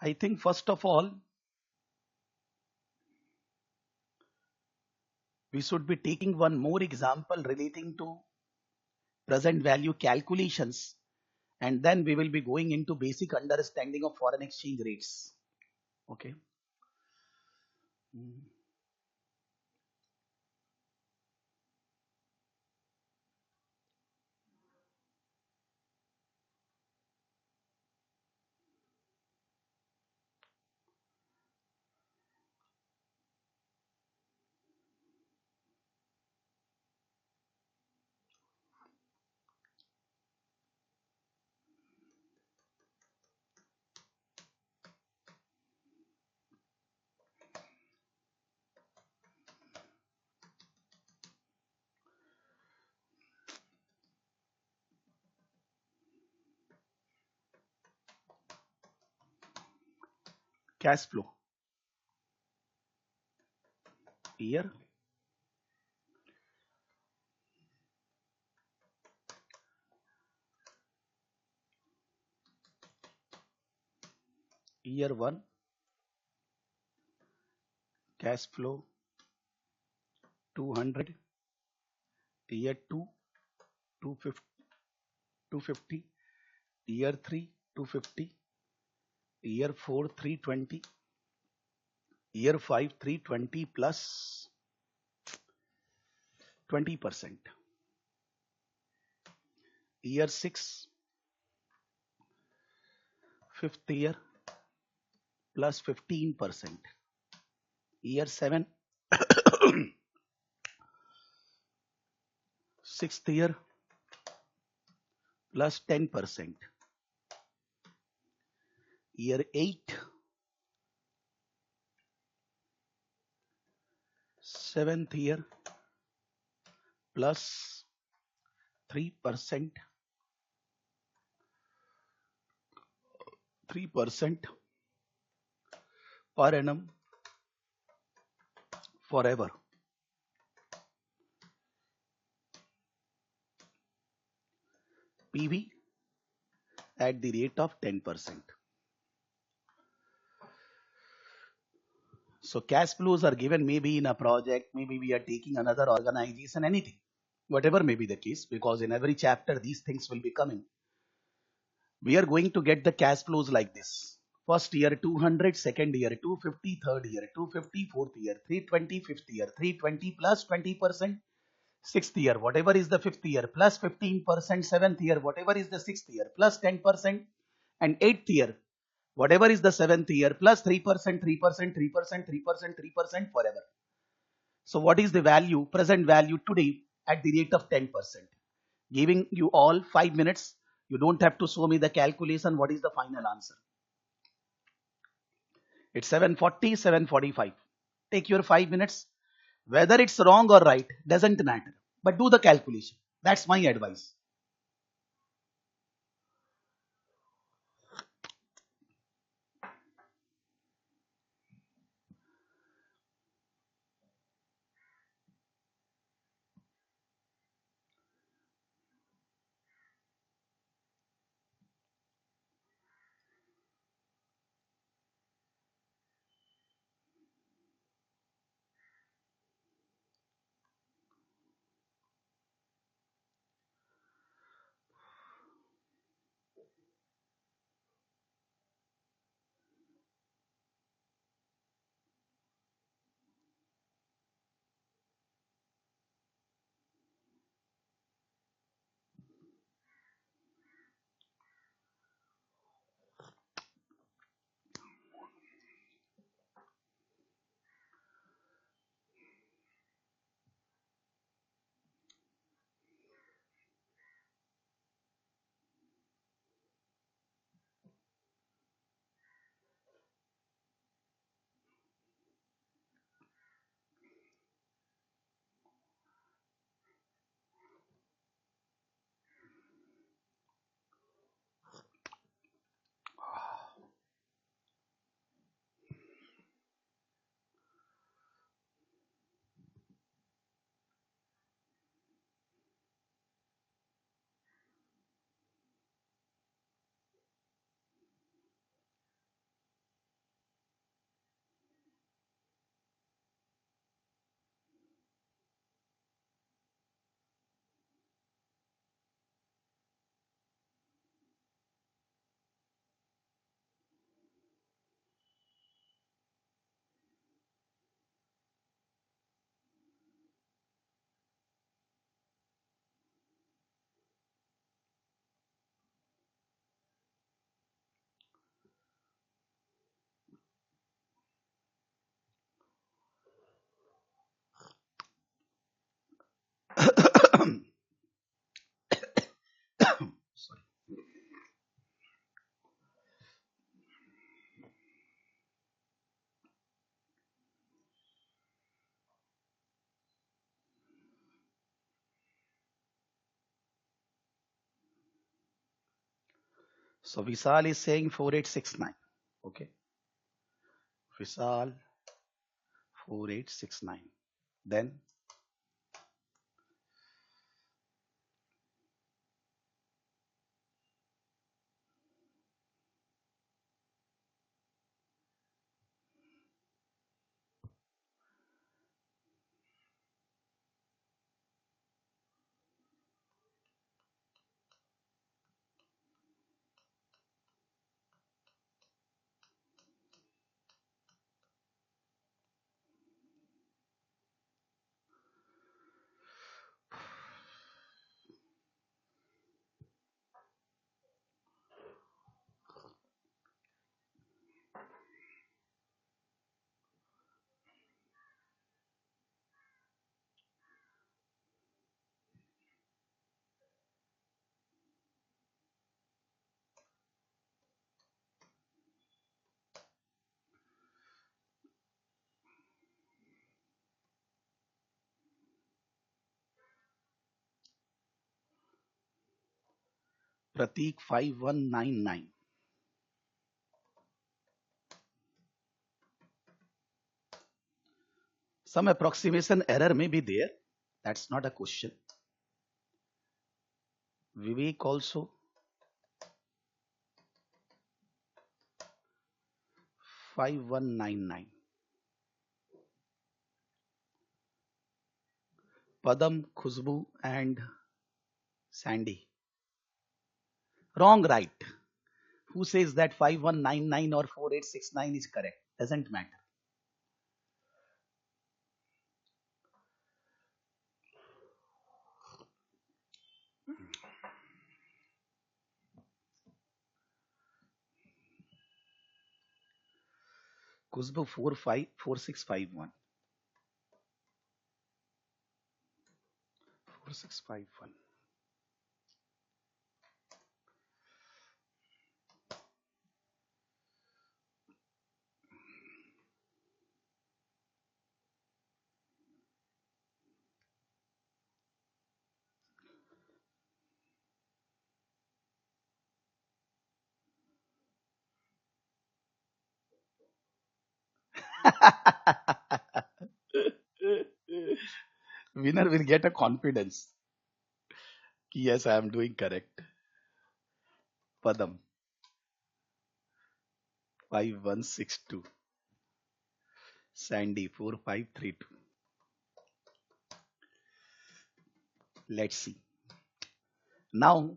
I think first of all, we should be taking one more example relating to present value calculations, and then we will be going into basic understanding of foreign exchange rates. Okay. Mm. Cash flow. Year, year one, cash flow 200, year two, 250, 250, year three, 250, year four, 320, year five, 320 plus 20%, year six, fifth year plus 15%, year seven, sixth year plus 10%, year eight, seventh year plus 3%, 3% per annum forever. PV at the rate of 10%. So cash flows are given maybe in a project, maybe we are taking another organization, anything, whatever may be the case, because in every chapter these things will be coming. We are going to get the cash flows like this. First year 200, second year 250, third year 250, fourth year 320, fifth year 320 plus 20%, sixth year whatever is the fifth year plus 15%, seventh year whatever is the sixth year plus 10%, and eighth year whatever is the seventh year plus 3%, 3%, 3%, 3%, 3% forever. So what is the value, present value today at the rate of 10%? Giving you all 5 minutes. You don't have to show me the calculation. What is the final answer? It's 740, 745. Take your 5 minutes. Whether it's wrong or right doesn't matter. But do the calculation. That's my advice. So Vishal is saying 4869. Okay. Vishal 4869. Then Pratik 5199. Some approximation error may be there. That's not a question. Vivek also 5199. Padam, Khushbu and Sandy. Wrong, right? Who says that 5199 or 4869 is correct? Doesn't matter. Khushbu 4651. 4651. Winner will get a confidence. Yes, I am doing correct. Padam 5162. Sandy 4532. Let's see. Now,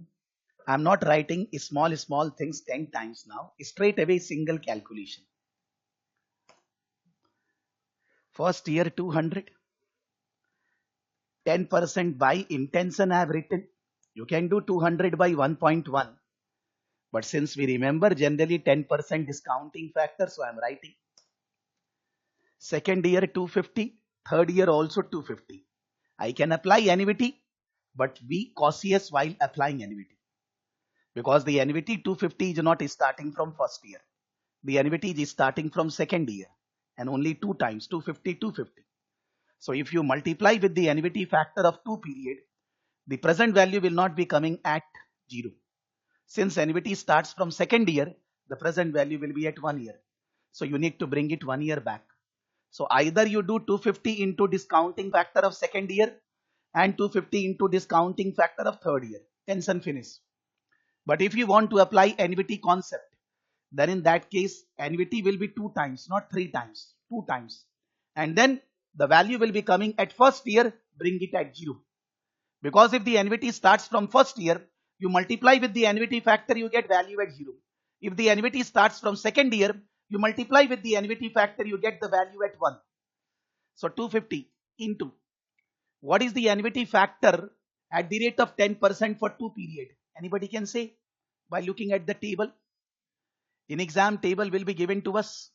I'm not writing small things 10 times now. Straight away single calculation. First year 200. 10% by intention I have written. You can do 200 by 1.1. But since we remember generally 10% discounting factor, so I'm writing. Second year 250. Third year also 250. I can apply annuity, but be cautious while applying annuity. Because the annuity 250 is not starting from first year. The annuity is starting from second year. And only two times, 250, 250. So if you multiply with the annuity factor of 2 period, the present value will not be coming at 0. Since annuity starts from second year, the present value will be at 1 year. So you need to bring it 1 year back. So either you do 250 into discounting factor of second year and 250 into discounting factor of third year. Tension finish. But if you want to apply annuity concept, then in that case, annuity will be 2 times, not 3 times, 2 times. And then the value will be coming at first year, bring it at 0. Because if the annuity starts from first year, you multiply with the annuity factor, you get value at 0. If the annuity starts from second year, you multiply with the annuity factor, you get the value at 1. So 250 into. What is the annuity factor at the rate of 10% for 2 period? Anybody can say by looking at the table. In exam table will be given to us.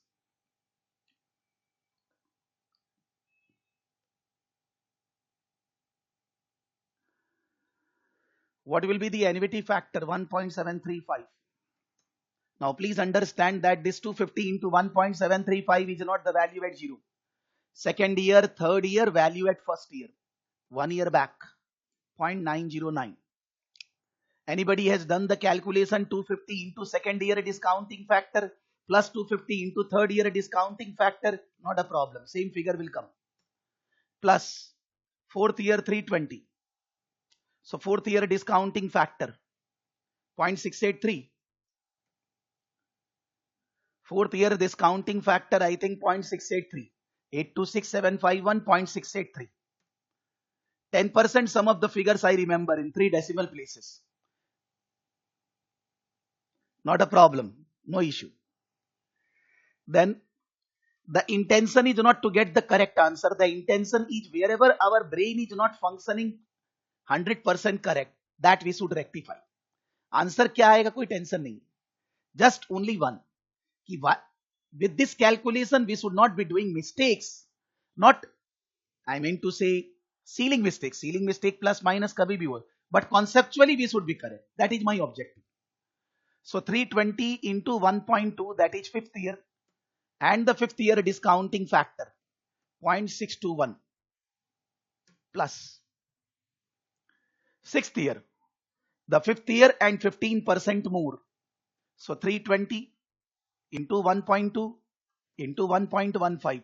What will be the annuity factor? 1.735. Now please understand that this 250 into 1.735 is not the value at 0. Second year, third year, value at first year. 1 year back, 0.909. Anybody has done the calculation? 250 into second year discounting factor plus 250 into third year discounting factor, not a problem. Same figure will come. Plus fourth year 320. So fourth year discounting factor 0.683. Fourth year discounting factor, I think 0.683. 826751, 0.683. 10%, some of the figures I remember in 3 decimal places. Not a problem, no issue. Then the intention is not to get the correct answer. The intention is wherever our brain is not functioning 100% correct, that we should rectify. Answer क्या आएगा कोई tension नहीं. Just only one. With this calculation, we should not be doing mistakes. Not, I mean to say, ceiling mistakes. Ceiling mistake plus minus kabhi bhi ho. But conceptually, we should be correct. That is my objective. So 320 into 1.2, that is fifth year. And the fifth year discounting factor 0.621 plus sixth year, the fifth year and 15% more. So 320 into 1.2 into 1.15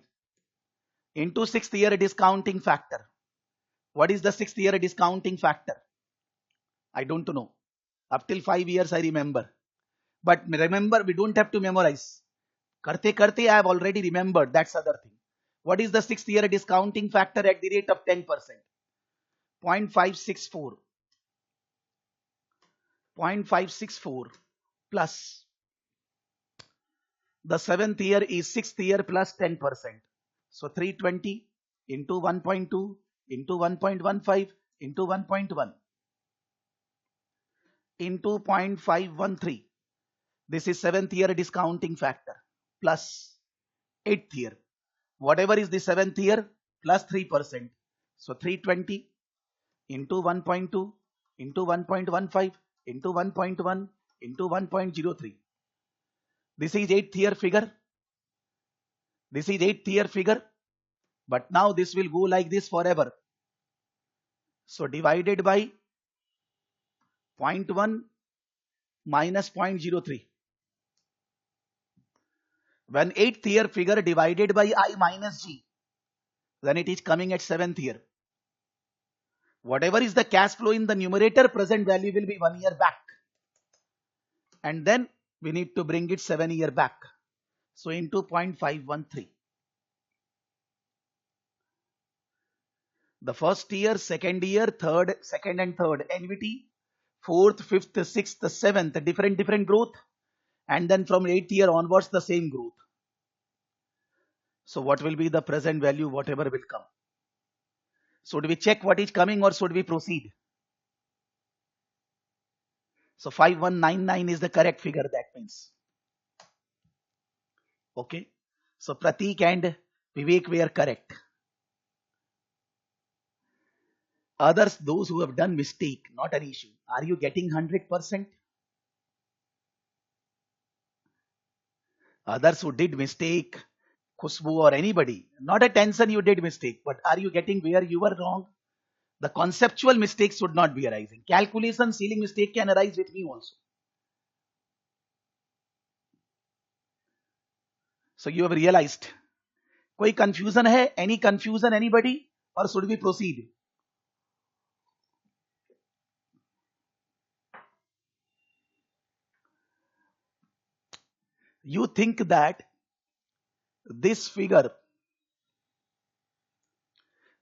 into sixth year discounting factor. What is the sixth year discounting factor? I don't know. Up till 5 years I remember. But remember, we don't have to memorize. Karte karte I have already remembered. That's other thing. What is the sixth year discounting factor at the rate of 10%? 0.564. 0.564 plus the seventh year is sixth year plus 10%. So 320 into 1.2 into 1.15 into 1.1 into 0.513. This is seventh year discounting factor plus eighth year. Whatever is the seventh year plus 3%. So 320 into 1.2 into 1.15 into 1.1 into 1.03. This is eighth year figure. This is eighth year figure. But now this will go like this forever. So divided by 0.1 minus 0.03. When eighth year figure divided by I minus G, then it is coming at seventh year. Whatever is the cash flow in the numerator, present value will be 1 year back. And then we need to bring it 7 year back. So into 0.513. The first year, second year, third, second and third annuity, fourth, fifth, sixth, seventh, different growth. And then from 8th year onwards, the same growth. So what will be the present value, whatever will come? Should we check what is coming or should we proceed? So 5199 is the correct figure, that means. Okay. So Pratik and Vivek were correct. Others, those who have done mistake, not an issue. Are you getting 100%? Others who did mistake, Khushbu or anybody, not a tension you did mistake, but are you getting where you were wrong? The conceptual mistakes should not be arising. Calculation, ceiling mistake can arise with me also. So you have realized. Koi confusion hai? Any confusion, anybody? Or should we proceed? You think that this figure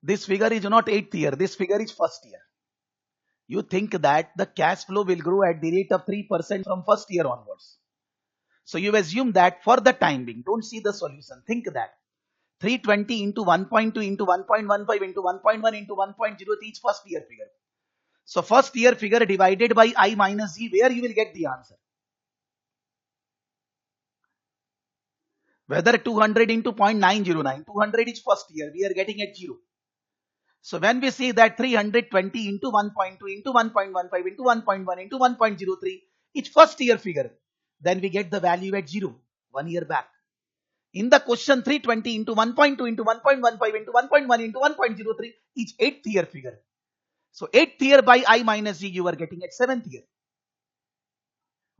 is not 8th year, this figure is first year. You think that the cash flow will grow at the rate of 3% from first year onwards. So you assume that for the time being, don't see the solution, think that 320 into 1.2 into 1.15 into 1.1 into 1.0 is first year figure. So first year figure divided by I minus G, where you will get the answer. Whether 200 into 0.909, 200 is first year, we are getting at 0. So when we see that 320 into 1.2 into 1.15 into 1.1 into 1.03, it's first year figure, then we get the value at 0, 1 year back. In the question 320 into 1.2 into 1.15 into 1.1 into 1.03, it's 8th year figure. So 8th year by I minus G, you are getting at 7th year.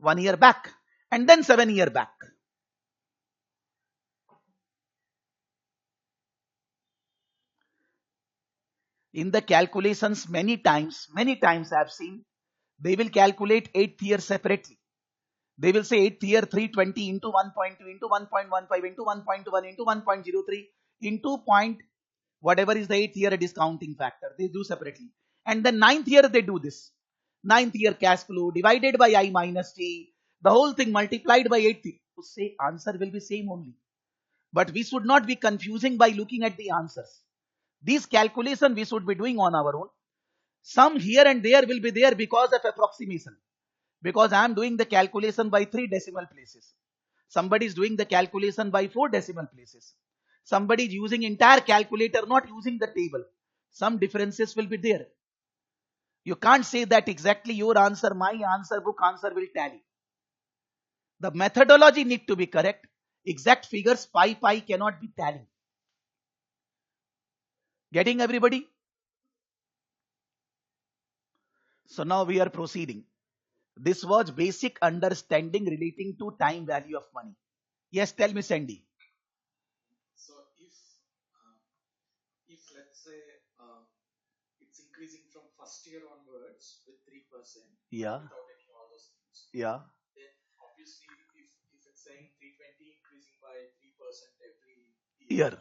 1 year back, and then 7 year back. In the calculations, many times I have seen, they will calculate 8th year separately. They will say 8th year 320 into 1.2 into 1.15 into 1.1 into 1.03 into point whatever is the 8th year discounting factor. They do separately. And then 9th year they do this. 9th year cash flow divided by I minus T. The whole thing multiplied by 8th year. So say answer will be same only. But we should not be confusing by looking at the answers. These calculation we should be doing on our own. Some here and there will be there because of approximation. Because I am doing the calculation by 3 decimal places. Somebody is doing the calculation by 4 decimal places. Somebody is using entire calculator, not using the table. Some differences will be there. You can't say that exactly your answer, my answer, book answer will tally. The methodology need to be correct. Exact figures, pi cannot be tallying. Getting everybody? So now we are proceeding. This was basic understanding relating to time value of money. Yes, tell me, Sandy. So if let's say it's increasing from first year onwards with 3%, Yeah, without any all those things, yeah, then obviously if it's saying 320 increasing by 3% every year, year.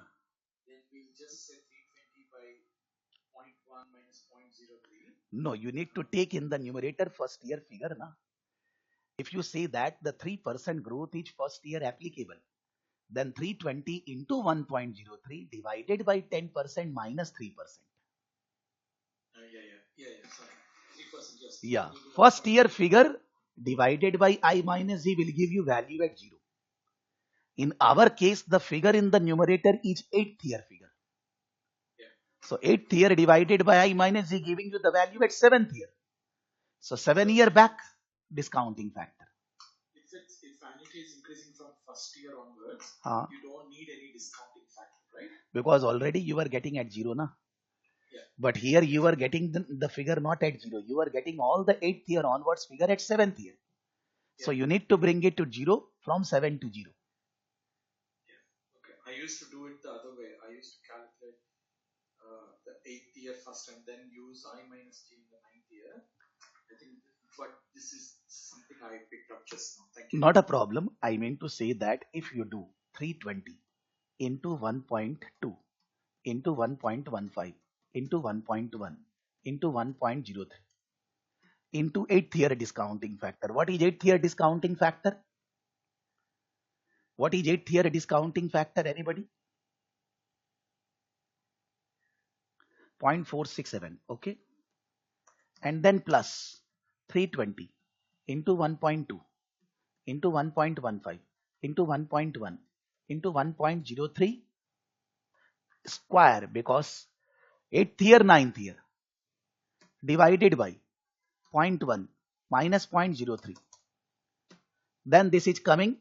then we'll just say 320 by 0.1 minus 0.03. No, you need to take in the numerator first year figure. Na? If you say that the 3% growth is first year applicable, then 320 into 1.03 divided by 10% minus 3%. Sorry. 3%, yes. Yeah, first year figure divided by I minus Z will give you value at 0. In our case, the figure in the numerator is 8th year figure. Yeah. So 8th year divided by I minus Z giving you the value at 7th year. So 7 year back discounting factor. If annuity is increasing from first year onwards, you don't need any discounting factor, right? Because already you are getting at 0, na? Yeah. But here you are getting the figure not at 0. You are getting all the 8th year onwards figure at 7th year. Yeah. So you need to bring it to 0 from 7 to 0. Yeah. Okay. I used to do it the other way. I used to calculate the 8th year first and then use I minus T in the 9th year. I think, but this is something I picked up just now. Thank you. Not a problem. I mean to say that if you do 320 into 1.2 into 1.15 into 1.1 into 1.03 into 8th year discounting factor. What is 8th year discounting factor? What is 8th year discounting factor? Anybody? 0.467. Okay. And then plus 320 into 1.2 into 1.15 into 1.1 into 1.03 square, because 8th year 9th year divided by 0.1 minus 0.03. Then this is coming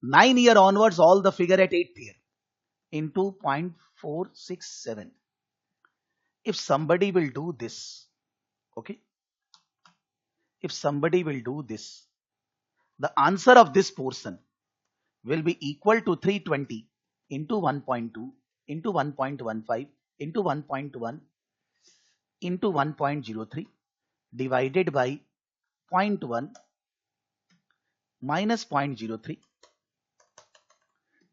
9 year onwards, all the figure at 8th year into 0.467. If somebody will do this, okay, if somebody will do this, the answer of this portion will be equal to 320 into 1.2 into 1.15 into 1.1 into 1.03 divided by 0.1 minus 0.03,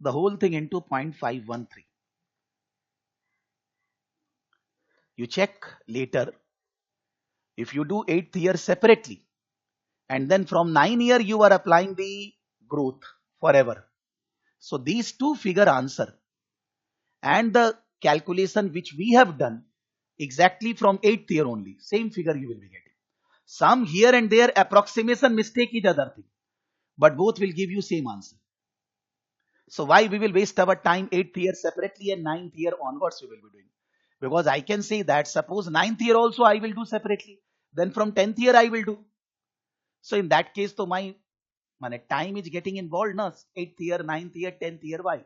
the whole thing into 0.513. You check later. If you do 8th year separately and then from 9 year you are applying the growth forever. So these two figure answer and the calculation which we have done exactly from 8th year only, same figure you will be getting. Some here and there approximation mistake is other thing, but both will give you same answer. So why we will waste our time 8th year separately and 9th year onwards we will be doing? Because I can say that suppose 9th year also I will do separately, then from 10th year I will do. So in that case, so my time is getting involved, na? 8th year, 9th year, 10th year. Why?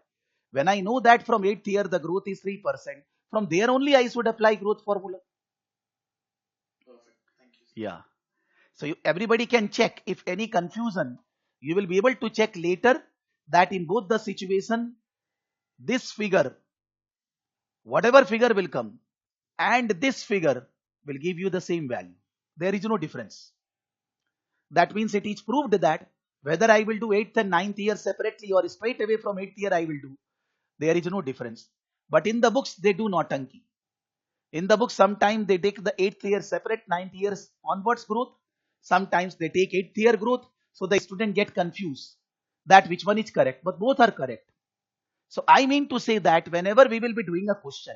When I know that from 8th year the growth is 3%, from there only I should apply growth formula. Perfect. Thank you. Yeah. So everybody can check. If any confusion, you will be able to check later that in both the situation, this figure, whatever figure will come, and this figure will give you the same value. There is no difference. That means it is proved that whether I will do 8th and 9th year separately or straight away from 8th year I will do, there is no difference. But in the books, they do nautanki. In the book, sometimes they take the 8th year separate, 9th years onwards growth. Sometimes they take 8th year growth. So the student get confused that which one is correct, but both are correct. So I mean to say that whenever we will be doing a question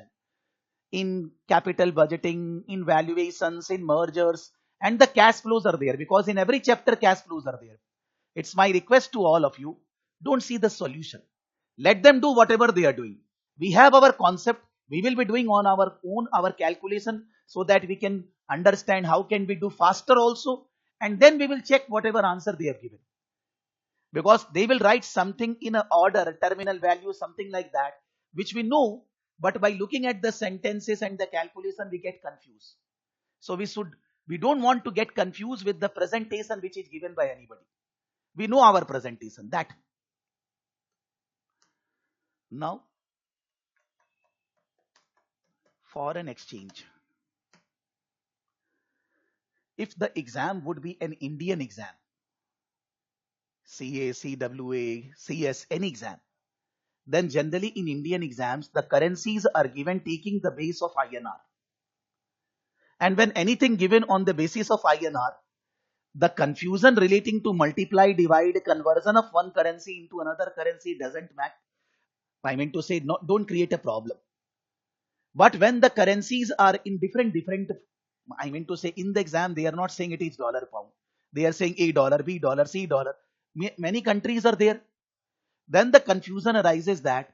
in capital budgeting, in valuations, in mergers, and the cash flows are there, because in every chapter cash flows are there. It's my request to all of you, don't see the solution. Let them do whatever they are doing. We have our concept. We will be doing on our own our calculation so that we can understand how can we do faster also. And then we will check whatever answer they have given. Because they will write something in an order, terminal value, something like that, which we know, but by looking at the sentences and the calculation, we get confused. So we don't want to get confused with the presentation which is given by anybody. We know our presentation. That. Now, foreign exchange. If the exam would be an Indian exam, CA, CWA, CS, any exam, then generally in Indian exams, the currencies are given taking the base of INR. And when anything given on the basis of INR, the confusion relating to multiply, divide, conversion of one currency into another currency doesn't matter. I mean to say, don't create a problem. But when the currencies are in different, I mean to say in the exam, they are not saying it is dollar pound. They are saying A dollar, B dollar, C dollar. Many countries are there. Then the confusion arises that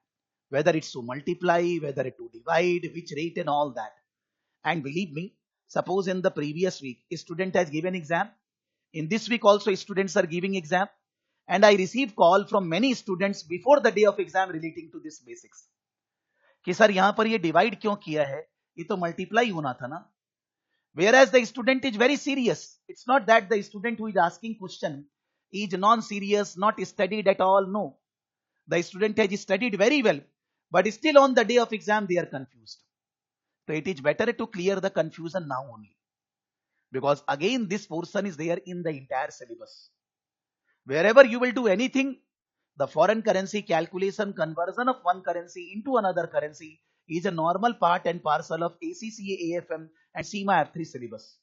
whether it's to multiply, whether it to divide, which rate and all that. And believe me, suppose in the previous week, a student has given exam. In this week also, students are giving exam. And I received call from many students before the day of exam relating to this basics. कि sir यहाँ पर ये divide क्यों किया है? ये तो multiply होना था ना. Whereas the student is very serious. It's not that the student who is asking question is non-serious, not studied at all. No. The student has studied very well, but still on the day of exam they are confused. So it is better to clear the confusion now only. Because again this portion is there in the entire syllabus. Wherever you will do anything, the foreign currency calculation, conversion of one currency into another currency is a normal part and parcel of ACCA, AFM and CIMA F3 syllabus.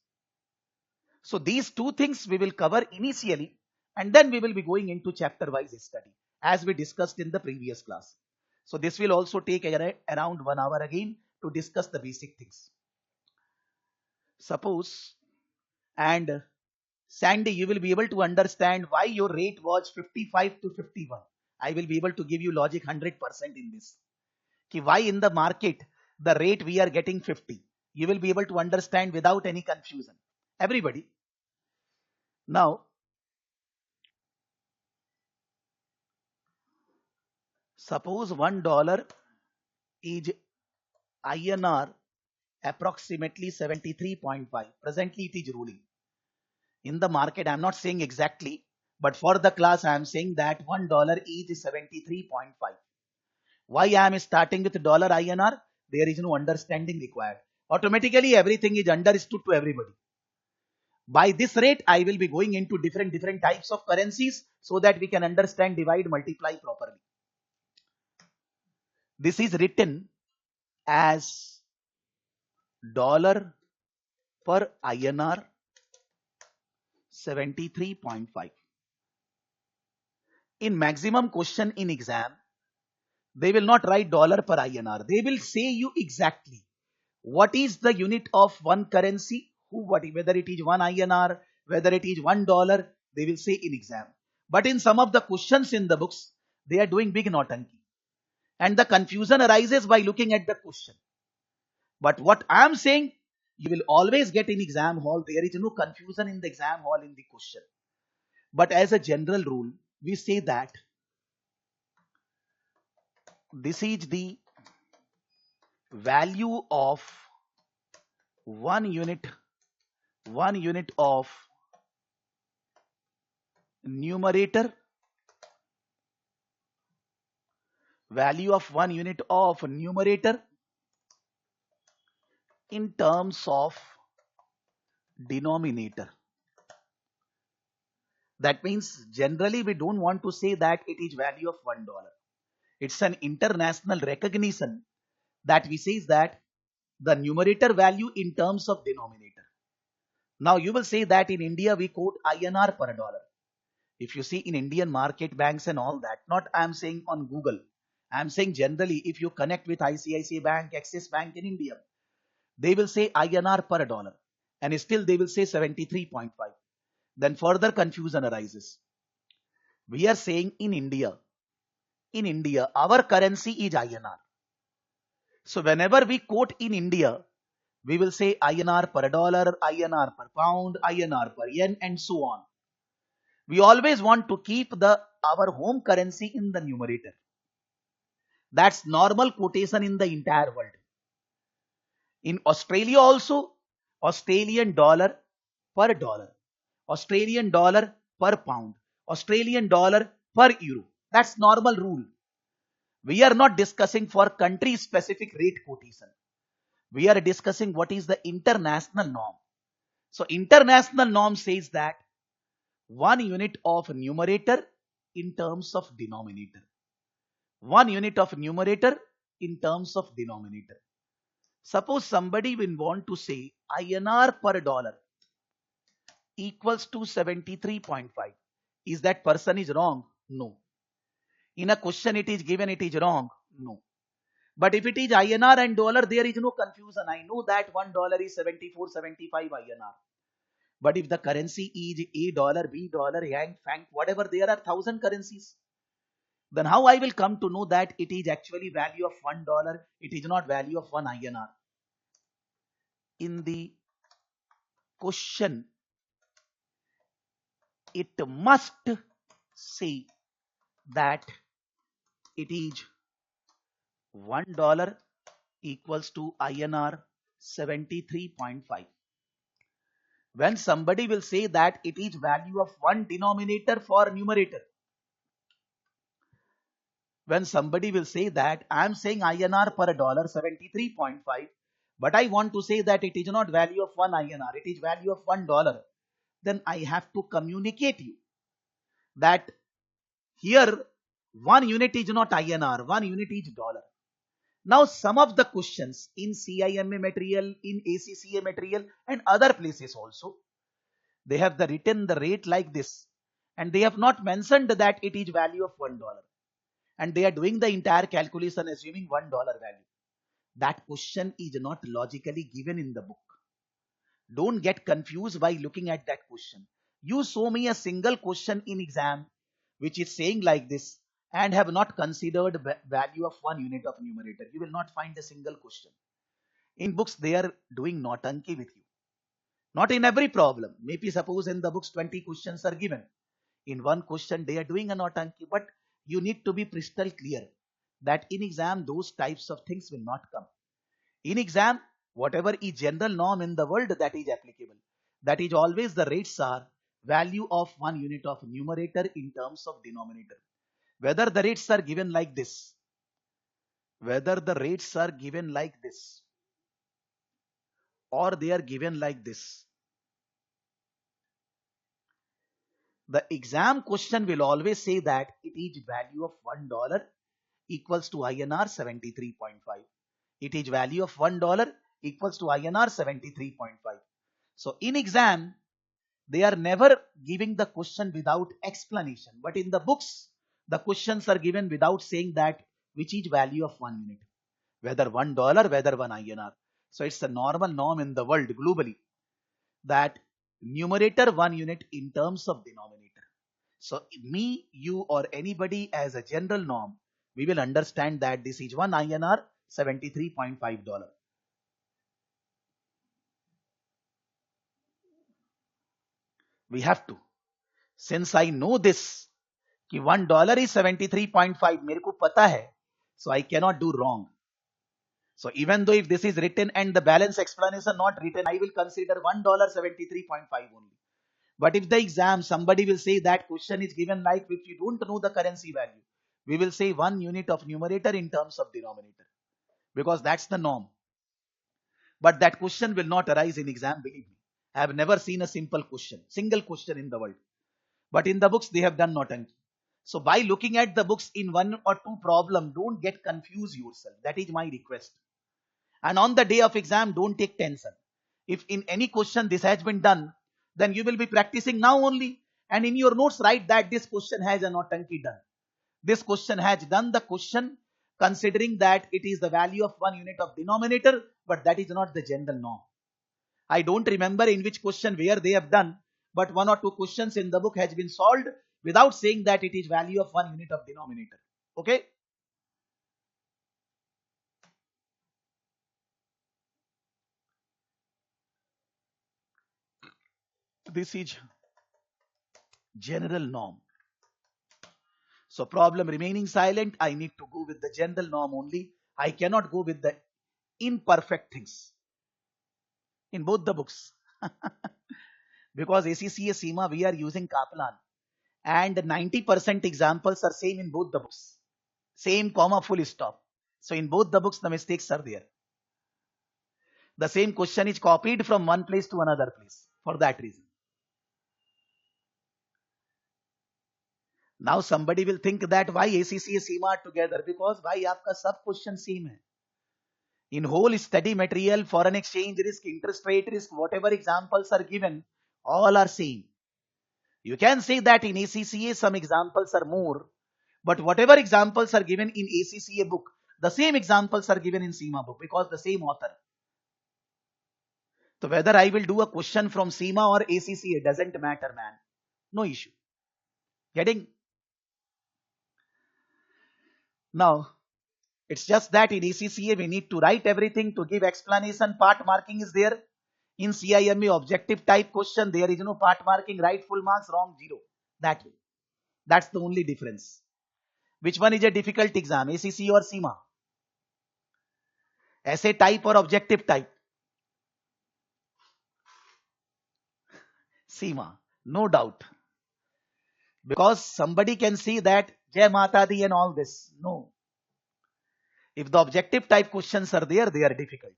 So these two things we will cover initially, and then we will be going into chapter wise study as we discussed in the previous class. So this will also take around 1 hour again to discuss the basic things. Suppose, and Sandy, you will be able to understand why your rate was 55 to 51. I will be able to give you logic 100% in this. Why in the market the rate we are getting 50. You will be able to understand without any confusion. Everybody. Now, suppose $1 is INR approximately 73.5. Presently it is ruling. In the market, I am not saying exactly, but for the class I am saying that $1 is 73.5. Why I am starting with dollar INR? There is no understanding required. Automatically everything is understood to everybody. By this rate, I will be going into different types of currencies so that we can understand, divide, multiply properly. This is written as dollar per INR 73.5. In maximum question in exam, they will not write dollar per INR. They will say you exactly what is the unit of one currency, whether it is 1 INR, whether it is $1, they will say in exam. But in some of the questions in the books, they are doing big nautanki. And the confusion arises by looking at the question. But what I am saying, you will always get in exam hall. There is no confusion in the exam hall in the question. But as a general rule, we say that this is the value of one unit of numerator, value of 1 unit of numerator in terms of denominator. That means generally we don't want to say that it is value of $1. It's an international recognition that we say that the numerator value in terms of denominator. Now you will say that in India we quote INR per dollar. If you see in Indian market banks and all that, not I am saying on Google, I am saying generally if you connect with ICICI Bank, Axis Bank in India, they will say INR per dollar and still they will say 73.5. Then further confusion arises. We are saying in India, our currency is INR. So whenever we quote in India, we will say INR per dollar, INR per pound, INR per yen, and so on. We always want to keep our home currency in the numerator. That's normal quotation in the entire world. In Australia also, Australian dollar per dollar, Australian dollar per pound, Australian dollar per euro. That's normal rule. We are not discussing for country specific rate quotation. We are discussing what is the international norm. So international norm says that 1 unit of numerator in terms of denominator. 1 unit of numerator in terms of denominator. Suppose somebody will want to say INR per dollar equals to 73.5. Is that person is wrong? No. In a question it is given it is wrong? No. But if it is INR and dollar, there is no confusion. I know that $1 is 74, 75 INR. But if the currency is A dollar, B dollar, Yang, Franc, whatever, there are 1,000 currencies. Then how I will come to know that it is actually value of $1, it is not value of 1 INR. In the question, it must say that it is $1 equals to INR 73.5. When somebody will say that it is value of one denominator for numerator, when somebody will say that I am saying INR per dollar 73.5, but I want to say that it is not value of 1 INR, it is value of $1, then I have to communicate you that here 1 unit is not INR, 1 unit is dollar. Now some of the questions in CIMA material, in ACCA material and other places also, they have written the rate like this and they have not mentioned that it is value of $1. And they are doing the entire calculation assuming $1 value. That question is not logically given in the book. Don't get confused by looking at that question. You show me a single question in exam which is saying like this and have not considered value of 1 unit of numerator. You will not find a single question. In books they are doing nautanki with you. Not in every problem. Maybe suppose in the books 20 questions are given. In one question they are doing a nautanki, but you need to be crystal clear that in exam those types of things will not come. In exam, whatever is general norm in the world, that is applicable. That is always the rates are value of 1 unit of numerator in terms of denominator. Whether the rates are given like this, whether the rates are given like this, or they are given like this, the exam question will always say that it is value of $1 equals to INR 73.5. It is value of $1 equals to INR 73.5. So in exam, they are never giving the question without explanation. But in the books, the questions are given without saying that which is value of 1 unit. Whether $1, whether 1 INR. So it's a normal norm in the world globally that numerator 1 unit in terms of denominator. So me, you or anybody as a general norm, we will understand that this is 1 INR 73.5. We have to. Since I know this, कि $1 is 73.5, मेरे को पता है, so I cannot do wrong. So even though if this is written and the balance explanation not written, I will consider $1 73.5 only. But if the exam, somebody will say that question is given like if you don't know the currency value, we will say 1 unit of numerator in terms of denominator, because that's the norm. But that question will not arise in exam, believe me. I have never seen a simple question, single question in the world. But in the books, they have done naughty. So by looking at the books in one or two problem, don't get confused yourself. That is my request. And on the day of exam, don't take tension. If in any question this has been done, then you will be practicing now only. And in your notes, write that this question has a naughty done. This question has done the question considering that it is the value of 1 unit of denominator, but that is not the general norm. I don't remember in which question where they have done, but 1 or 2 questions in the book has been solved without saying that it is value of 1 unit of denominator. Okay. This is general norm. So problem remaining silent, I need to go with the general norm only. I cannot go with the imperfect things in both the books. Because ACCA CIMA we are using Kaplan, and 90% examples are same in both the books. Same comma full stop. So in both the books the mistakes are there. The same question is copied from one place to another place for that reason. Now somebody will think that why ACCA CIMA are together, because why आपका सब question same है. In whole study material, foreign exchange risk, interest rate risk, whatever examples are given, all are same. You can say that in ACCA some examples are more, but whatever examples are given in ACCA book, the same examples are given in CIMA book because the same author. So whether I will do a question from CIMA or ACCA doesn't matter, man. No issue. Getting? Now, it's just that in ACCA we need to write everything to give explanation. Part marking is there. In CIMA objective type question, there is no part marking, right full marks, wrong 0. That way. That's the only difference. Which one is a difficult exam, ACCA or CIMA? Essay type or objective type? CIMA, no doubt. Because somebody can see that Jai Mata Di and all this. No. If the objective type questions are there, they are difficult.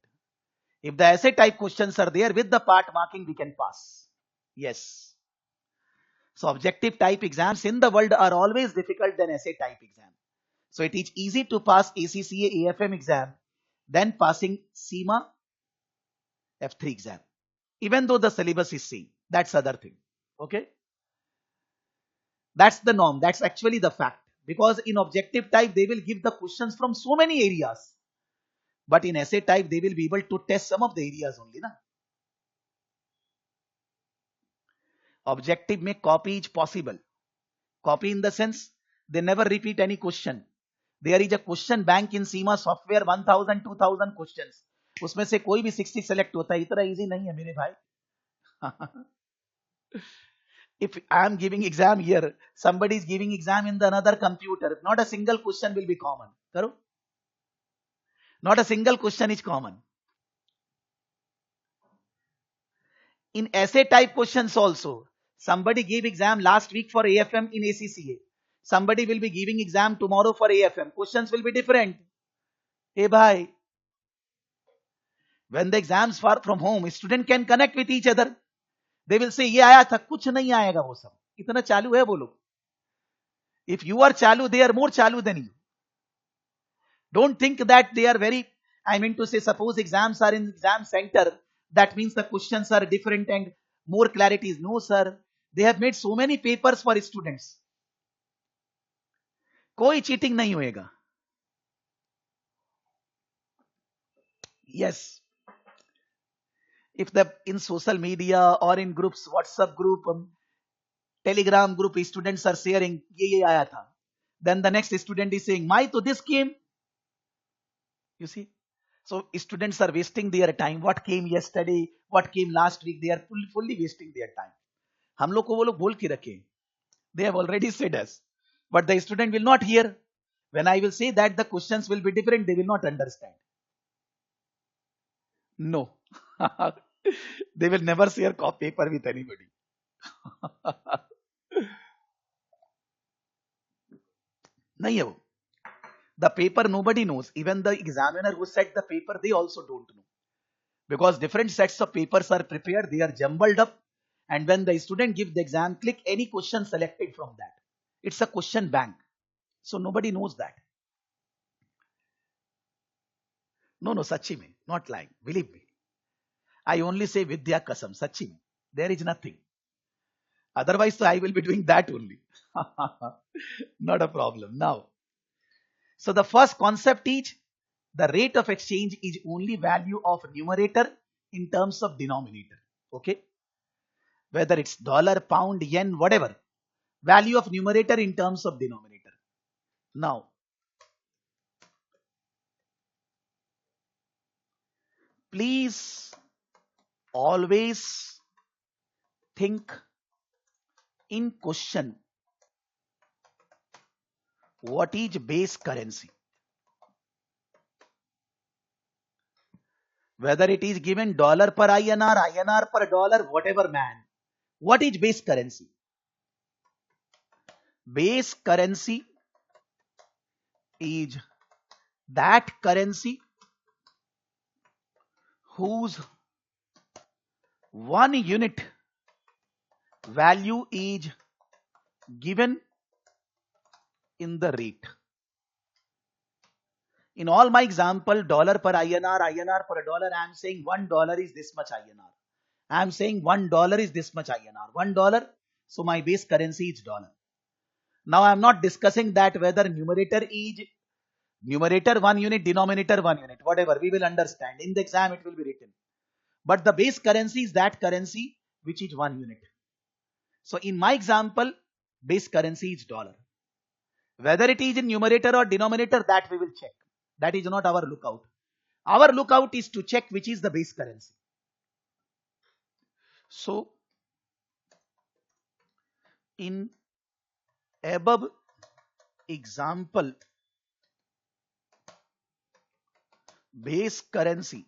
If the essay type questions are there with the part marking, we can pass. Yes. So objective type exams in the world are always difficult than essay type exam. So it is easy to pass ACCA AFM exam than passing CIMA F3 exam. Even though the syllabus is same. That's other thing. Okay. That's the norm. That's actually the fact. Because in objective type, they will give the questions from so many areas. But in essay type, they will be able to test some of the areas only. Na? Objective में copy is possible. Copy in the sense, they never repeat any question. There is a question bank in CIMA software, 1000, 2000 questions. उसमें से कोई भी 60 select होता है. इतना easy नहीं है मेरे भाई. If I am giving exam here, somebody is giving exam in the another computer, not a single question will be common. Karo? Not a single question is common. In essay type questions also, somebody gave exam last week for AFM in ACCA. Somebody will be giving exam tomorrow for AFM. Questions will be different. Hey bhai. When the exams far from home, student can connect with each other. They will say, ये आया था, कुछ नहीं आएगा वो सब. इतना चालू है वो लोग. If you are chalu, they are more chalu than you. Don't think that they are very, I mean to say, suppose exams are in exam center, that means the questions are different and more clarities. No, sir. They have made so many papers for students. कोई cheating नहीं होएगा. Yes. If the in social media or in groups, WhatsApp group, Telegram group, students are sharing, ये आया था. Then the next student is saying, my to this came. You see? So students are wasting their time. What came yesterday, what came last week, they are fully wasting their time. हम लोग को वो लोग बोल के रखे. They have already said us. But the student will not hear. When I will say that the questions will be different, they will not understand. No. They will never share copy paper with anybody. नहीं है वो. The paper nobody knows. Even the examiner who set the paper, they also don't know. Because different sets of papers are prepared, they are jumbled up. And when the student gives the exam, click any question selected from that. It's a question bank. So nobody knows that. No, Sachi mein, not lying. Believe me. I only say Vidya Kasam, Sachi mein. There is nothing. Otherwise, so I will be doing that only. Not a problem. Now, so the first concept is the rate of exchange is only value of numerator in terms of denominator. Okay. Whether it's dollar, pound, yen, whatever. Value of numerator in terms of denominator. Now, please always think in question, what is base currency? Whether it is given dollar per INR, INR per dollar, whatever man. What is base currency? Base currency is that currency whose 1 unit value is given in the rate. In all my example, dollar per INR, INR per dollar, I am saying $1 is this much INR. I am saying $1 is this much INR. $1, so my base currency is dollar. Now I am not discussing that whether numerator is numerator 1 unit, denominator 1 unit, whatever, we will understand. In the exam it will be written. But the base currency is that currency which is 1 unit. So in my example, base currency is dollar. Whether it is in numerator or denominator, that we will check. That is not our lookout. Our lookout is to check which is the base currency. So in above example, base currency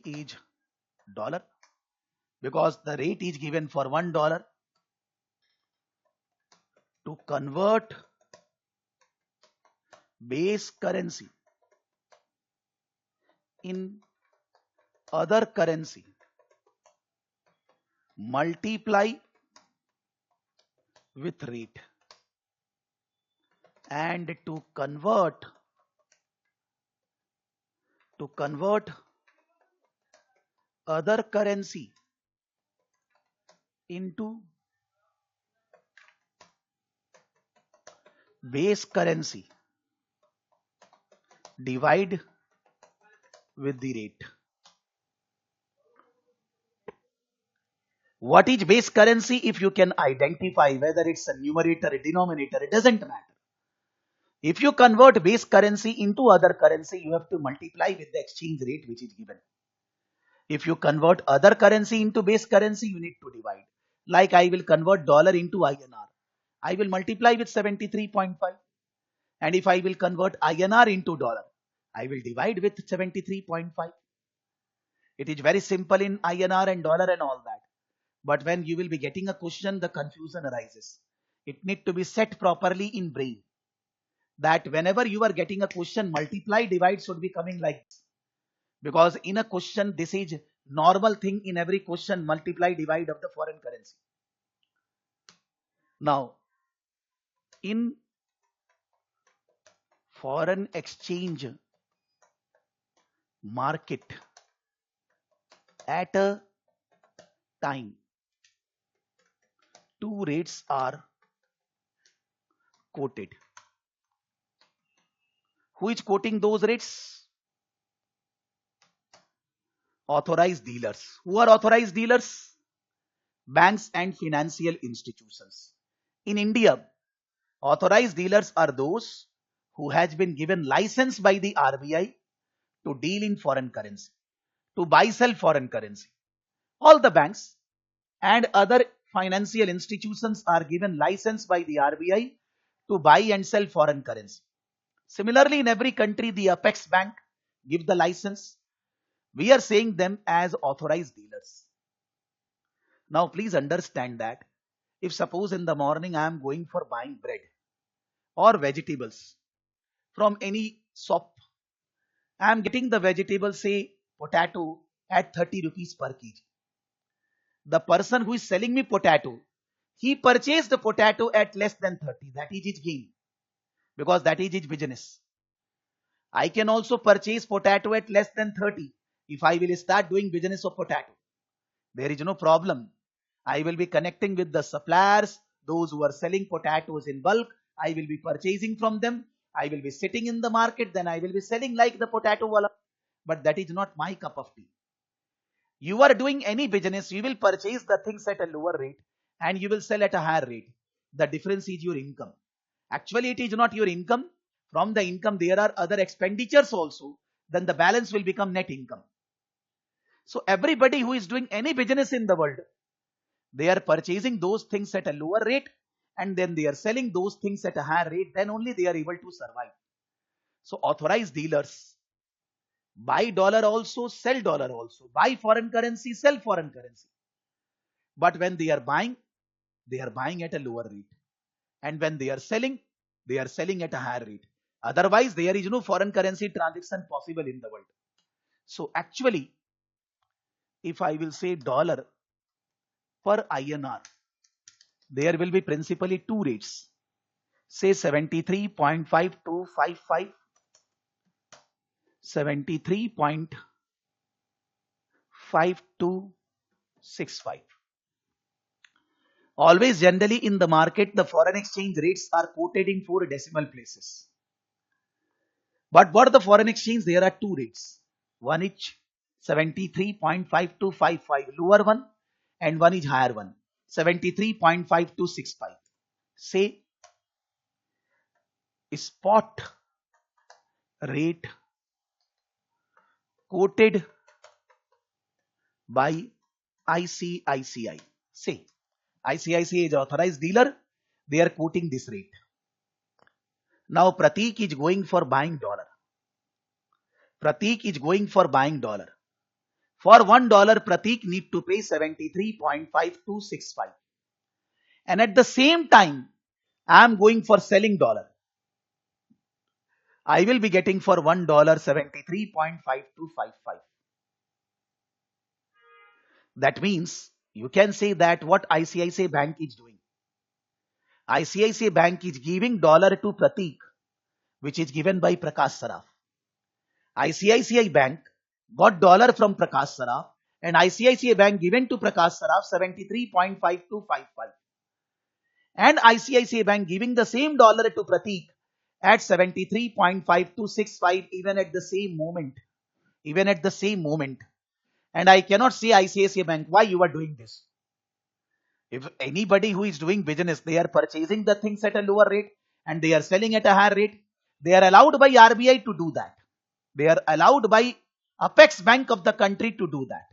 is dollar, because the rate is given for $1. To convert base currency in other currency, multiply with rate, and to convert other currency into base currency, divide with the rate. What is base currency? If you can identify whether it's a numerator, a denominator, it doesn't matter. If you convert base currency into other currency, you have to multiply with the exchange rate which is given. If you convert other currency into base currency, you need to divide. Like I will convert dollar into INR. I will multiply with 73.5. And if I will convert INR into dollar, I will divide with 73.5. It is very simple in INR and dollar and all that. But when you will be getting a question, the confusion arises. It need to be set properly in brain. That whenever you are getting a question, multiply, divide should be coming like this. Because in a question, this is normal thing in every question, multiply, divide of the foreign currency. Now, in foreign exchange market, at a time, two rates are quoted. Who is quoting those rates? Authorized dealers. Who are authorized dealers? Banks and financial institutions. In India, authorized dealers are those who has been given license by the RBI to deal in foreign currency, to buy sell foreign currency. All the banks and other financial institutions are given license by the RBI to buy and sell foreign currency. Similarly, in every country, the Apex Bank gives the license. We are saying them as authorized dealers. Now please understand that if suppose in the morning I am going for buying bread or vegetables from any shop, I am getting the vegetables, say potato, at 30 rupees per kg. The person who is selling me potato, he purchased the potato at less than 30. That is his gain, because that is his business. I can also purchase potato at less than 30 if I will start doing business of potato. There is no problem. I will be connecting with the suppliers, those who are selling potatoes in bulk. I will be purchasing from them. I will be sitting in the market, then I will be selling like the potato wala. But that is not my cup of tea. You are doing any business, you will purchase the things at a lower rate and you will sell at a higher rate. The difference is your income. Actually, it is not your income. From the income, there are other expenditures also. Then the balance will become net income. So everybody who is doing any business in the world, they are purchasing those things at a lower rate and then they are selling those things at a higher rate. Then only they are able to survive. So authorized dealers buy dollar also, sell dollar also, buy foreign currency, sell foreign currency. But when they are buying at a lower rate. And when they are selling at a higher rate. Otherwise, there is no foreign currency transaction possible in the world. So actually, if I will say dollar per INR, there will be principally two rates. Say 73.5255, 73.5265. Always generally in the market, the foreign exchange rates are quoted in 4 decimal places. But what the foreign exchange? There are two rates. One is 73.5255, lower one, and one is higher one, 73.5265. Say spot rate quoted by ICICI. Say ICICI is authorized dealer. They are quoting this rate. Now Pratik is going for buying dollar. Pratik is going for buying dollar. For $1, Pratik need to pay 73.5265. And at the same time, I am going for selling dollar. I will be getting for $1 73.5255. That means you can say that what ICICI Bank is doing. ICICI Bank is giving dollar to Pratik, which is given by Prakash Saraf. ICICI Bank got dollar from Prakash Saraf and ICICI Bank given to Prakash Saraf 73.5255. And ICICI Bank giving the same dollar to Pratik at 73.5265 even at the same moment. And I cannot say ICICI Bank, why you are doing this? If anybody who is doing business, they are purchasing the things at a lower rate and they are selling at a higher rate. They are allowed by RBI to do that. They are allowed by Apex Bank of the country to do that.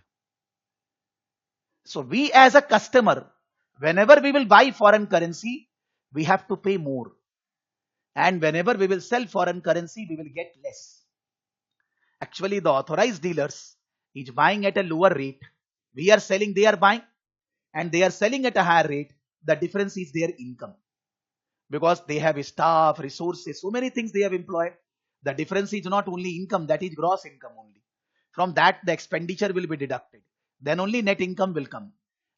So we as a customer, whenever we will buy foreign currency, we have to pay more. And whenever we will sell foreign currency, we will get less. Actually, the authorized dealers is buying at a lower rate. We are selling, they are buying, and they are selling at a higher rate. The difference is their income. Because they have staff, resources, so many things they have employed. The difference is not only income, that is gross income only. From that, the expenditure will be deducted. Then only net income will come.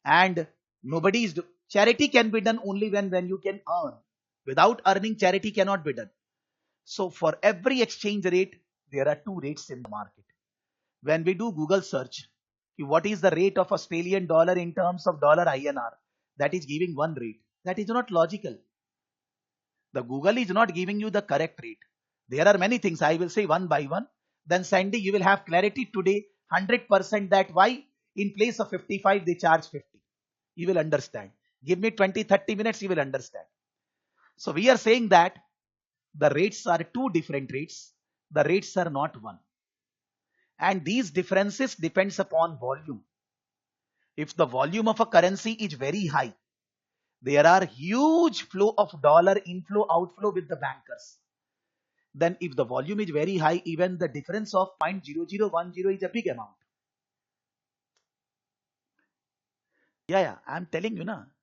And charity can be done only when you can earn. Without earning, charity cannot be done. So for every exchange rate, there are two rates in the market. When we do Google search, what is the rate of Australian dollar in terms of dollar INR, that is giving one rate. That is not logical. The Google is not giving you the correct rate. There are many things. I will say one by one. Then Sandy, you will have clarity today 100% that why in place of 55 they charge 50. You will understand. Give me 20-30 minutes, you will understand. So we are saying that the rates are two different rates. The rates are not one. And these differences depends upon volume. If the volume of a currency is very high, there are huge flow of dollar inflow, outflow with the bankers. then if the volume is very high, even the difference of 0.0010 is a big amount. या I am telling you ना.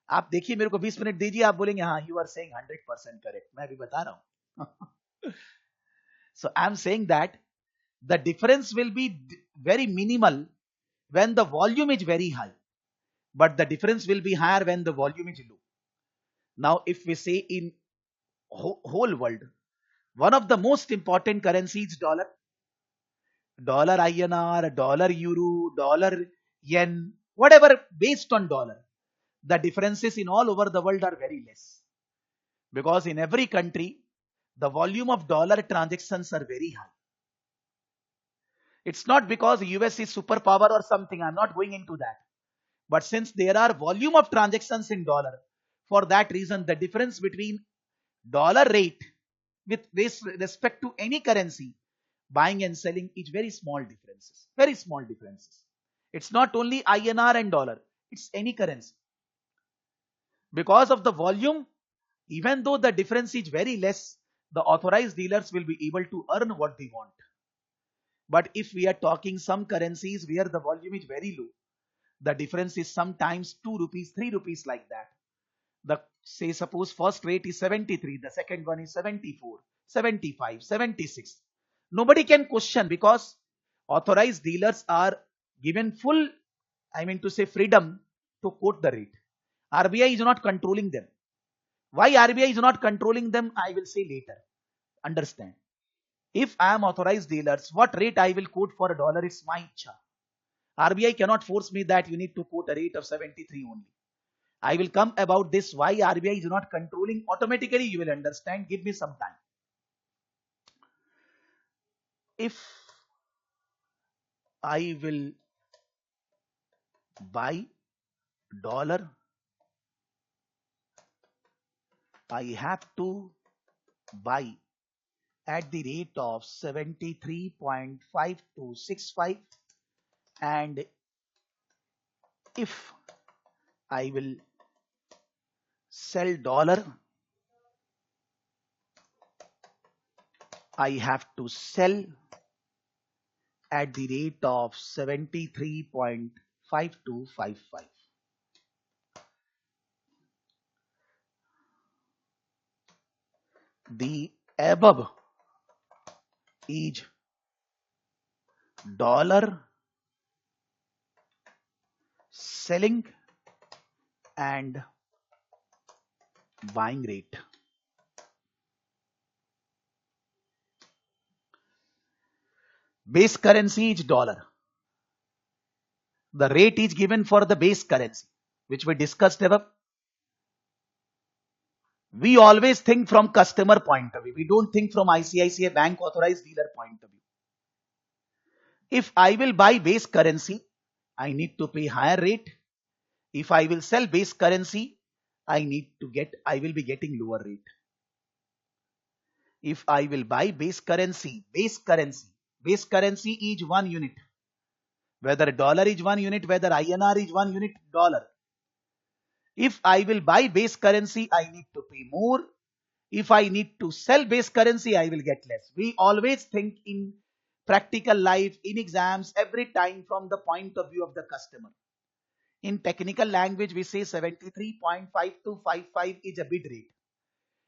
आप देखिए, मेरे को 20 minute दीजिए, आप बोलेंगे हाँ यू आर सेइंग 100% करेक्ट. मैं अभी बता रहा हूं. So I am saying that the difference will be very minimal when the volume is very high, but the difference will be higher when the volume is low. Now if we say in whole world, one of the most important currencies dollar, dollar INR, dollar euro, dollar yen, whatever based on dollar, the differences in all over the world are very less, because in every country the volume of dollar transactions are very high. It's not because US is superpower or something, I'm not going into that, but since there are volume of transactions in dollar, for that reason the difference between dollar rate with respect to any currency buying and selling is very small differences, very small differences. It's not only INR and dollar, it's any currency. Because of the volume, even though the difference is very less, the authorized dealers will be able to earn what they want. But if we are talking some currencies where the volume is very low, the difference is sometimes 2 rupees, 3 rupees, like that. The say suppose first rate is 73, the second one is 74, 75, 76. Nobody can question, because authorized dealers are given full, I mean to say, freedom to quote the rate. RBI is not controlling them. Why RBI is not controlling them, I will say later. Understand? If I am authorized dealers, what rate I will quote for a dollar is my icha. RBI cannot force me that you need to quote a rate of 73 only. I will come about this, why RBI is not controlling. Automatically you will understand. Give me some time. If I will buy dollar, I have to buy at the rate of 73.5265, and if I will sell dollar, I have to sell at the rate of 73.5255. The above is dollar selling and buying rate. Base currency is dollar. The rate is given for the base currency, which we discussed above. We always think from customer point of view. We don't think from ICICI Bank authorized dealer point of view. If I will buy base currency, I need to pay higher rate. If I will sell base currency, I will be getting lower rate. If I will buy base currency is 1 unit. Whether dollar is 1 unit, whether INR is 1 unit, dollar. If I will buy base currency, I need to pay more. If I need to sell base currency, I will get less. We always think in practical life, in exams, every time from the point of view of the customer. In technical language, we say 73.5255 is a bid rate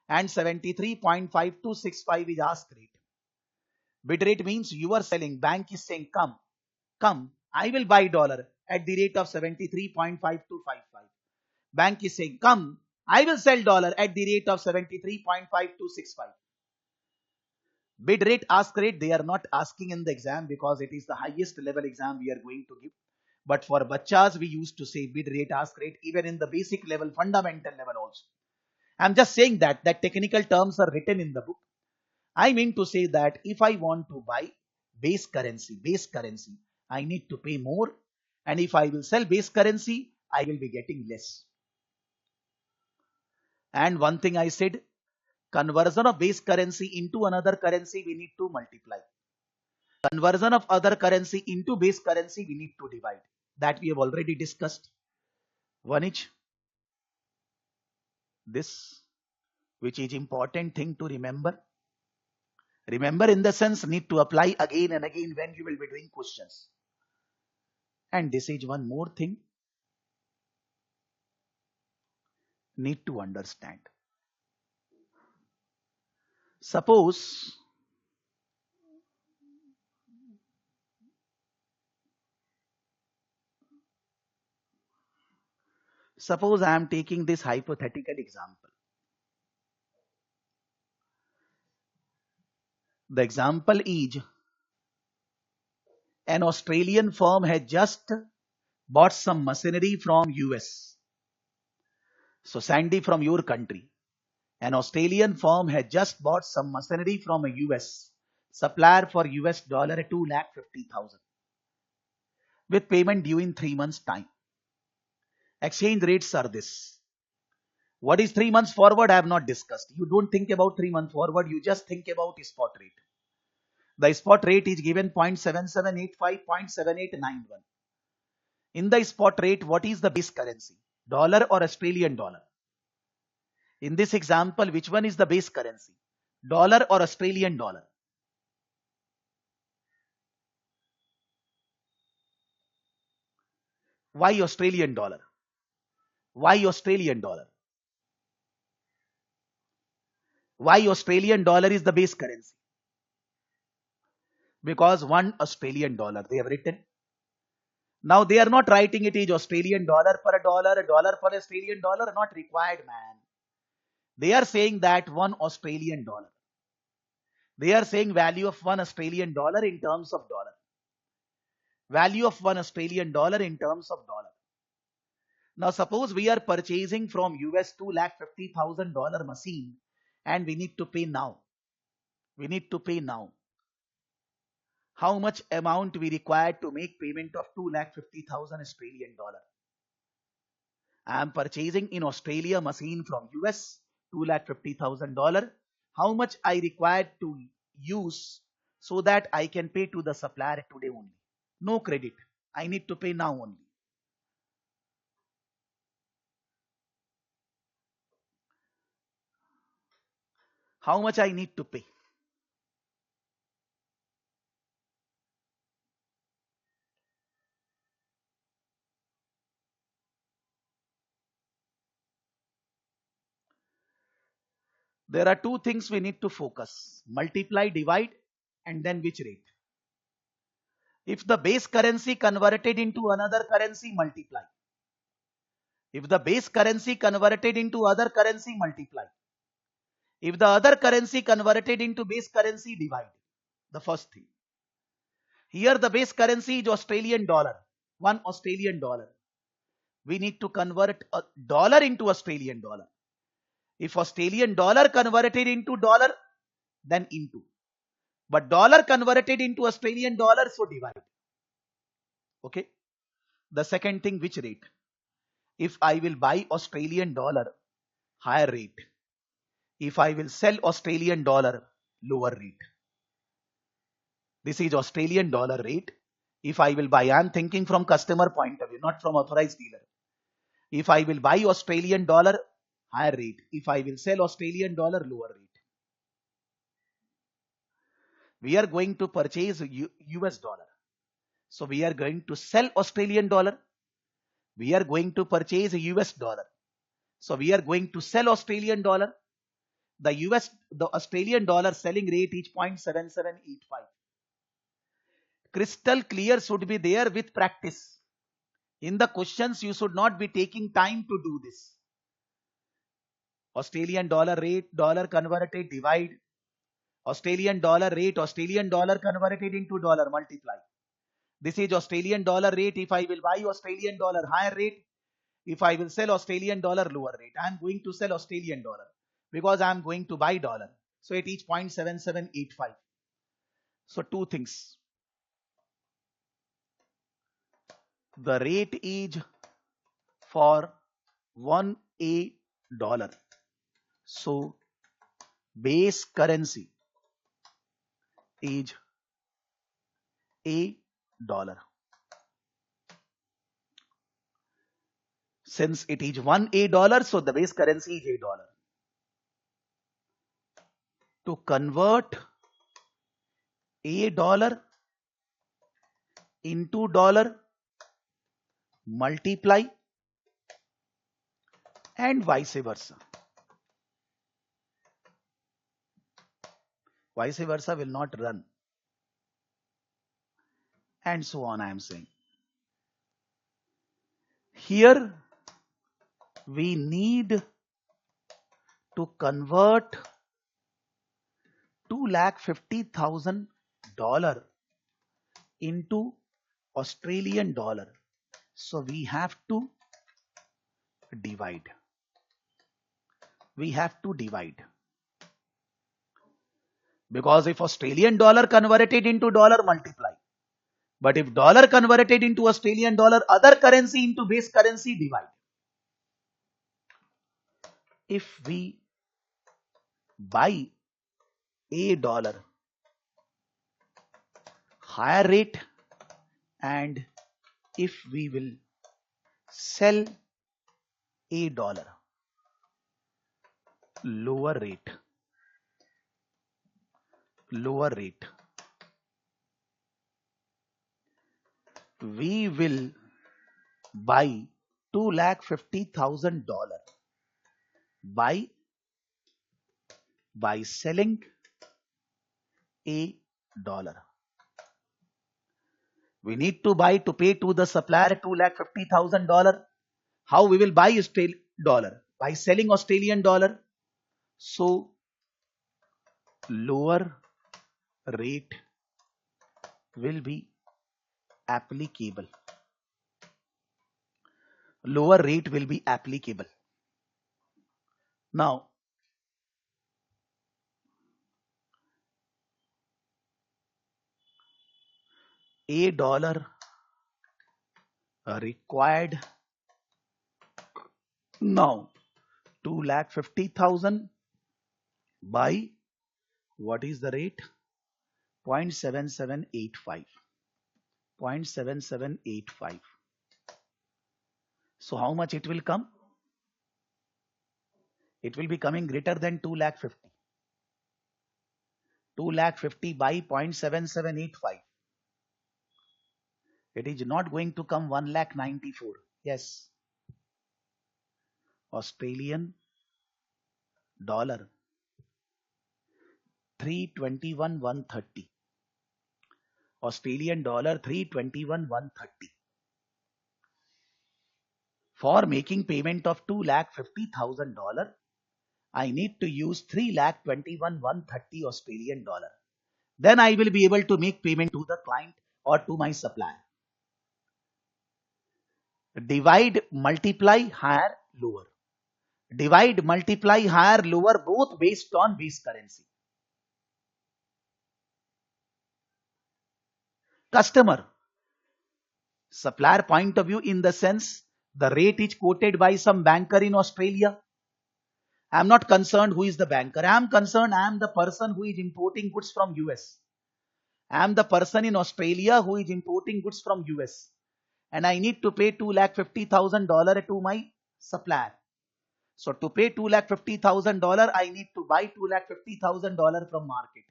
and 73.5265 is ask rate. Bid rate means you are selling, bank is saying come, I will buy dollar at the rate of 73.5255. Bank is saying come, I will sell dollar at the rate of 73.5265. Bid rate, ask rate, they are not asking in the exam because it is the highest level exam we are going to give. But for bachas, we used to say bid rate, ask rate, even in the basic level, fundamental level also. I'm just saying that technical terms are written in the book. I mean to say that if I want to buy base currency, I need to pay more. And if I will sell base currency, I will be getting less. And one thing I said, conversion of base currency into another currency, we need to multiply. Conversion of other currency into base currency, we need to divide. That we have already discussed. One is this, which is important thing to remember. Remember, in the sense, need to apply again and again when you will be doing questions. And this is one more thing need to understand. Suppose I am taking this hypothetical example. The example is an Australian firm has just bought some machinery from US. So Sandy, from your country, an Australian firm has just bought some machinery from a US supplier for US dollar 2,50,000 with payment due in 3 months time. Exchange rates are this. What is 3 months forward? I have not discussed. You don't think about 3 months forward. You just think about spot rate. The spot rate is given 0.7785, 0.7891. In the spot rate, what is the base currency? Dollar or Australian dollar? In this example, which one is the base currency? Dollar or Australian dollar? Why Australian dollar? Why Australian dollar? Why Australian dollar is the base currency? Because one Australian dollar they have written. Now they are not writing it is Australian dollar per dollar, a dollar per Australian dollar, not required, man. They are saying that one Australian dollar. They are saying value of one Australian dollar in terms of dollar. Value of one Australian dollar in terms of dollar. Now suppose we are purchasing from US $2,50,000 machine and we need to pay now. We need to pay now. How much amount we require to make payment of 2,50,000 Australian dollar? I am purchasing in Australia machine from US $2,50,000. How much I require to use so that I can pay to the supplier today only? No credit. I need to pay now only. How much I need to pay? There are two things we need to focus. Multiply, divide, and then which rate. If the base currency converted into another currency, multiply. If the base currency converted into other currency, multiply. If the other currency converted into base currency, divide. The first thing. Here the base currency is Australian dollar. One Australian dollar. We need to convert a dollar into Australian dollar. If Australian dollar converted into dollar, then into. But dollar converted into Australian dollar, so divide. Okay. The second thing, which rate? If I will buy Australian dollar, higher rate. If I will sell Australian dollar, lower rate. This is Australian dollar rate. If I will buy, I am thinking from customer point of view, not from authorized dealer. If I will buy Australian dollar, higher rate. If I will sell Australian dollar, lower rate. We are going to purchase US dollar. So we are going to sell Australian dollar. We are going to purchase US dollar. So we are going to sell Australian dollar. The Australian dollar selling rate is 0.7785. Crystal clear should be there with practice. In the questions, you should not be taking time to do this. Australian dollar rate, dollar converted, divide. Australian dollar rate, Australian dollar converted into dollar, multiply. This is Australian dollar rate. If I will buy Australian dollar, higher rate. If I will sell Australian dollar, lower rate. I am going to sell Australian dollar because I am going to buy dollar. So it is 0.7785. So two things. The rate is for $1 dollar. So base currency is $1 dollar. Since it is $1 dollar, so the base currency is $1 dollar. To convert A dollar into dollar multiply and vice versa. Vice versa will not run. And so on, I am saying. Here we need to convert $250,000 into Australian dollar. So we have to divide. We have to divide. Because if Australian dollar converted into dollar, multiply. But if dollar converted into Australian dollar, other currency into base currency, divide. If we buy a dollar higher rate and if we will sell a dollar lower rate, we will buy $250,000 by selling a dollar. We need to buy to pay to the supplier $250,000. How we will buy Australian dollar? By selling Australian dollar. So lower rate will be applicable. Lower rate will be applicable. Now, a dollar required now 250,000 by what is the rate? 0.7785. 0.7785. So how much it will come? It will be coming greater than 250. 250 by 0.7785. It is not going to come 1,94,000. Yes. Australian dollar 321,130. Australian dollar 321,130. For making payment of $250,000, I need to use 3,21,130 Australian dollar. Then I will be able to make payment to the client or to my supplier. Divide, multiply, higher, lower. Divide, multiply, higher, lower, both based on base currency. Customer, supplier point of view, in the sense the rate is quoted by some banker in Australia. I am not concerned who is the banker. I am concerned I am the person who is importing goods from US. I am the person in Australia who is importing goods from US. And I need to pay $250,000 to my supplier. So to pay $250,000, I need to buy $250,000 from market.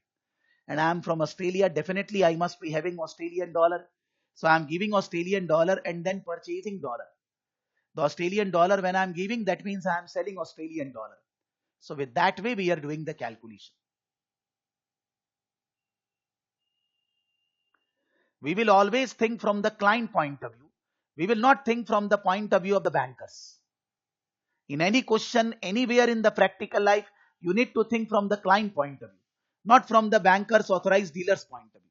And I am from Australia. Definitely I must be having Australian dollar. So I am giving Australian dollar and then purchasing dollar. The Australian dollar when I am giving, that means I am selling Australian dollar. So with that way we are doing the calculation. We will always think from the client point of view. We will not think from the point of view of the bankers. In any question, anywhere in the practical life, you need to think from the client point of view, not from the bankers, authorized dealers point of view.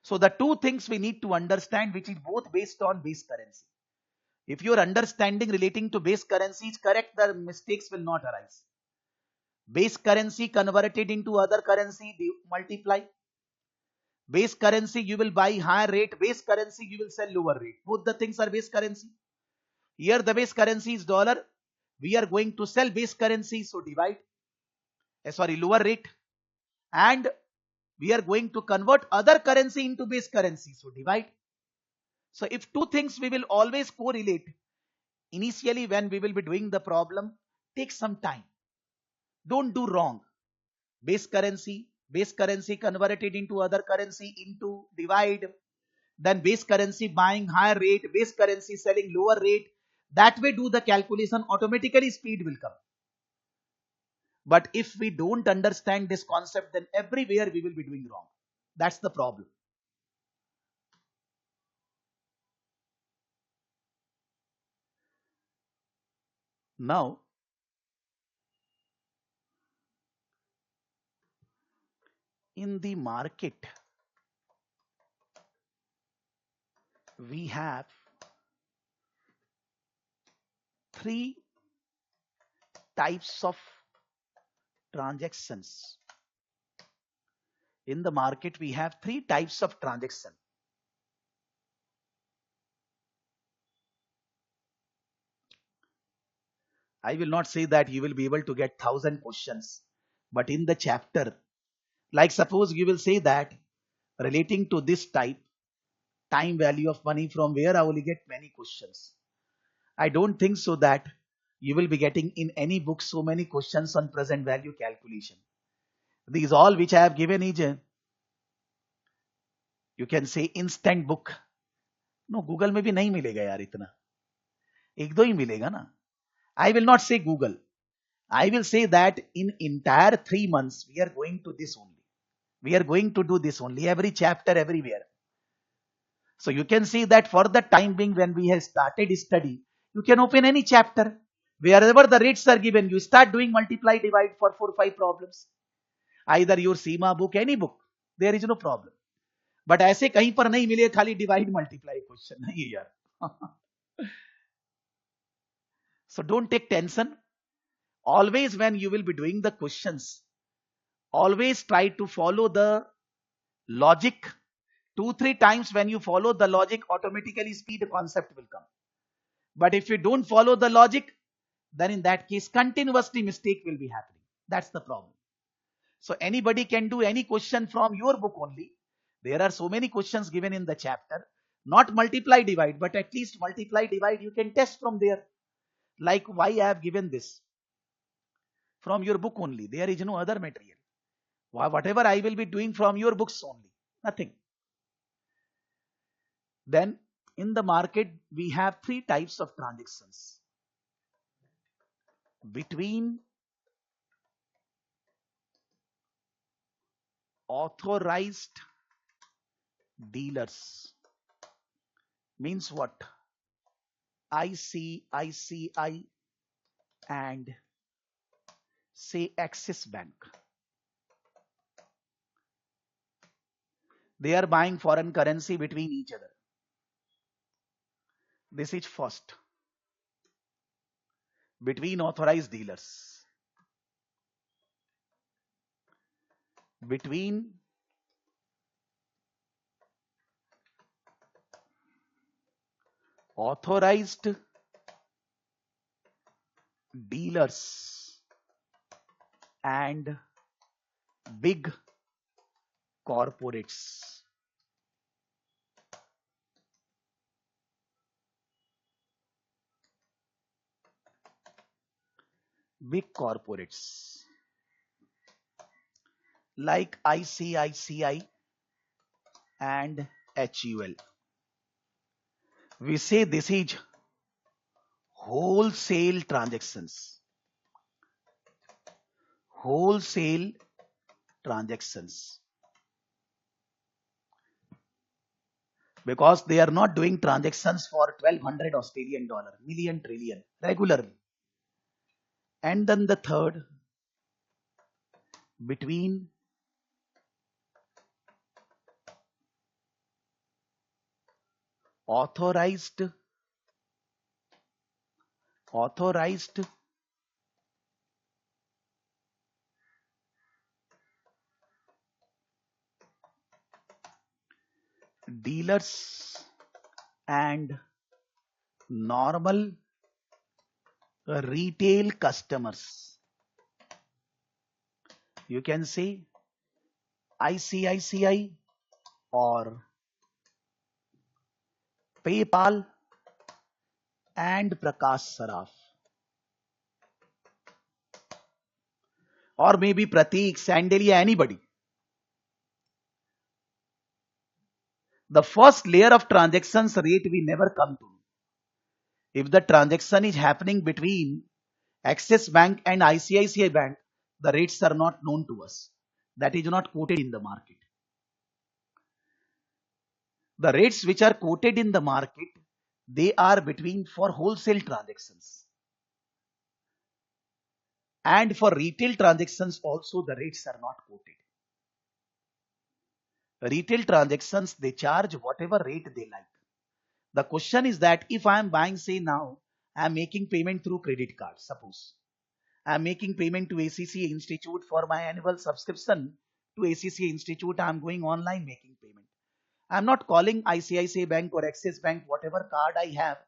So the two things we need to understand, which is both based on base currency. If your understanding relating to base currency is correct, the mistakes will not arise. Base currency converted into other currency, multiply. Base currency you will buy higher rate, base currency you will sell lower rate. Both the things are base currency. Here the base currency is dollar. We are going to sell base currency, so divide. Lower rate. And we are going to convert other currency into base currency, so divide. So if two things we will always correlate. Initially when we will be doing the problem, take some time. Don't do wrong. base currency converted into other currency into divide, then base currency buying higher rate, base currency selling lower rate. That way do the calculation, automatically speed will come. But if we don't understand this concept, then everywhere we will be doing wrong. That's the problem. Now, in the market, we have three types of transactions. In the market, we have three types of transaction. I will not say that you will be able to get 1,000 questions, but in the chapter, like suppose you will say that relating to this type, time value of money, from where I will get many questions. I don't think so that you will be getting in any book so many questions on present value calculation. These all which I have given is you can say instant book. No, Google में भी नहीं मिलेगा यार इतना. एक दो ही मिलेगा ना. I will not say Google. I will say that in entire 3 months we are going to this only. We are going to do this only, every chapter, everywhere. So you can see that for the time being, when we have started study, you can open any chapter. Wherever the rates are given, you start doing multiply, divide for 4 or 5 problems. Either your CIMA book, any book, there is no problem. But ऐसे कहीं पर नहीं मिले खाली divide multiply question नहीं यार. So don't take tension. Always when you will be doing the questions, always try to follow the logic. 2-3 times when you follow the logic, automatically speed concept will come. But if you don't follow the logic, then in that case continuously mistake will be happening. That's the problem. So anybody can do any question from your book only. There are so many questions given in the chapter. Not multiply divide, but at least multiply divide you can test from there. Like why I have given this from your book only. There is no other material. Whatever I will be doing from your books only. Nothing. Then in the market, we have three types of transactions. Between authorized dealers. Means what? ICICI and say Axis Bank. They are buying foreign currency between each other. This is first. Between authorized dealers. Between authorized dealers and big corporates. Big corporates like ICICI and HUL. We say this is wholesale transactions. Wholesale transactions. Because they are not doing transactions for 1200 Australian dollar, million, trillion, regularly. And then the third, between authorized dealers and normal retail customers. You can say ICICI or PayPal and Prakash Saraf. or maybe Pratik, Sandelia, anybody. The first layer of transactions rate we never come to. If the transaction is happening between Axis Bank and ICICI Bank, the rates are not known to us. That is not quoted in the market. The rates which are quoted in the market, they are between for wholesale transactions. And for retail transactions also the rates are not quoted. Retail transactions, they charge whatever rate they like. The question is that if I am buying, say now, I am making payment through credit card, suppose. I am making payment to ACCA Institute for my annual subscription to ACCA Institute. I am going online making payment. I am not calling ICICI Bank or Axis Bank, whatever card I have,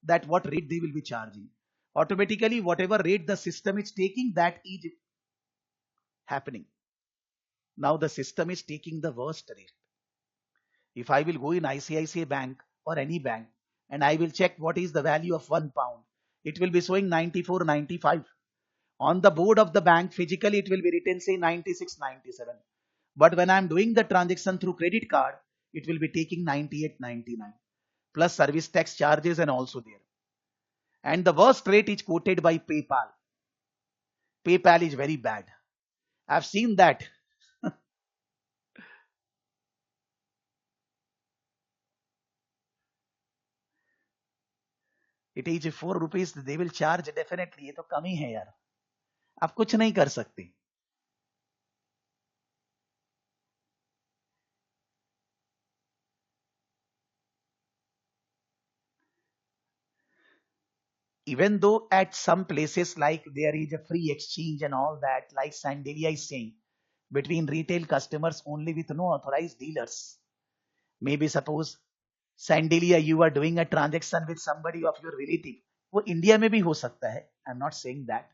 that what rate they will be charging. Automatically, whatever rate the system is taking, that is happening. Now the system is taking the worst rate. If I will go in ICICI Bank or any bank and I will check what is the value of £1, it will be showing 94, 95. On the board of the bank, physically it will be written say 96, 97. But when I am doing the transaction through credit card, it will be taking 98, 99. Plus service tax charges and also there. And the worst rate is quoted by PayPal. PayPal is very bad. I've seen that. It is 4 rupees they will charge definitely. ये तो कम ही है यार. आप कुछ नहीं कर सकते. Even though at some places like there is a free exchange and all that, like Sandelia is saying, between retail customers only with no authorized dealers. Maybe suppose Sandelia, you are doing a transaction with somebody of your relative. वो India में भी हो सकता है. I'm not saying that.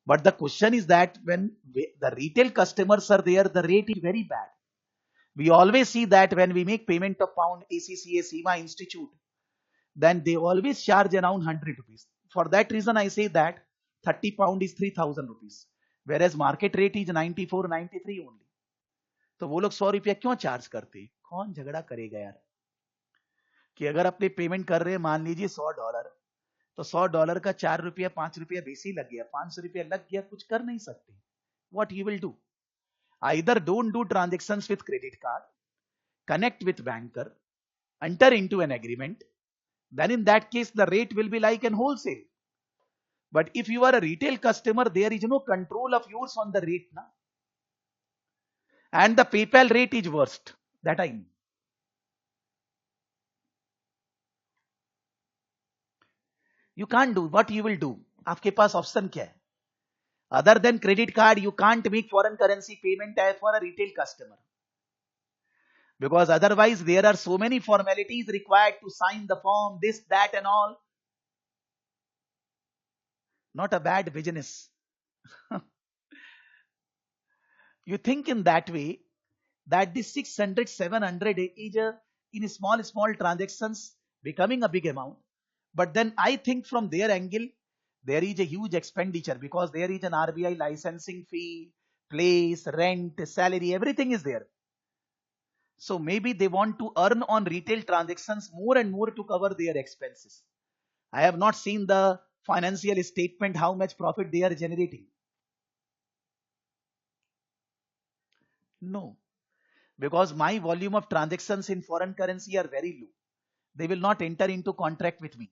But the question is that when the retail customers are there, the rate is very bad. We always see that when we make payment of pound, ACCA, CIMA Institute, then they always charge around 100 rupees. For that reason, I say that 30 pound is 3000 rupees, whereas market rate is 94, 93 only. तो वो लोग 100 रुपया क्यों charge करते? कौन झगड़ा करेगा यार? कि अगर अपने पेमेंट कर रहे हैं मान लीजिए $100, तो $100 का 4 रुपया 5 रुपया बेसी लग गया, 500 रुपया लग गया, कुछ कर नहीं सकते. What you will do? Either don't do transactions with credit card, connect with banker, enter into an agreement, then in that case the rate will be like an wholesale. But if you are a retail customer, there is no control of yours on the rate now. And the PayPal rate is worst. That I know. You can't do. What you will do? आपके पास option क्या है? Other than credit card, you can't make foreign currency payment as for a retail customer. Because otherwise there are so many formalities required to sign the form, this, that and all. Not a bad business. You think in that way that this 600, 700 is in small transactions becoming a big amount. But then I think from their angle, there is a huge expenditure because there is an RBI licensing fee, place, rent, salary, everything is there. So maybe they want to earn on retail transactions more and more to cover their expenses. I have not seen the financial statement, how much profit they are generating. No, because my volume of transactions in foreign currency are very low. They will not enter into contract with me.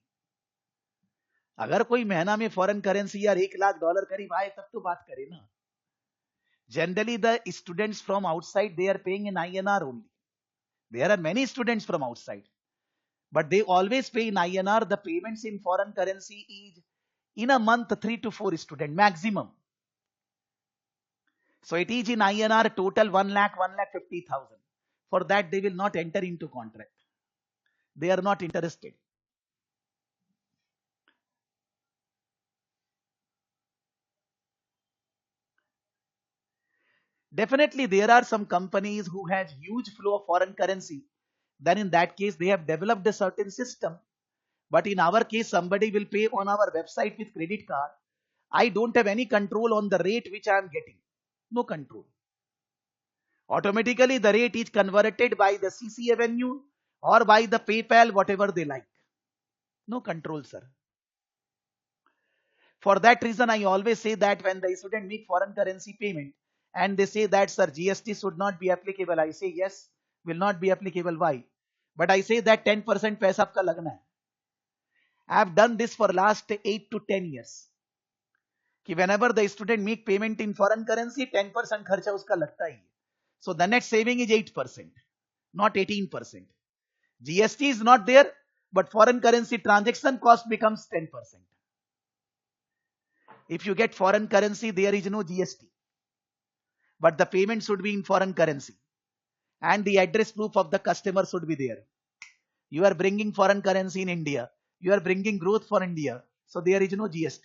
अगर कोई महीना में foreign currency यार $1,00,000 करीब आए तब तो बात करें ना. Generally the students from outside, they are paying in INR only. There are many students from outside, but they always pay in INR. The payments in foreign currency is in a month 3 to 4 student maximum. So it is in INR total 1,50,000. For that they will not enter into contract. They are not interested. Definitely there are some companies who has huge flow of foreign currency. Then in that case they have developed a certain system. But in our case somebody will pay on our website with credit card. I don't have any control on the rate which I am getting. No control. Automatically the rate is converted by the CC Avenue or by the PayPal, whatever they like. No control, sir. For that reason, I always say that when the student make foreign currency payment and they say that, sir, GST should not be applicable, I say yes, will not be applicable. Why? But I say that 10% पैसा आपका लगना है. I have done this for last 8 to 10 years. कि whenever the student make payment in foreign currency, 10% खर्चा उसका लगता ही है. So the net saving is 8%, not 18%. GST is not there, but foreign currency transaction cost becomes 10%. If you get foreign currency, there is no GST. But the payment should be in foreign currency. And the address proof of the customer should be there. You are bringing foreign currency in India. You are bringing growth for India. So there is no GST.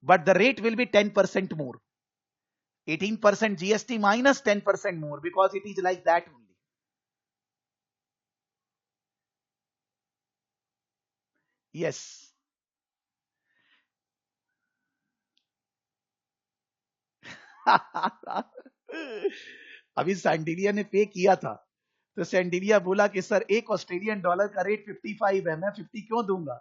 But the rate will be 10% more. 18% GST minus 10% more, because it is like that only. Yes. अभी सैंडिलिया ने पे किया था, तो सैंडिलिया बोला कि sir एक Australian dollar का रेट 55 है, मैं 50 क्यों दूंगा.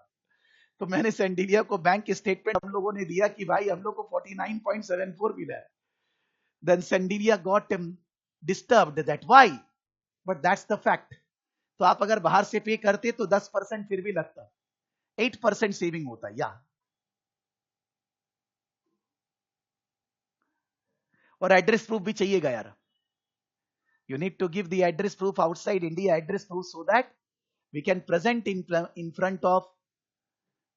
तो मैंने सैंडिलिया को बैंक स्टेटमेंट हम लोगों ने दिया कि भाई हम लोग को 49.74 मिला है. Then Sandilya got disturbed that why, but that's the fact. तो आप अगर बाहर से पे करते तो 10% फिर भी लगता, 8% सेविंग होता. या और एड्रेस प्रूफ भी चाहिएगा यार. You need to give the address proof outside India, address proof, so that we can present in front of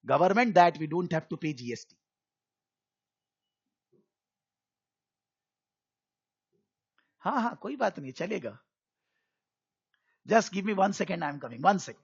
government that we don't have to pay GST. हाँ हाँ कोई बात नहीं, चलेगा. Just give me 1 second, I am coming. 1 second.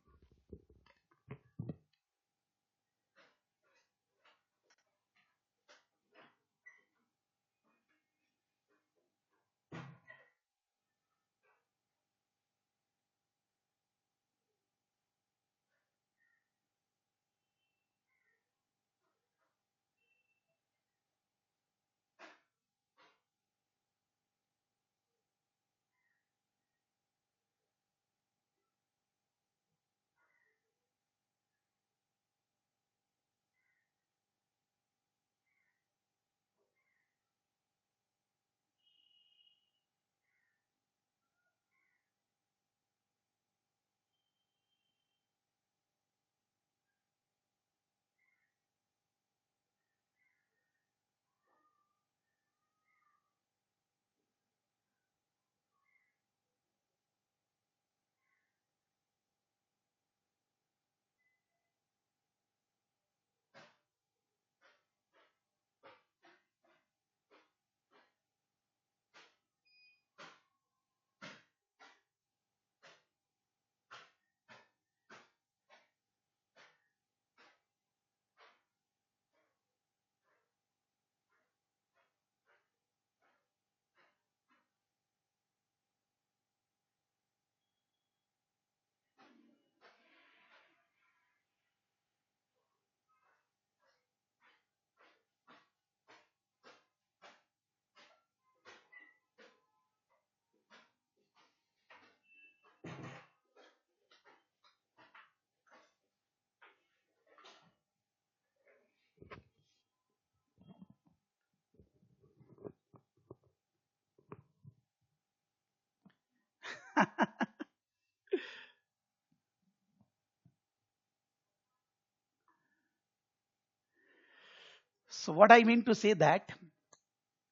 So what I mean to say that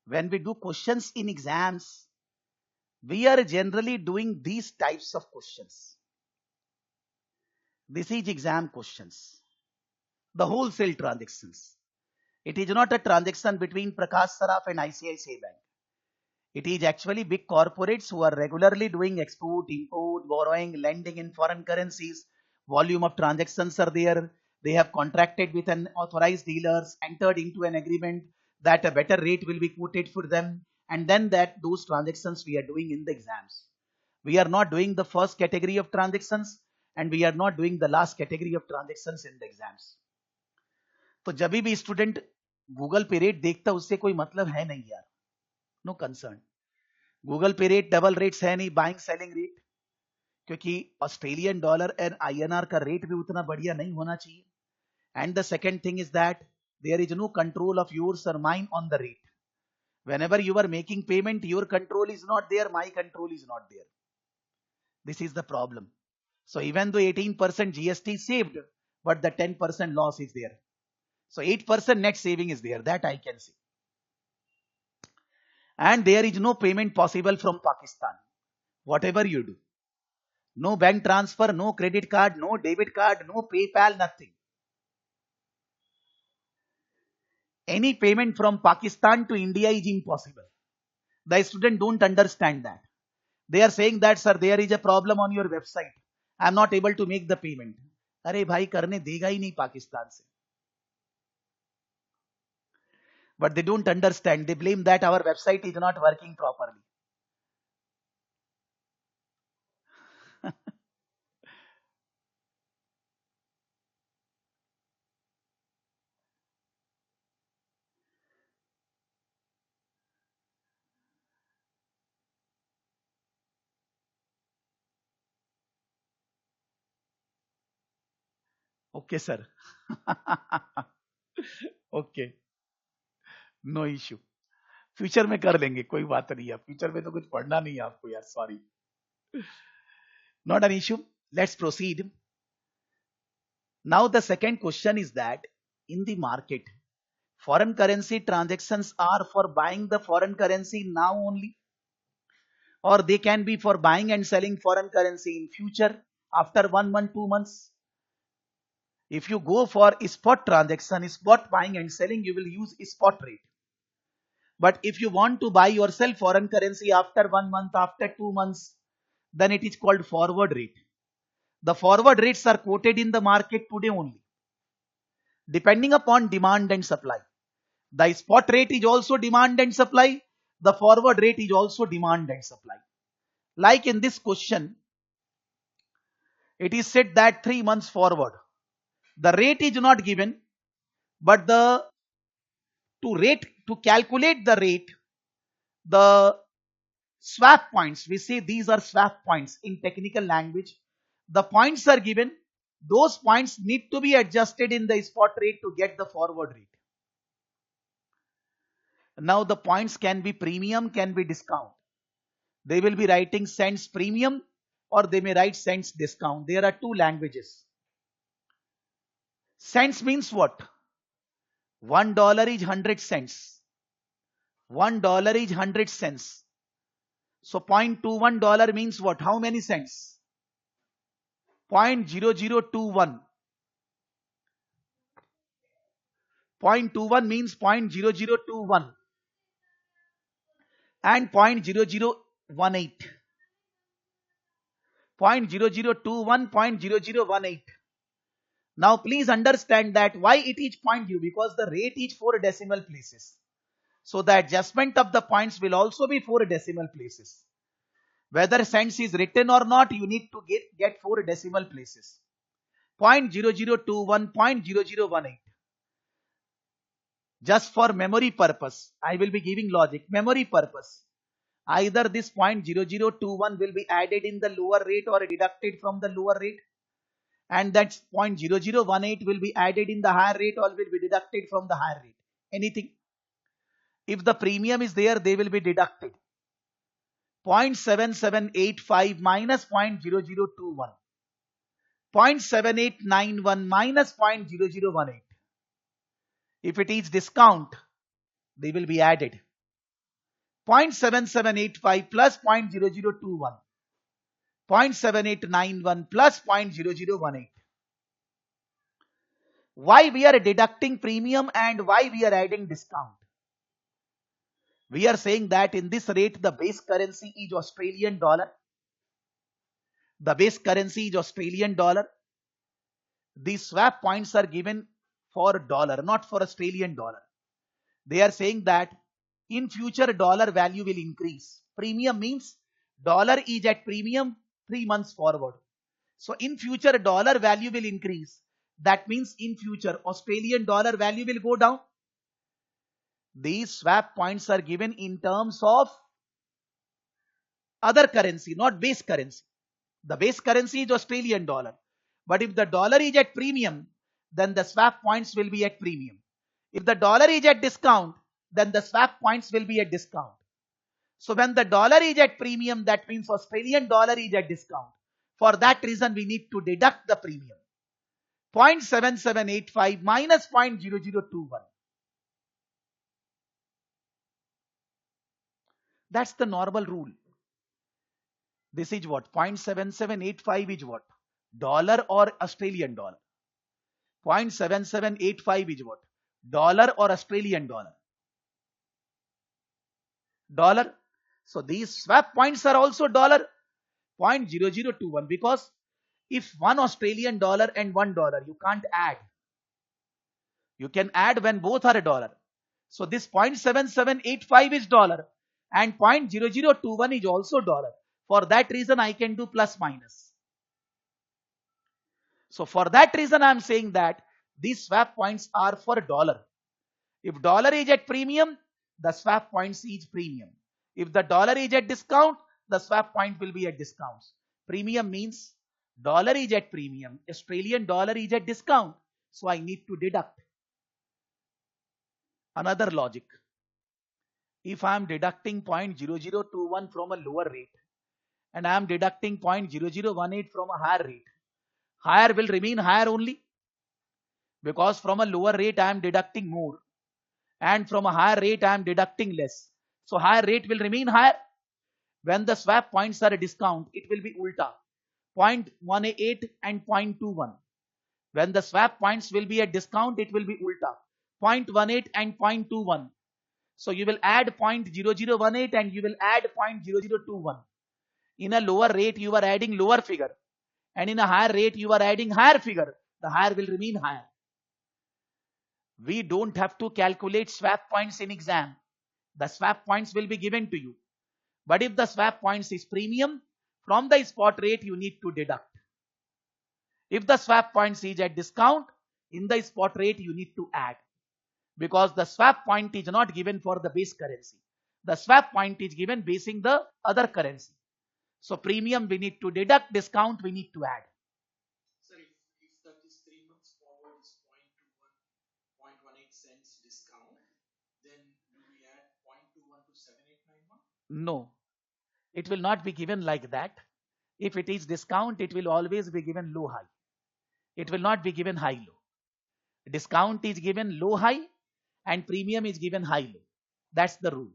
when we do questions in exams, we are generally doing these types of questions. This is exam questions. The wholesale transactions. It is not a transaction between Prakash Saraf and ICICI Bank. It is actually big corporates who are regularly doing export, import, borrowing, lending in foreign currencies. Volume of transactions are there. They have contracted with an authorized dealers, entered into an agreement that a better rate will be quoted for them. And then that those transactions we are doing in the exams. We are not doing the first category of transactions. and we are not doing the last category of transactions in the exams. तो जब भी student Google pay rate देखता उससे कोई मतलब है नहीं यार, no concern. Google pay rate double rates है नहीं, बाइंग सेलिंग रेट, क्योंकि ऑस्ट्रेलियन डॉलर एंड आईएनआर का रेट भी उतना बढ़िया नहीं होना चाहिए. And the second thing is that there is no control of yours और mine on the rate. Whenever you are making payment, your control is not there, my control is not there. This is the problem. So even though 18% GST is saved, but the 10% loss is there. So 8% net saving is there, that I can see. And there is no payment possible from Pakistan. Whatever you do. No bank transfer, no credit card, no debit card, no PayPal, nothing. Any payment from Pakistan to India is impossible. The students don't understand that. They are saying that, sir, there is a problem on your website. I am not able to make the payment. अरे भाई करने देगा ही नहीं पाकिस्तान से. But they don't understand. They blame that our website is not working properly. Okay, sir. Okay. No issue. Future में कर लेंगे, कोई बात नहीं है. फ्यूचर में तो कुछ पढ़ना नहीं है आपको यार, sorry. Not an issue. Let's proceed. Now the second question is that in the market, foreign currency transactions are for buying the foreign currency now only, or they can be for buying and selling foreign currency in future after 1 month, 2 months. If you go for spot transaction, spot buying and selling, you will use spot rate. But if you want to buy yourself foreign currency after 1 month, after 2 months, then it is called forward rate. The forward rates are quoted in the market today only, depending upon demand and supply. The spot rate is also demand and supply. The forward rate is also demand and supply. Like in this question, it is said that 3 months forward. The rate is not given, but to calculate the rate, the swap points, we say these are swap points in technical language. The points are given. Those points need to be adjusted in the spot rate to get the forward rate. Now the points can be premium, can be discount. They will be writing cents premium or they may write cents discount. There are two languages. Cents means what? $1 is 100 cents. $1 is 100 cents. So $0.21 means what? How many cents? 0.0021. 0.21 means 0.0021 and 0.0018. 0.0021, 0.0018. Now please understand that why it is 0.0, because the rate is 4 decimal places. So the adjustment of the points will also be 4 decimal places. Whether cents is written or not, you need to get 4 decimal places. 0.0021, 0.0018. Just for memory purpose, I will be giving logic. Memory purpose. Either this 0.0021 will be added in the lower rate or deducted from the lower rate. And that 0.0018 will be added in the higher rate or will be deducted from the higher rate. Anything. If the premium is there, they will be deducted. 0.7785 minus 0.0021. 0.7891 minus 0.0018. If it is discount, they will be added. 0.7785 plus 0.0021. 0.7891 plus 0.0018. Why we are deducting premium and why we are adding discount? We are saying that in this rate, the base currency is Australian dollar. The base currency is Australian dollar. These swap points are given for dollar, not for Australian dollar. They are saying that in future dollar value will increase. Premium means dollar is at premium 3 months forward. So in future dollar value will increase. That means in future Australian dollar value will go down. These swap points are given in terms of other currency, not base currency. The base currency is Australian dollar. But if the dollar is at premium, then the swap points will be at premium. If the dollar is at discount, then the swap points will be at discount. So when the dollar is at premium, that means Australian dollar is at discount. For that reason, we need to deduct the premium. 0.7785 minus 0.0021. That's the normal rule. This is what? 0.7785 is what? Dollar or Australian dollar? 0.7785 is what? Dollar or Australian dollar? Dollar. So these swap points are also dollar. 0.0021, because if one Australian dollar and $1, you can't add. You can add when both are a dollar. So this 0.7785 is dollar and 0.0021 is also dollar. For that reason, I can do plus minus. So for that reason, I am saying that these swap points are for dollar. If dollar is at premium, the swap points is premium. If the dollar is at discount, the swap point will be at discounts. Premium means dollar is at premium, Australian dollar is at discount. So I need to deduct. Another logic. If I am deducting 0.0021 from a lower rate and I am deducting 0.0018 from a higher rate, higher will remain higher only, because from a lower rate I am deducting more and from a higher rate I am deducting less. So higher rate will remain higher. When the swap points are a discount, it will be ulta, 0.18 and 0.21. When the swap points will be at discount, it will be ulta, 0.18 and 0.21. So you will add 0.0018 and you will add 0.0021. In a lower rate, you are adding lower figure, and in a higher rate, you are adding higher figure. The higher will remain higher. We don't have to calculate swap points in exam. The swap points will be given to you. But if the swap points is premium, from the spot rate you need to deduct. If the swap points is at discount, in the spot rate you need to add. Because the swap point is not given for the base currency. The swap point is given basing the other currency. So premium we need to deduct, discount we need to add. Sir, if that is 3 months forward is 0.18 cents discount, then do we add 0.21 to 7891? No, it will not be given like that. If it is discount, it will always be given low high. It will not be given high low. Discount is given low high and premium is given high low. That's the rule.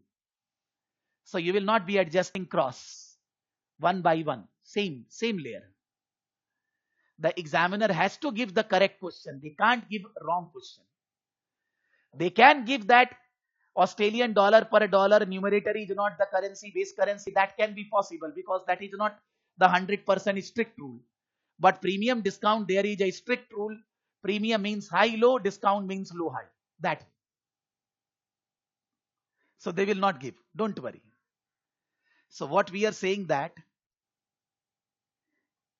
So you will not be adjusting cross one by one, same layer. The examiner has to give the correct question. They can't give wrong question. They can give that Australian dollar per dollar numerator is not the currency, base currency. That can be possible because that is not the 100% strict rule. But premium discount, there is a strict rule. Premium means high low, discount means low high. That. So they will not give. Don't worry. So what we are saying that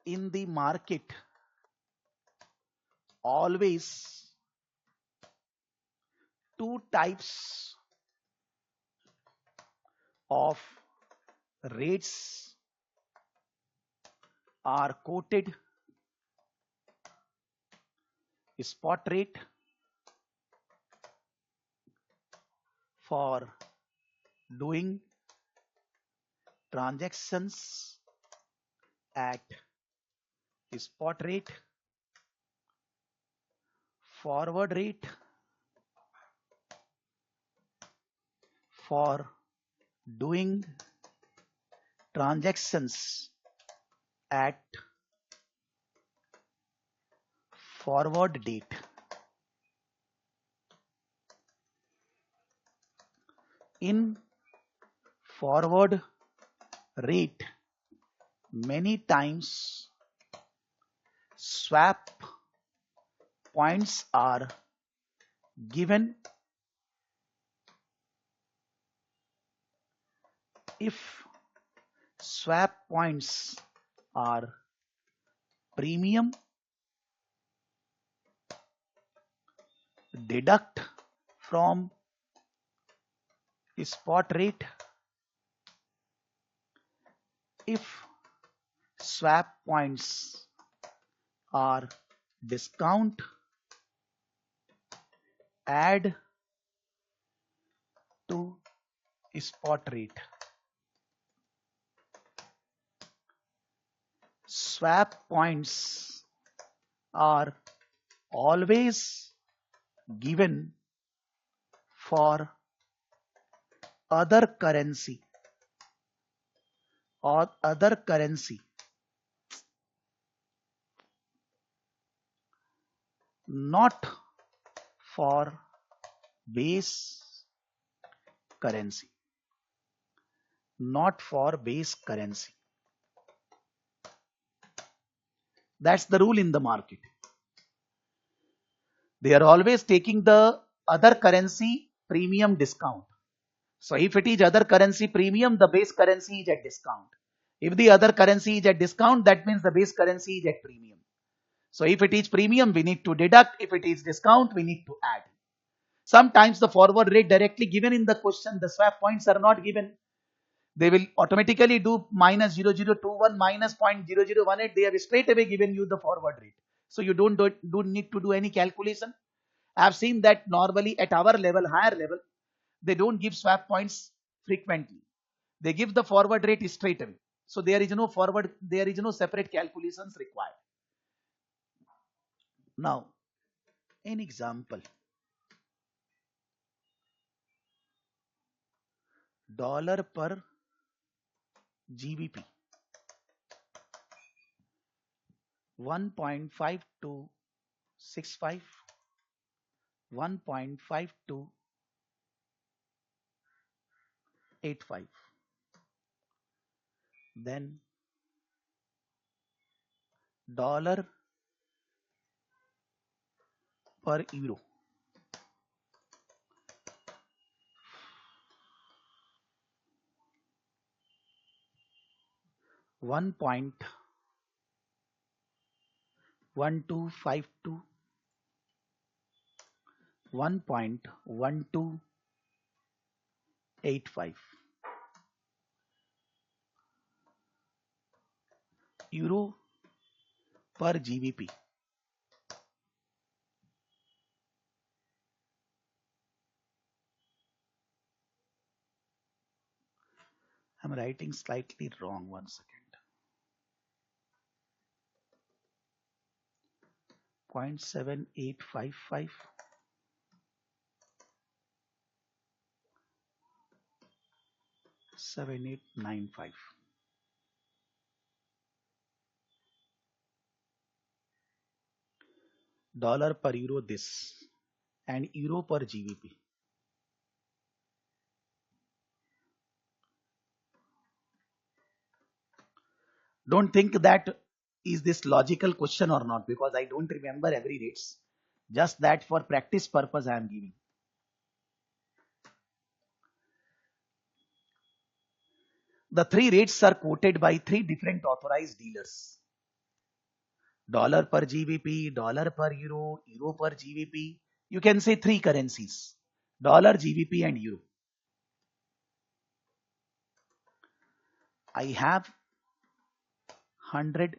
in the market, always two types of rates are quoted: spot rate for doing transactions at spot rate, forward rate for doing transactions at forward date. In forward rate, many times swap points are given if swap points are premium deduct from spot rate if swap points are discount, add to spot rate. Swap points are always given for other currency or other currency, not for base currency, not for base currency. That's the rule in the market. They are always taking the other currency premium discount. So if it is other currency premium, the base currency is at discount. If the other currency is at discount, that means the base currency is at premium. So if it is premium, we need to deduct. If it is discount, we need to add. Sometimes the forward rate directly given in the question, the swap points are not given. They will automatically do minus 0.0021 minus 0.0018. They have straight away given you the forward rate. So you don't need to do any calculation. I have seen that normally at our level, higher level, they don't give swap points frequently. They give the forward rate straight away. So there is no separate calculations required. Now, an example. Dollar per GBP 1.5265, 1.5285. Then dollar per euro 1.1252, 1.1285. Euro per GBP. I'm writing slightly wrong. 1 second. 0.7855, 7895. Dollar per euro this, and euro per GBP. Don't think that is this logical question or not, because I don't remember every rates. Just that for practice purpose I am giving. The three rates are quoted by three different authorized dealers. Dollar per GBP, dollar per euro, euro per GBP. You can say three currencies: dollar, GBP and euro. I have $100.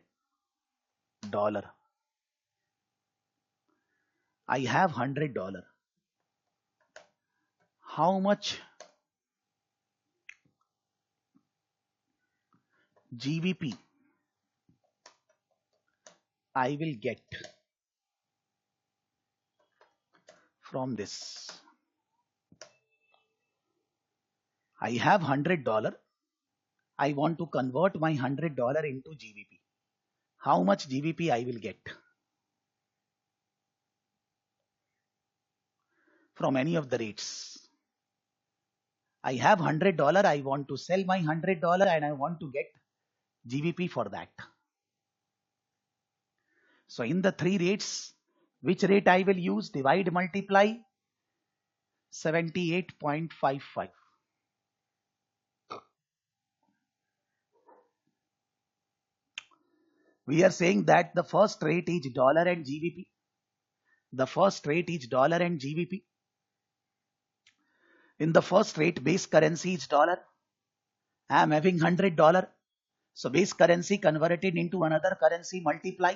I have $100. How much GBP I will get from this? I have $100. I want to convert my $100 into GBP. How much GBP I will get from any of the rates? I have $100. I want to sell my $100 and I want to get GBP for that. So in the three rates, which rate I will use? Divide, multiply. 78.55. We are saying that the first rate is dollar and GBP. The first rate is dollar and GBP. In the first rate, base currency is dollar. I am having $100. So base currency converted into another currency, multiply.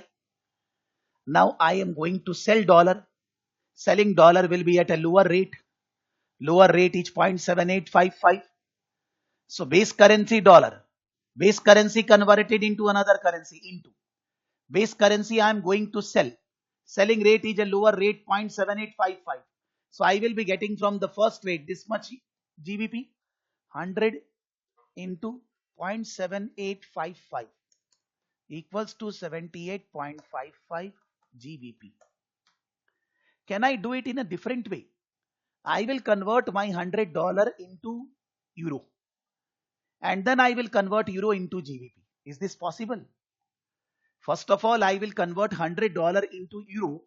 Now I am going to sell dollar. Selling dollar will be at a lower rate. Lower rate is 0.7855. So base currency dollar. Base currency converted into another currency, into. Base currency I am going to sell. Selling rate is a lower rate, 0.7855. So I will be getting from the first rate this much GBP, 100 into 0.7855 equals to 78.55 GBP. Can I do it in a different way? I will convert my $100 into euro, and then I will convert euro into GBP. Is this possible? First of all, I will convert $100 into euro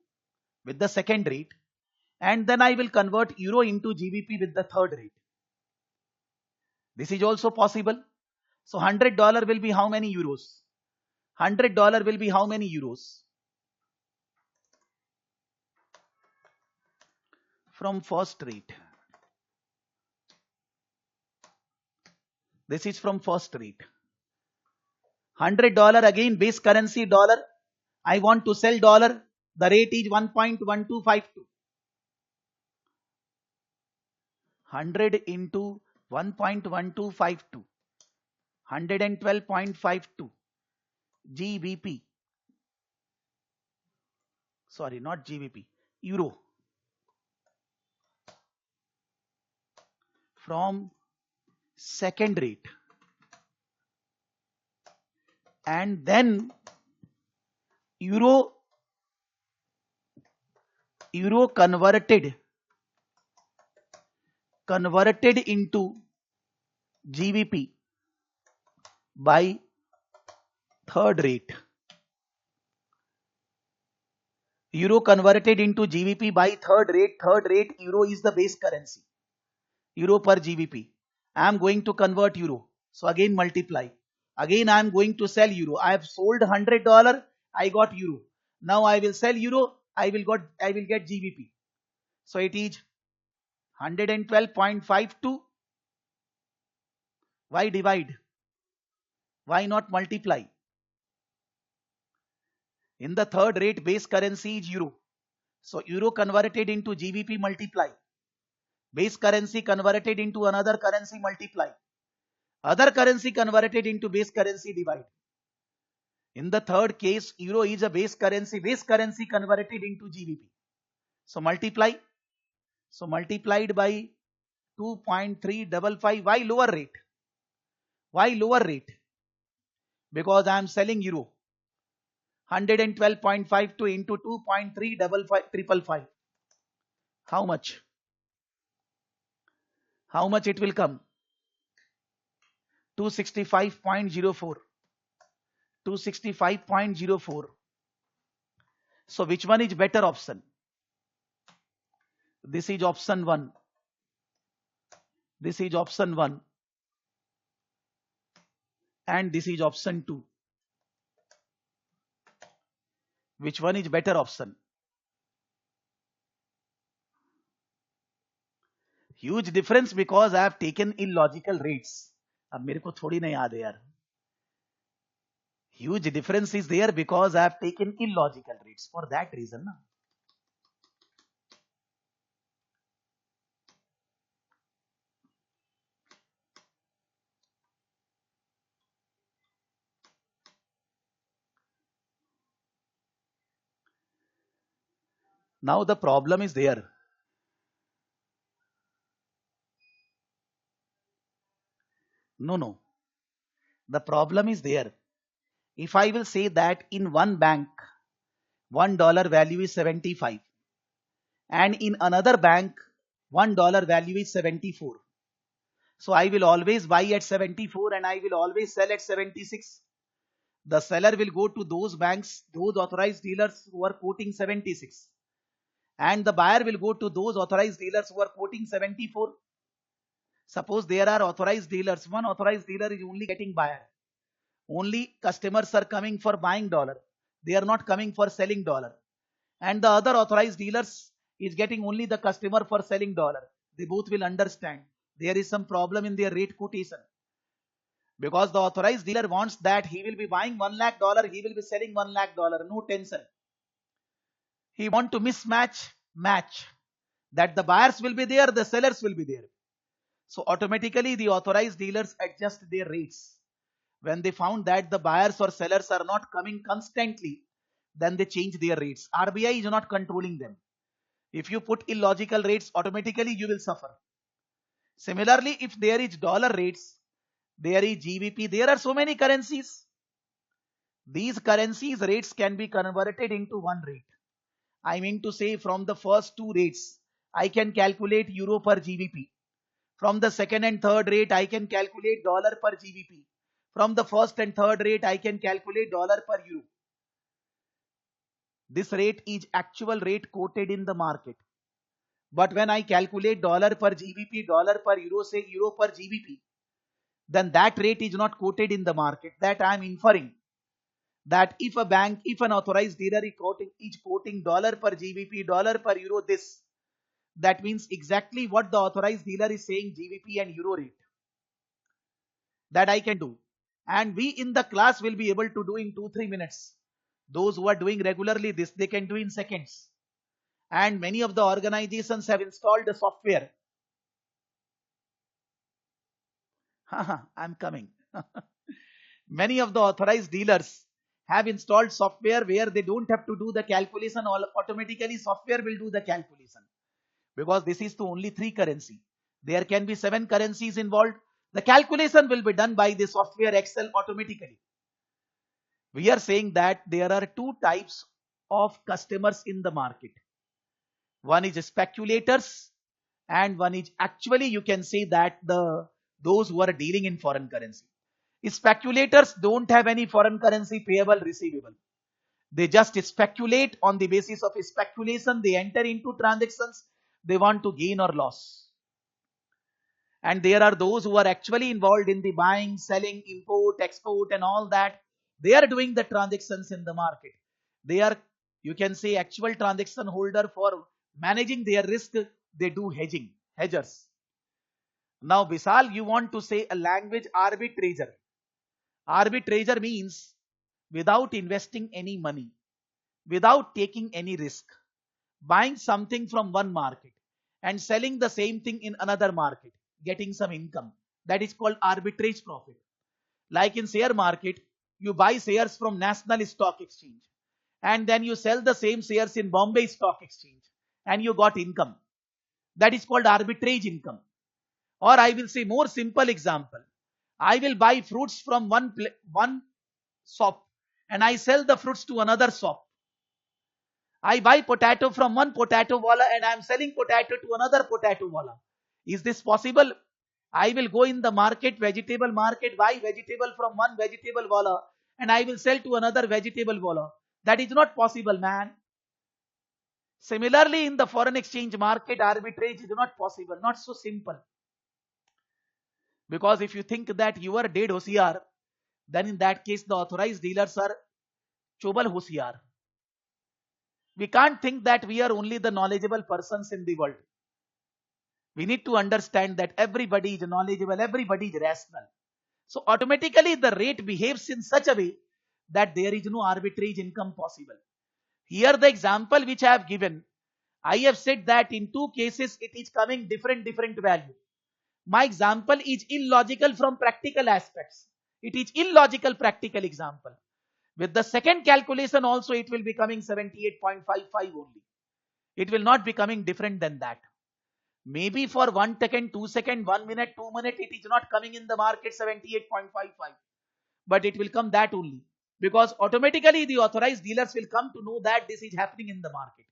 with the second rate, and then I will convert euro into GBP with the third rate. This is also possible. So $100 will be how many euros? $100 will be how many euros? From first rate. This is from first rate. $100 again, base currency dollar. I want to sell dollar. The rate is 1.1252. 100 into 1.1252. 112.52 GBP. Sorry, not GBP. Euro. From second rate. And then euro converted into GBP by third rate. Euro converted into GBP by third rate. Third rate, euro is the base currency. Euro per GBP. I am going to convert euro. So again multiply. Again I am going to sell euro. I have sold $100. I got euro. Now I will sell euro. I will get GBP. So it is 112.52. Why divide? Why not multiply? In the third rate, base currency is euro. So euro converted into GBP, multiply. Base currency converted into another currency, multiply. Other currency converted into base currency, divide. In the third case, euro is a base currency converted into GBP. So multiply. So multiplied by 2.355. Why lower rate? Why lower rate? Because I am selling euro. 112.52 into 2.355. How much? How much it will come? 265.04. 265.04. So which one is better option? This is option 1. This is option 1. And this is option 2. Which one is better option? Huge difference, because I have taken illogical rates. अब मेरे को थोड़ी ना याद है यार. Huge difference is there because I have taken illogical rates. For that reason, na. Now the problem is there. No. The problem is there. If I will say that in one bank, $1 value is 75, and in another bank, $1 value is 74. So I will always buy at 74 and I will always sell at 76. The seller will go to those banks, those authorized dealers who are quoting 76. And the buyer will go to those authorized dealers who are quoting 74. Suppose there are authorized dealers. One authorized dealer is only getting buyer. Only customers are coming for buying dollar. They are not coming for selling dollar. And the other authorized dealers is getting only the customer for selling dollar. They both will understand there is some problem in their rate quotation. Because the authorized dealer wants that he will be buying 1 lakh dollar, he will be selling 1 lakh dollar. No tension. He want to match that the buyers will be there, the sellers will be there. So automatically the authorized dealers adjust their rates. When they found that the buyers or sellers are not coming constantly, then they change their rates. RBI is not controlling them. If you put illogical rates, automatically you will suffer. Similarly, if there is dollar rates, there is GBP, there are so many currencies. These currencies rates can be converted into one rate. I mean to say from the first two rates, I can calculate euro per GBP. From the second and third rate, I can calculate dollar per GBP. From the first and third rate, I can calculate dollar per euro. This rate is actual rate quoted in the market. But when I calculate dollar per GBP, dollar per euro, say euro per GBP, then that rate is not quoted in the market. That I am inferring that if a bank, if an authorized dealer is quoting dollar per GBP, dollar per euro, this, that means exactly what the authorized dealer is saying GBP and euro rate. That I can do. And we in the class will be able to do in 2-3 minutes. Those who are doing regularly this, they can do in seconds. And many of the organizations have installed the software. I'm coming. Many of the authorized dealers have installed software where they don't have to do the calculation. Automatically software will do the calculation. Because this is the only 3 currency. There can be 7 currencies involved. The calculation will be done by the software Excel automatically. We are saying that there are 2 types of customers in the market. One is speculators and one is actually you can say that those who are dealing in foreign currency. Speculators don't have any foreign currency payable receivable. They just speculate on the basis of speculation. They enter into transactions. They want to gain or loss. And there are those who are actually involved in the buying, selling, import, export and all that. They are doing the transactions in the market. They are, you can say, actual transaction holder for managing their risk. They do hedging, hedgers. Now, Vishal, you want to say a language arbitrager. Arbitrager means without investing any money, without taking any risk, buying something from one market and selling the same thing in another market, getting some income. That is called arbitrage profit. Like in share market, you buy shares from National Stock Exchange and then you sell the same shares in Bombay Stock Exchange and you got income. That is called arbitrage income. Or I will say more simple example. I will buy fruits from one shop and I sell the fruits to another shop. I buy potato from one potato wala and I am selling potato to another potato wala. Is this possible? I will go in the market, vegetable market, buy vegetable from one vegetable wala and I will sell to another vegetable wala. That is not possible, man. Similarly, in the foreign exchange market, arbitrage is not possible, not so simple. Because if you think that you are dead hosiyar, then in that case the authorized dealers are chobal hosiyar. We can't think that we are only the knowledgeable persons in the world. We need to understand that everybody is knowledgeable, everybody is rational. So automatically the rate behaves in such a way that there is no arbitrage income possible. Here the example which I have given, I have said that in 2 cases it is coming different value. My example is illogical from practical aspects. It is illogical practical example. With the second calculation also it will be coming 78.55 only. It will not be coming different than that. Maybe for 1 second, 2 seconds, 1 minute, 2 minutes, it is not coming in the market 78.55. But it will come that only. Because automatically the authorized dealers will come to know that this is happening in the market.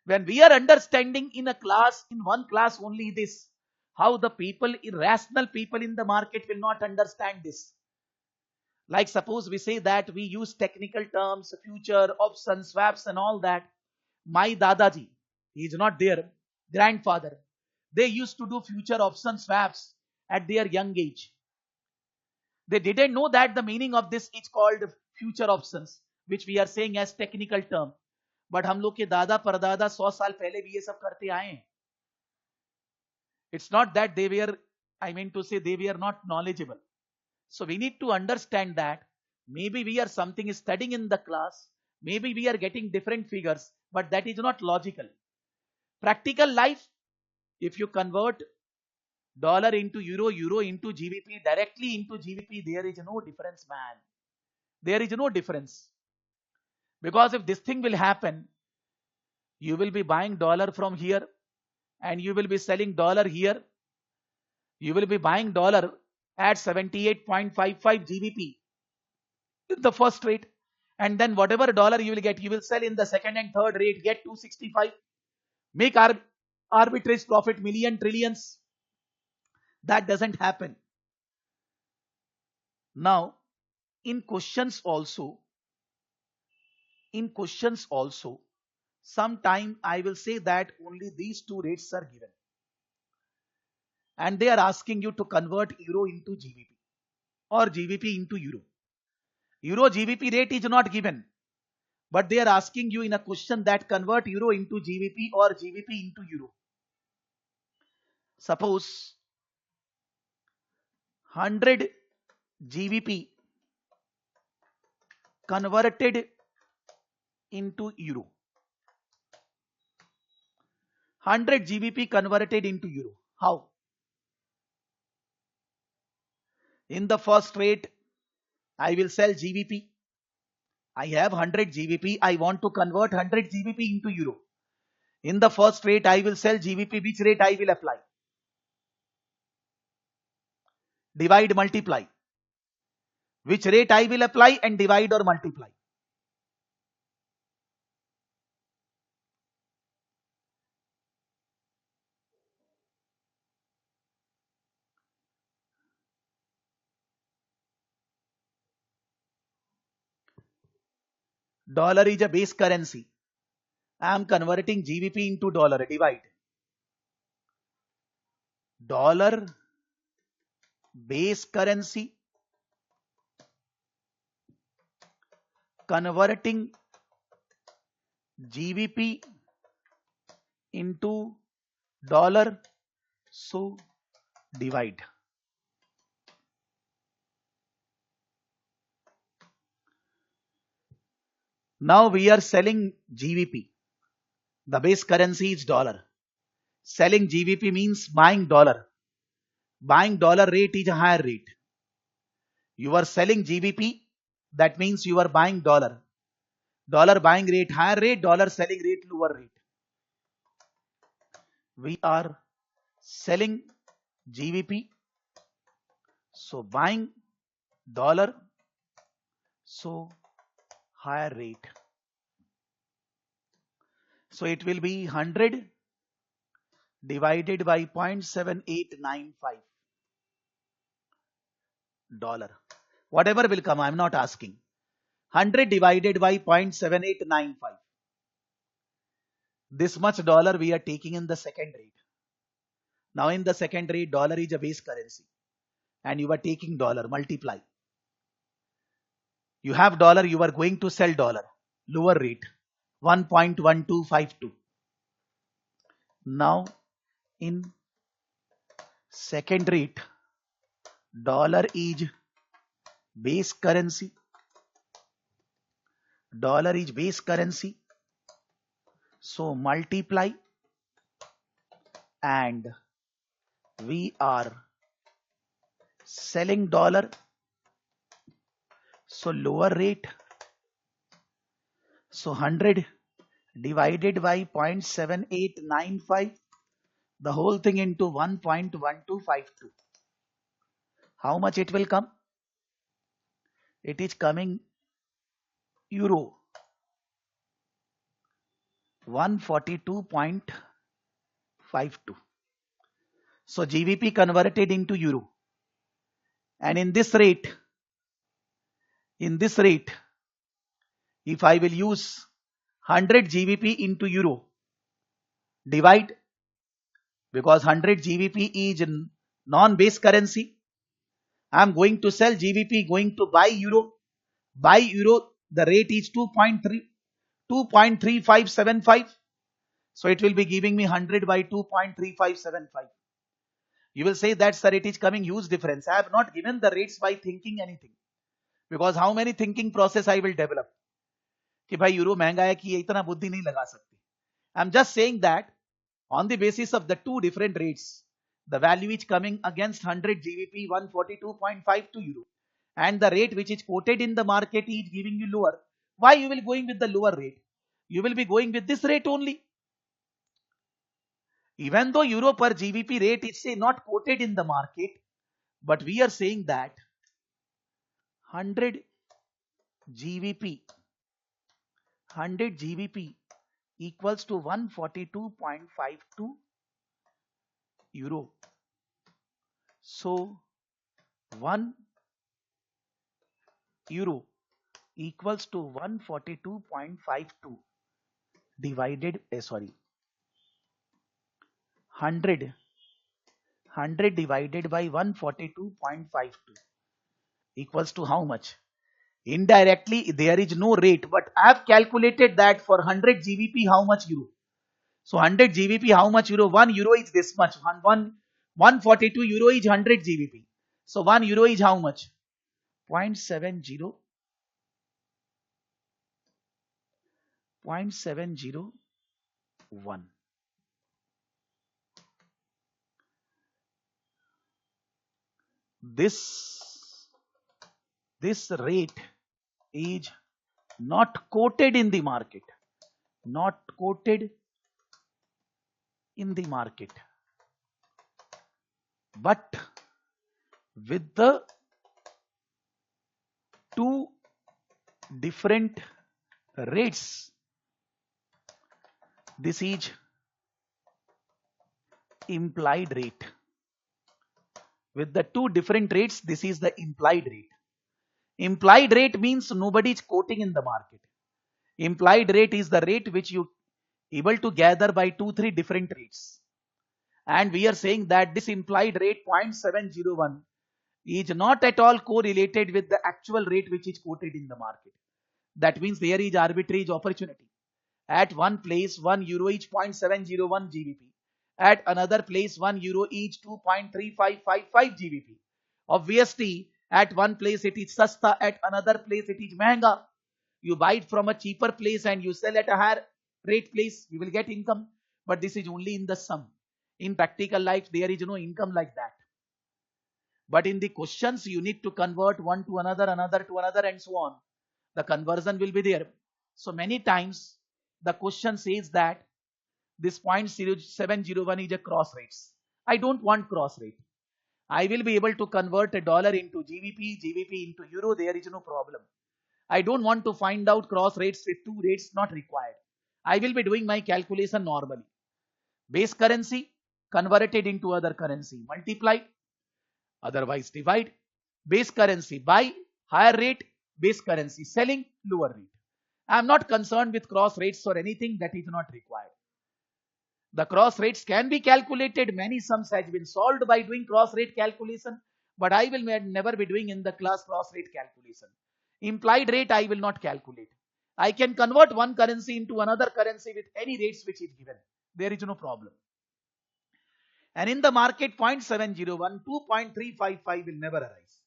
When we are understanding in a class, in one class only this, how the people, irrational people in the market will not understand this. Like suppose we say that we use technical terms, future, options, swaps and all that. My Dadaji, he is not there, grandfather, they used to do future option swaps at their young age. They didn't know that the meaning of this is called future options, which we are saying as technical term. But हम लोग के दादा परदादा 100 साल पहले भी ये सब करते आए हैं. It's not that they were, I mean to say, they were not knowledgeable. So we need to understand that maybe we are something studying in the class, maybe we are getting different figures, but that is not logical. Practical life, if you convert dollar into euro, euro into GBP, directly into GBP, there is no difference, man. There is no difference. Because if this thing will happen, you will be buying dollar from here and you will be selling dollar here. You will be buying dollar at 78.55 GBP in the first rate. And then whatever dollar you will get, you will sell in the second and third rate, get 265. Make arbitrage profit, million, trillions. That doesn't happen. Now, in questions also, sometime I will say that only these two rates are given. And they are asking you to convert euro into GBP or GBP into euro. Euro GBP rate is not given, but they are asking you in a question that convert euro into GBP or GBP into euro. Suppose 100 GBP converted into euro. 100 GBP converted into euro. How? In the first rate, I will sell GBP. I have 100 GBP. I want to convert 100 GBP into euro. In the first rate, I will sell GBP. Which rate I will apply? Divide, multiply. Which rate I will apply and divide or multiply? Dollar is a base currency. I am converting GBP into dollar. Divide. Dollar base currency converting GBP into dollar. So divide. Now we are selling GBP. The base currency is dollar. Selling GBP means buying dollar. Buying dollar rate is a higher rate. You are selling GBP, that means you are buying dollar. Dollar buying rate higher rate, dollar selling rate lower rate. We are selling GBP, so buying dollar, so higher rate. So it will be 100 divided by 0.7895 dollar. Whatever will come, I am not asking. 100 divided by 0.7895. This much dollar we are taking in the second rate. Now in the second rate, dollar is a base currency. And you are taking dollar, multiply. You have dollar, you are going to sell dollar. Lower rate, 1.1252. Now in second rate, dollar is base currency. Dollar is base currency. So multiply, and we are selling dollar. So lower rate. So 100 divided by 0.7895. The whole thing into 1.1252. How much it will come? It is coming euro 142.52. So GBP converted into euro. And in this rate, if I will use 100 GBP into euro, divide, because 100 GBP is non-base currency. I'm going to sell GBP, going to buy euro. Buy euro, the rate is 2.3575. So it will be giving me 100 by 2.3575. You will say that, sir, it is coming huge difference. I have not given the rates by thinking anything. Because how many thinking process I will develop? कि भाई euro महंगा है कि ये इतना बुद्धि नहीं लगा सकते. I'm just saying that on the basis of the two different rates, the value is coming against 100 GBP 142.52 euro, and the rate which is quoted in the market is giving you lower. Why you will going with the lower rate? You will be going with this rate only. Even though euro per GBP rate is say not quoted in the market, but we are saying that 100 GBP equals to 142.52 euro. So 1 euro equals to 142.52 divided 100 divided by 142.52 equals to how much? Indirectly there is no rate, but I have calculated that for 100 GBP how much euro. So 100 GBP how much euro? 1 euro is this much. 142 euro is 100 GBP. So 1 euro is how much? 0.701. This rate is not quoted in the market. Not quoted in the market. But with the two different rates, this is implied rate. With the two different rates, this is the implied rate. Implied rate means nobody is quoting in the market. Implied rate is the rate which you able to gather by 2-3 different rates. And we are saying that this implied rate 0.701 is not at all correlated with the actual rate which is quoted in the market. That means there is arbitrage opportunity. At one place 1 euro is 0.701 GBP. At another place 1 euro is 2.3555 GBP. Obviously, at one place it is sasta, at another place it is mehenga. You buy it from a cheaper place and you sell at a higher rate place, you will get income. But this is only in the sum. In practical life, there is no income like that. But in the questions, you need to convert one to another, another to another, and so on. The conversion will be there. So many times, the question says that this 0.701 is a cross rates. I don't want cross rate. I will be able to convert a dollar into GBP, GBP into euro. There is no problem. I don't want to find out cross rates with two rates, not required. I will be doing my calculation normally. Base currency converted into other currency, multiply, otherwise divide. Base currency buy, higher rate, base currency selling, lower rate. I am not concerned with cross rates or anything that is not required. The cross rates can be calculated. Many sums have been solved by doing cross rate calculation, but I will never be doing in the class cross rate calculation. Implied rate I will not calculate. I can convert one currency into another currency with any rates which is given. There is no problem. And in the market 0.701, 2.355 will never arise.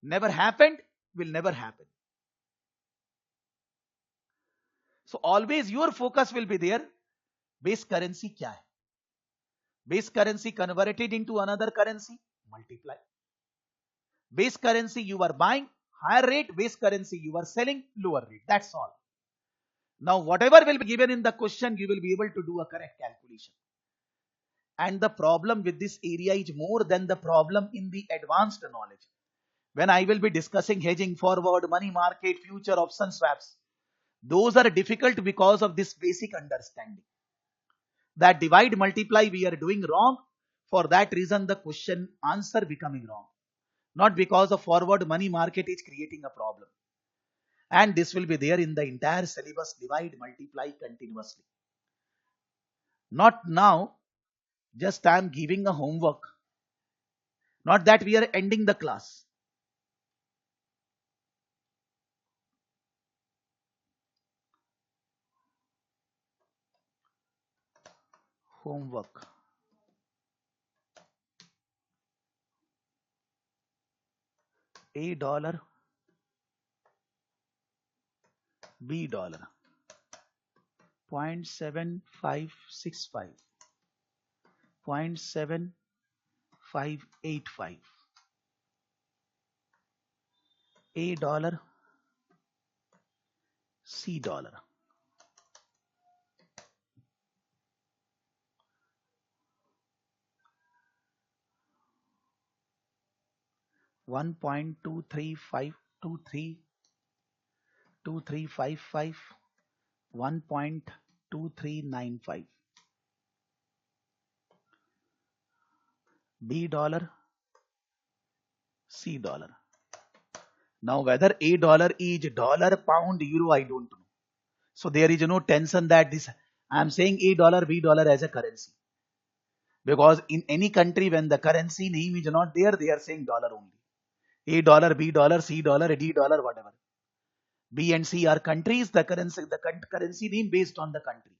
Never happened, will never happen. So always your focus will be there. Base currency kya hai? Base currency converted into another currency, multiply. Base currency you are buying, higher rate. Base currency you are selling, lower rate. That's all. Now whatever will be given in the question, you will be able to do a correct calculation. And the problem with this area is more than the problem in the advanced knowledge. When I will be discussing hedging, forward, money market, future, option swaps, those are difficult because of this basic understanding. That divide, multiply we are doing wrong. For that reason the question answer becoming wrong. Not because of forward money market is creating a problem. And this will be there in the entire syllabus, divide, multiply continuously. Not now, just I am giving a homework. Not that we are ending the class. Homework. $, $, 0.7565, 0.7585, $, C dollar. One point 23523 1.2395. $, C dollar. Now whether $, is dollar, pound, euro, I don't know. So there is no tension that this, I am saying $, B dollar as a currency. Because in any country when the currency name is not there, they are saying dollar only. $, B dollar, C dollar, D dollar, whatever. B and C are countries, the currency name based on the country.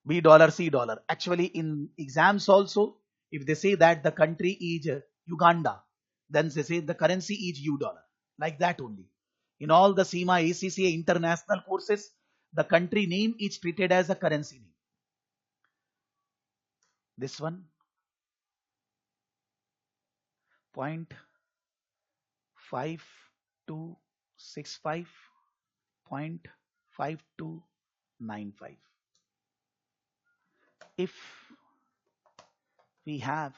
$, C dollar. Actually in exams also, if they say that the country is Uganda, then they say the currency is U dollar. Like that only. In all the CIMA, ACCA international courses, the country name is treated as a currency name. This one, 0.5265, 0.5295. If we have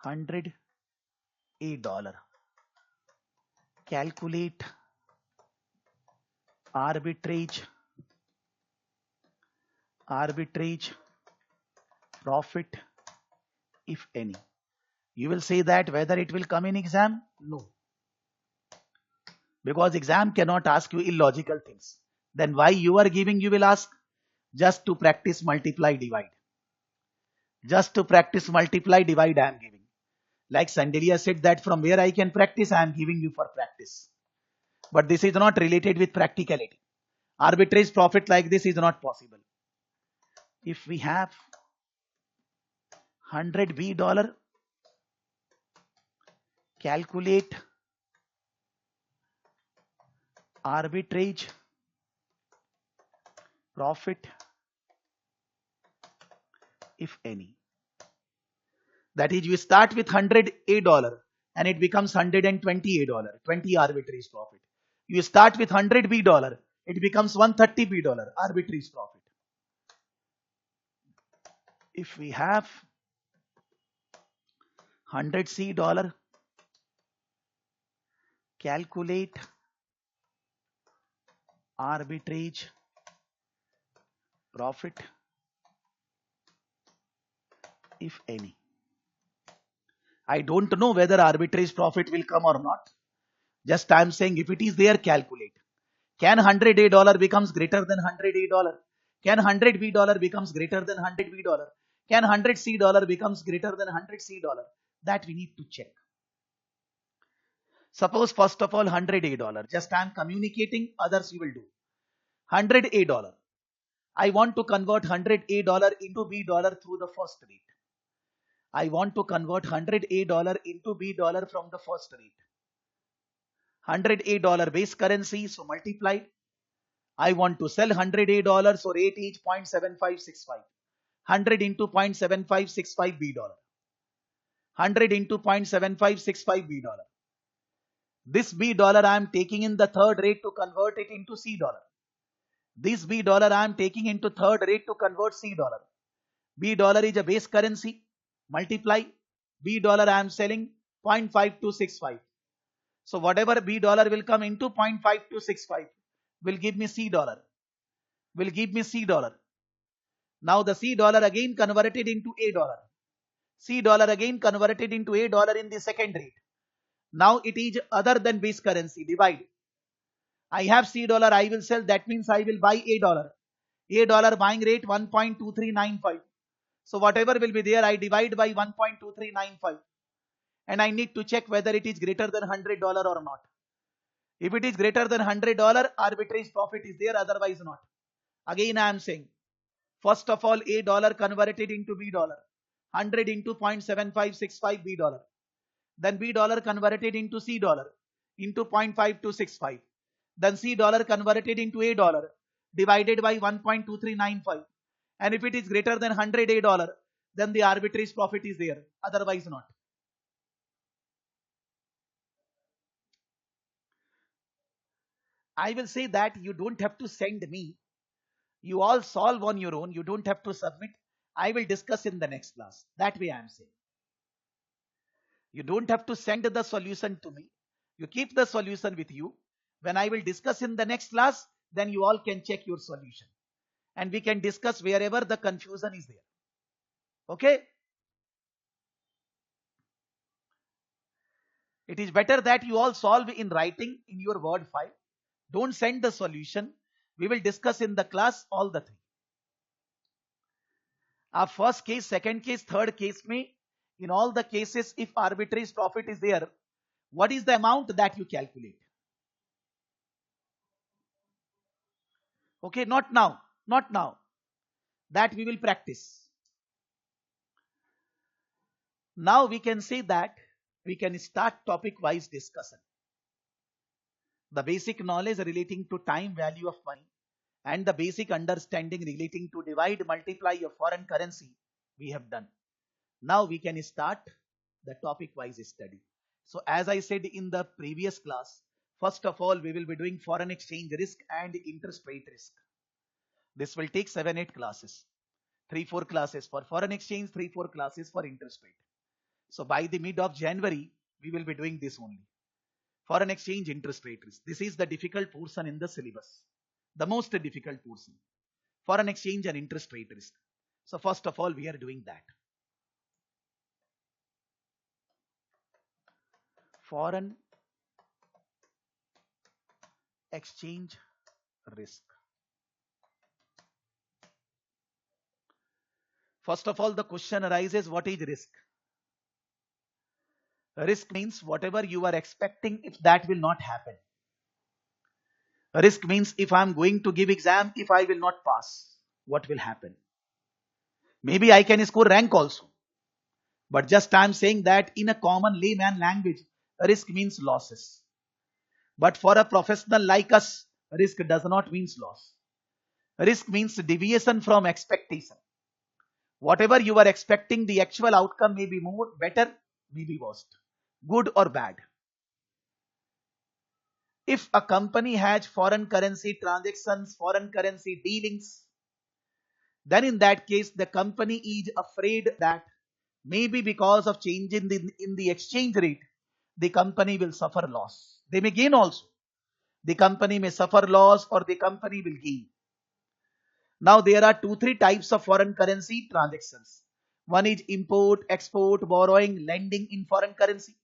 $100, calculate arbitrage profit, if any. You will say that whether it will come in exam? No. Because exam cannot ask you illogical things. Then why you are giving, you will ask? Just to practice multiply, divide. Just to practice multiply, divide I am giving. Like Sandelia said that from where I can practice, I am giving you for practice. But this is not related with practicality. Arbitrage profit like this is not possible. If we have $100, calculate arbitrage profit, if any. That is, you start with $100 and it becomes $120 20 arbitrage profit. You start with $100 it becomes $130 arbitrage profit. If we have $100 calculate arbitrage profit, if any. I don't know whether arbitrage profit will come or not. Just I am saying if it is there, calculate. Can $100 becomes greater than $100? Can $100 becomes greater than $100? Can $100 becomes greater than $100? That we need to check. Suppose first of all $100. Just I am communicating, others you will do. $100. I want to convert $100 into B dollar through the first rate. I want to convert $100 into B dollar from the first rate. $100 base currency, so multiplied. I want to sell $100, so rate is 0.7565. 100 into 0.7565 B dollar. 100 into 0.7565 B dollar. This B dollar I am taking in the third rate to convert it into C dollar. This B dollar I am taking into third rate to convert C dollar. B dollar is a base currency. Multiply. B dollar I am selling 0.5265. So whatever B dollar will come into 0.5265 will give me C dollar. Will give me C dollar. Now the C dollar again converted into A dollar. C dollar again converted into A dollar in the second rate. Now it is other than base currency. Divide. I have C dollar, I will sell. That means I will buy A dollar. A dollar buying rate 1.2395. So whatever will be there, I divide by 1.2395 and I need to check whether it is greater than $100 or not. If it is greater than $100, arbitrage profit is there, otherwise not. Again, I am saying, first of all, A dollar converted into B dollar, 100 into 0.7565 B dollar. Then B dollar converted into C dollar into 0.5265. Then C dollar converted into A dollar divided by 1.2395. And if it is greater than 100 A dollar, then the arbitrage profit is there, otherwise not. I will say that you don't have to send me. You all solve on your own. You don't have to submit. I will discuss in the next class. That way I am saying. You don't have to send the solution to me. You keep the solution with you. When I will discuss in the next class, then you all can check your solution. And we can discuss wherever the confusion is there. Okay? It is better that you all solve in writing in your Word file. Don't send the solution. We will discuss in the class all the three. Our first case, second case, third case में, in all the cases, if arbitrage profit is there, what is the amount that you calculate? Okay, not now, not now. That we will practice. Now we can say that we can start topic-wise discussion. The basic knowledge relating to time value of money and the basic understanding relating to divide, multiply of foreign currency we have done. Now we can start the topic-wise study. So as I said in the previous class, first of all, we will be doing foreign exchange risk and interest rate risk. This will take 7-8 classes. 3-4 classes for foreign exchange, 3-4 classes for interest rate. So by the mid of January, we will be doing this only. Foreign exchange interest rate risk. This is the difficult portion in the syllabus. The most difficult portion. Foreign exchange and interest rate risk. So first of all, we are doing that. Foreign exchange risk. First of all, the question arises, what is risk? Risk means whatever you are expecting, if that will not happen. Risk means if I am going to give exam, if I will not pass, what will happen? Maybe I can score rank also. But just I am saying that in a common layman language, risk means losses. But for a professional like us, risk does not mean loss. Risk means deviation from expectation. Whatever you are expecting, the actual outcome may be more, better, may be worst, good or bad. If a company has foreign currency transactions, foreign currency dealings, then in that case, the company is afraid that maybe because of change in the exchange rate, the company will suffer loss. They may gain also. The company may suffer loss or the company will gain. Now there are 2-3 types of foreign currency transactions. One is import, export, borrowing, lending in foreign currency.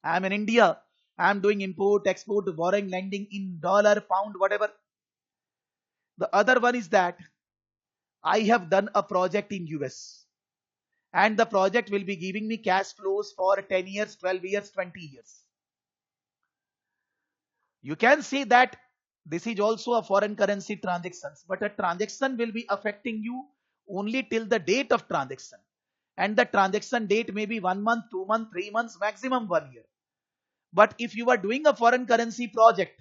I am in India. I am doing import, export, borrowing, lending in dollar, pound, whatever. The other one is that I have done a project in US and the project will be giving me cash flows for 10 years, 12 years, 20 years. You can say that this is also a foreign currency transactions, but a transaction will be affecting you only till the date of transaction. And the transaction date may be 1 month, 2 months, 3 months, maximum 1 year. But if you are doing a foreign currency project,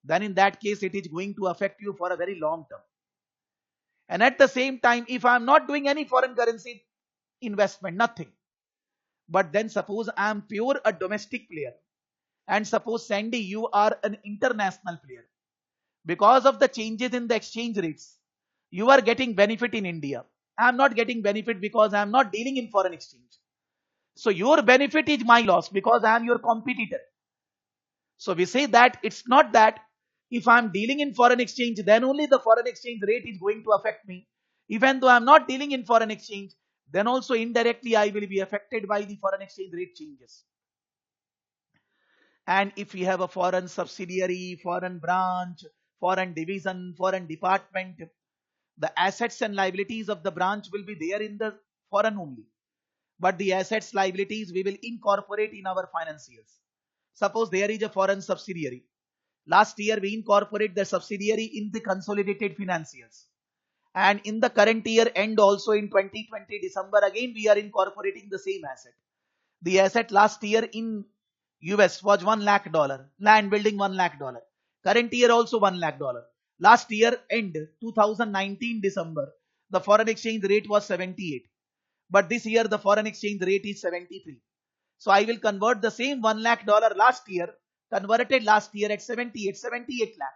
then in that case, it is going to affect you for a very long term. And at the same time, if I am not doing any foreign currency investment, nothing. But then suppose I am pure a domestic player. And suppose Sandy, you are an international player. Because of the changes in the exchange rates, you are getting benefit in India. I am not getting benefit because I am not dealing in foreign exchange. So your benefit is my loss because I am your competitor. So we say that it's not that if I am dealing in foreign exchange, then only the foreign exchange rate is going to affect me. Even though I am not dealing in foreign exchange, then also indirectly I will be affected by the foreign exchange rate changes. And if we have a foreign subsidiary, foreign branch, foreign division, foreign department, The assets and liabilities of the branch will be there in the foreign only. But the assets, liabilities, we will incorporate in our financials. Suppose there is a foreign subsidiary. Last year, we incorporate the subsidiary in the consolidated financials. And in the current year end also in 2020 December, again, we are incorporating the same asset. The asset last year in US was $1 lakh, land building $1 lakh. Current year also $1 lakh. Last year end 2019 December, the foreign exchange rate was 78. But this year the foreign exchange rate is 73. So I will convert the same $1 lakh last year, converted last year at 78 lakh.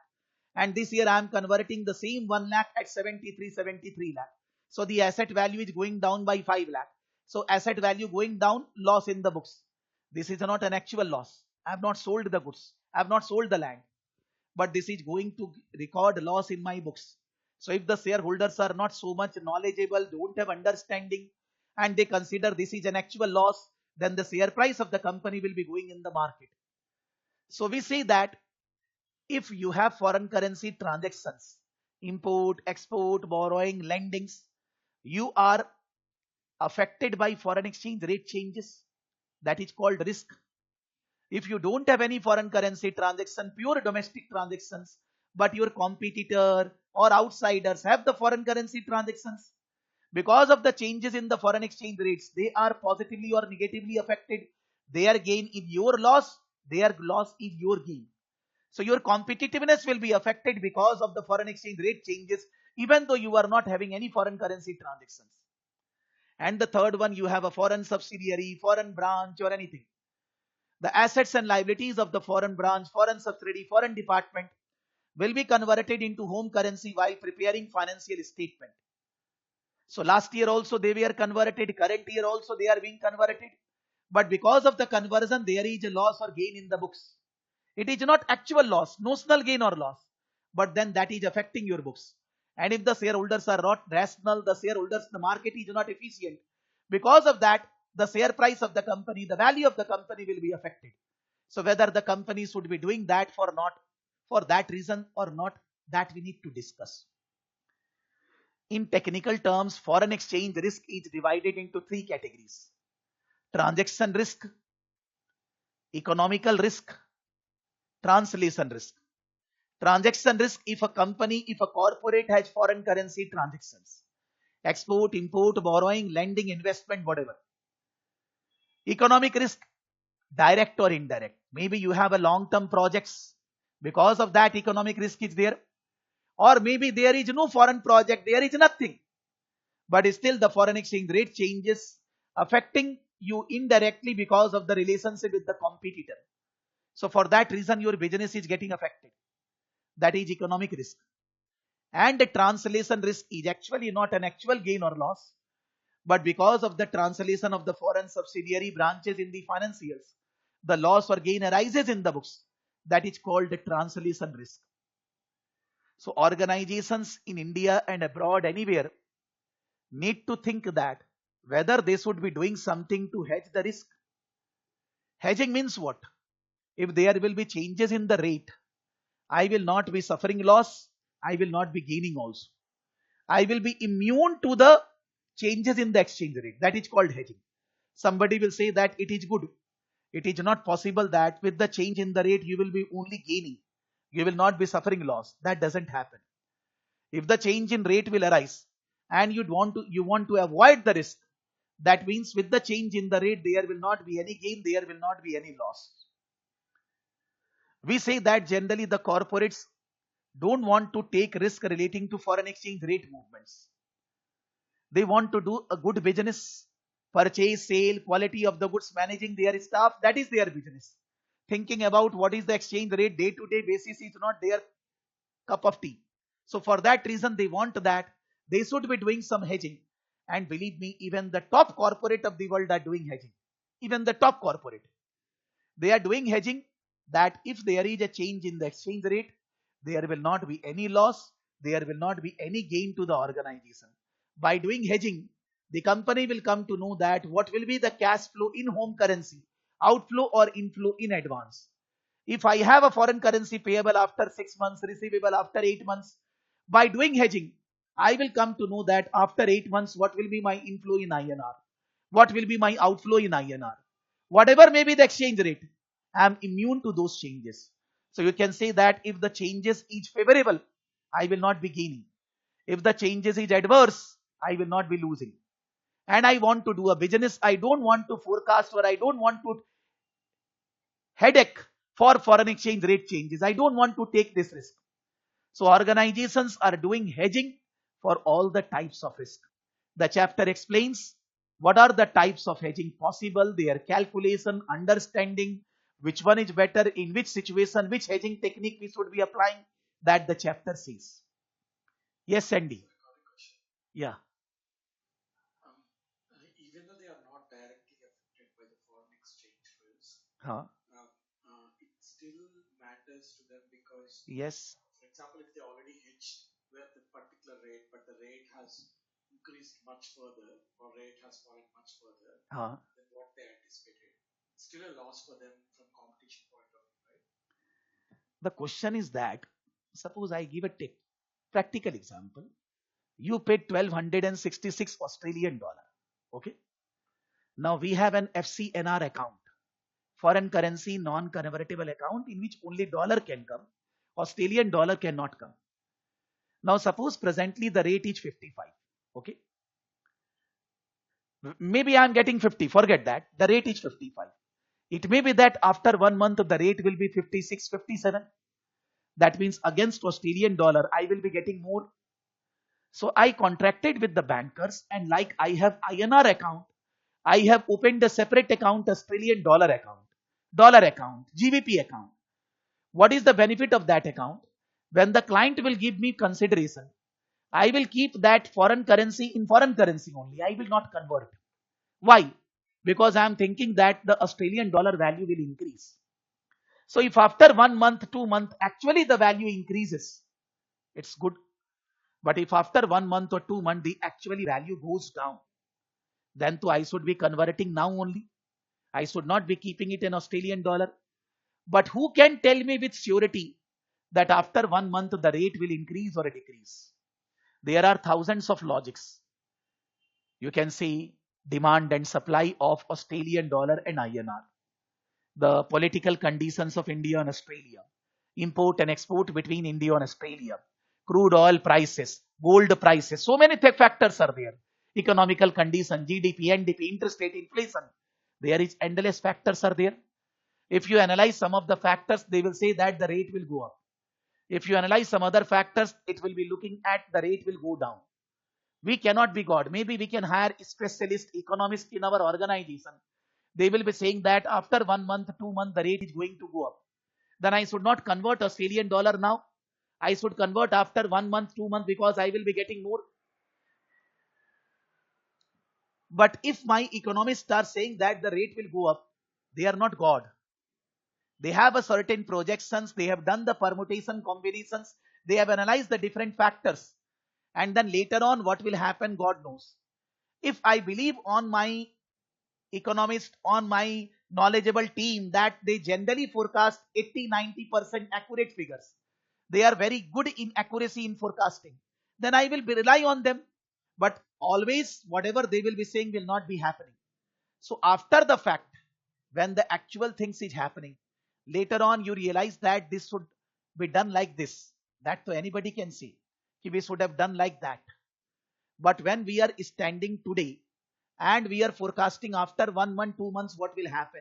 And this year I am converting the same 1 lakh at 73 lakh. So the asset value is going down by 5 lakh. So asset value going down, loss in the books. This is not an actual loss. I have not sold the goods. I have not sold the land. But this is going to record loss in my books. So if the shareholders are not so much knowledgeable, don't have understanding, and they consider this is an actual loss, then the share price of the company will be going in the market. So we say that if you have foreign currency transactions, import, export, borrowing, lendings, you are affected by foreign exchange rate changes. That is called risk. If you don't have any foreign currency transaction, pure domestic transactions, but your competitor or outsiders have the foreign currency transactions, because of the changes in the foreign exchange rates, they are positively or negatively affected. Their gain is your loss, their loss is your gain. So your competitiveness will be affected because of the foreign exchange rate changes, even though you are not having any foreign currency transactions. And the third one, you have a foreign subsidiary, foreign branch or anything. The assets and liabilities of the foreign branch, foreign subsidiary, foreign department will be converted into home currency while preparing financial statement. So last year also they were converted, current year also they are being converted. But because of the conversion, there is a loss or gain in the books. It is not actual loss, notional gain or loss, but then that is affecting your books. And if the shareholders are not rational, the market is not efficient. Because of that, the share price of the company, the value of the company will be affected. So whether the company should be doing that for that reason or not, that we need to discuss. In technical terms, foreign exchange risk is divided into 3 categories: transaction risk, economical risk, translation risk. Transaction risk, if a corporate has foreign currency transactions, export, import, borrowing, lending, investment, whatever. Economic risk, direct or indirect. Maybe you have a long-term projects. Because of that, economic risk is there. Or maybe there is no foreign project, there is nothing. But still the foreign exchange rate changes, affecting you indirectly because of the relationship with the competitor. So for that reason, your business is getting affected. That is economic risk. And the translation risk is actually not an actual gain or loss, but because of the translation of the foreign subsidiary branches in the financials, the loss or gain arises in the books. That is called the translation risk. So organizations in India and abroad anywhere need to think that whether they should be doing something to hedge the risk. Hedging means what? If there will be changes in the rate, I will not be suffering loss, I will not be gaining also. I will be immune to the changes in the exchange rate. That is called hedging. Somebody will say that it is good. It is not possible that with the change in the rate you will be only gaining. You will not be suffering loss. That doesn't happen. If the change in rate will arise and you want to avoid the risk, that means with the change in the rate there will not be any gain, there will not be any loss. We say that generally the corporates don't want to take risk relating to foreign exchange rate movements. They want to do a good business, purchase, sale, quality of the goods, managing their staff. That is their business. Thinking about what is the exchange rate day-to-day basis is not their cup of tea. So for that reason, they want that they should be doing some hedging. And believe me, even the top corporate of the world are doing hedging. Even the top corporate. They are doing hedging, that if there is a change in the exchange rate, there will not be any loss, there will not be any gain to the organization. By doing hedging, the company will come to know that what will be the cash flow in home currency, outflow or inflow in advance. If I have a foreign currency payable after 6 months, receivable after 8 months, by doing hedging, I will come to know that after 8 months, what will be my inflow in INR? What will be my outflow in INR? Whatever may be the exchange rate, I am immune to those changes. So you can say that if the changes is favorable, I will not be gaining. If the changes is adverse, I will not be losing. And I want to do a business. I don't want to forecast, or I don't want to headache for foreign exchange rate changes. I don't want to take this risk. So organizations are doing hedging for all the types of risk. The chapter explains what are the types of hedging possible, their calculation, understanding which one is better, in which situation, which hedging technique we should be applying. That the chapter says. Yes, Sandy. Yeah. Um, Even though they are not directly affected by the foreign exchange risk, Huh? it still matters to them because, Yes. for example, if they already hedged with a particular rate, but the rate has increased much further or rate has fallen much further Huh? than what they anticipated, it's still a loss for them from competition point of view, right? The question is that, suppose I give a practical example. You paid 1266 Australian dollar. Okay. Now we have an FCNR account, foreign currency non-convertible account, in which only dollar can come. Australian dollar cannot come. Now suppose presently the rate is 55. Okay. Maybe I am getting 50. Forget that. The rate is 55. It may be that after 1 month the rate will be 56, 57. That means against Australian dollar I will be getting more. So I contracted with the bankers, and like I have INR account, I have opened a separate account, Australian dollar account, GBP account. What is the benefit of that account? When the client will give me consideration, I will keep that foreign currency in foreign currency only. I will not convert. Why? Because I am thinking that the Australian dollar value will increase. So if after 1 month, 2 months, actually the value increases, it's good. But if after 1 month or 2 months the actually value goes down, then too I should be converting now only. I should not be keeping it in Australian dollar. But who can tell me with surety that after 1 month the rate will increase or decrease? There are thousands of logics. You can see demand and supply of Australian dollar and INR, the political conditions of India and Australia, import and export between India and Australia, crude oil prices, gold prices. So many factors are there. Economical condition, GDP, NDP, interest rate, inflation. There is endless factors are there. If you analyze some of the factors, they will say that the rate will go up. If you analyze some other factors, it will be looking at the rate will go down. We cannot be God. Maybe we can hire specialist economists in our organization. They will be saying that after 1 month, 2 months, the rate is going to go up. Then I should not convert Australian dollar now. I should convert after 1 month, 2 months, because I will be getting more. But if my economists are saying that the rate will go up, they are not God. They have a certain projections. They have done the permutation combinations. They have analyzed the different factors. And then later on, what will happen, God knows. If I believe on my economist, on my knowledgeable team, that they generally forecast 80-90% accurate figures, they are very good in accuracy in forecasting, then I will rely on them. But always whatever they will be saying will not be happening. So after the fact, when the actual things is happening, later on you realize that this should be done like this. That to anybody can say we should have done like that. But when we are standing today and we are forecasting after 1 month, 2 months what will happen,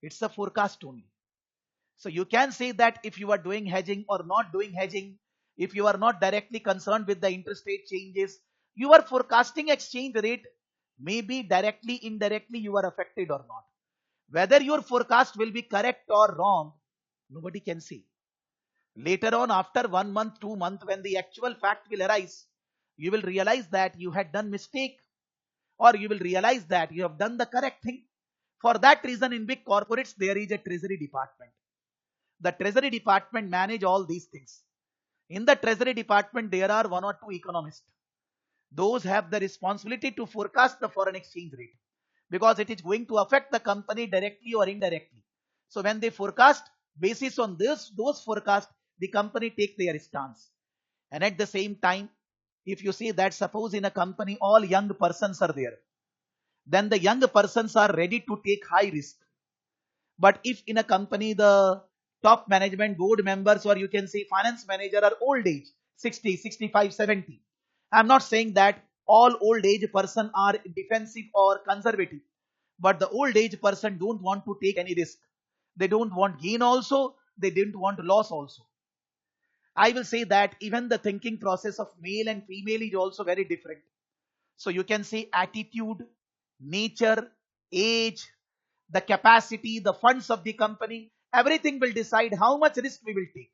it's a forecast only. So you can say that if you are doing hedging or not doing hedging, if you are not directly concerned with the interest rate changes, you are forecasting exchange rate, maybe directly, indirectly you are affected or not. Whether your forecast will be correct or wrong, nobody can say. Later on, after 1 month, 2 months, when the actual fact will arise, you will realize that you had done mistake, or you will realize that you have done the correct thing. For that reason, in big corporates, there is a treasury department. The treasury department manage all these things. In the treasury department, there are one or two economists. Those have the responsibility to forecast the foreign exchange rate, because it is going to affect the company directly or indirectly. So when they forecast, basis on those forecasts, the company take their stance. And at the same time, If you see that suppose in a company all young persons are there, then the young persons are ready to take high risk. But if in a company the top management board members or you can say finance manager are old age, 60, 65, 70. I'm not saying that all old age person are defensive or conservative, but the old age person don't want to take any risk. They don't want gain also, they didn't want loss also. I will say that even the thinking process of male and female is also very different. So you can say attitude, nature, age, the capacity, the funds of the company, everything will decide how much risk we will take.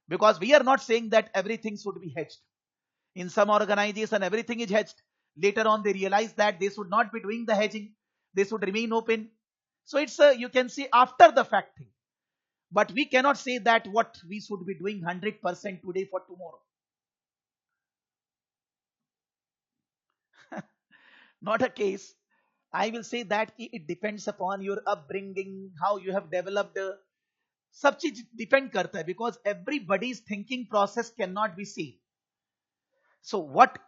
Because we are not saying that everything should be hedged. In some organization, everything is hedged. Later on, they realize that they should not be doing the hedging. They should remain open. So it's a, you can say after the fact thing. But we cannot say that what we should be doing 100% today for tomorrow. Not a case. I will say that it depends upon your upbringing, how you have developed. सब चीज depend करता है because everybody's thinking process cannot be same. So what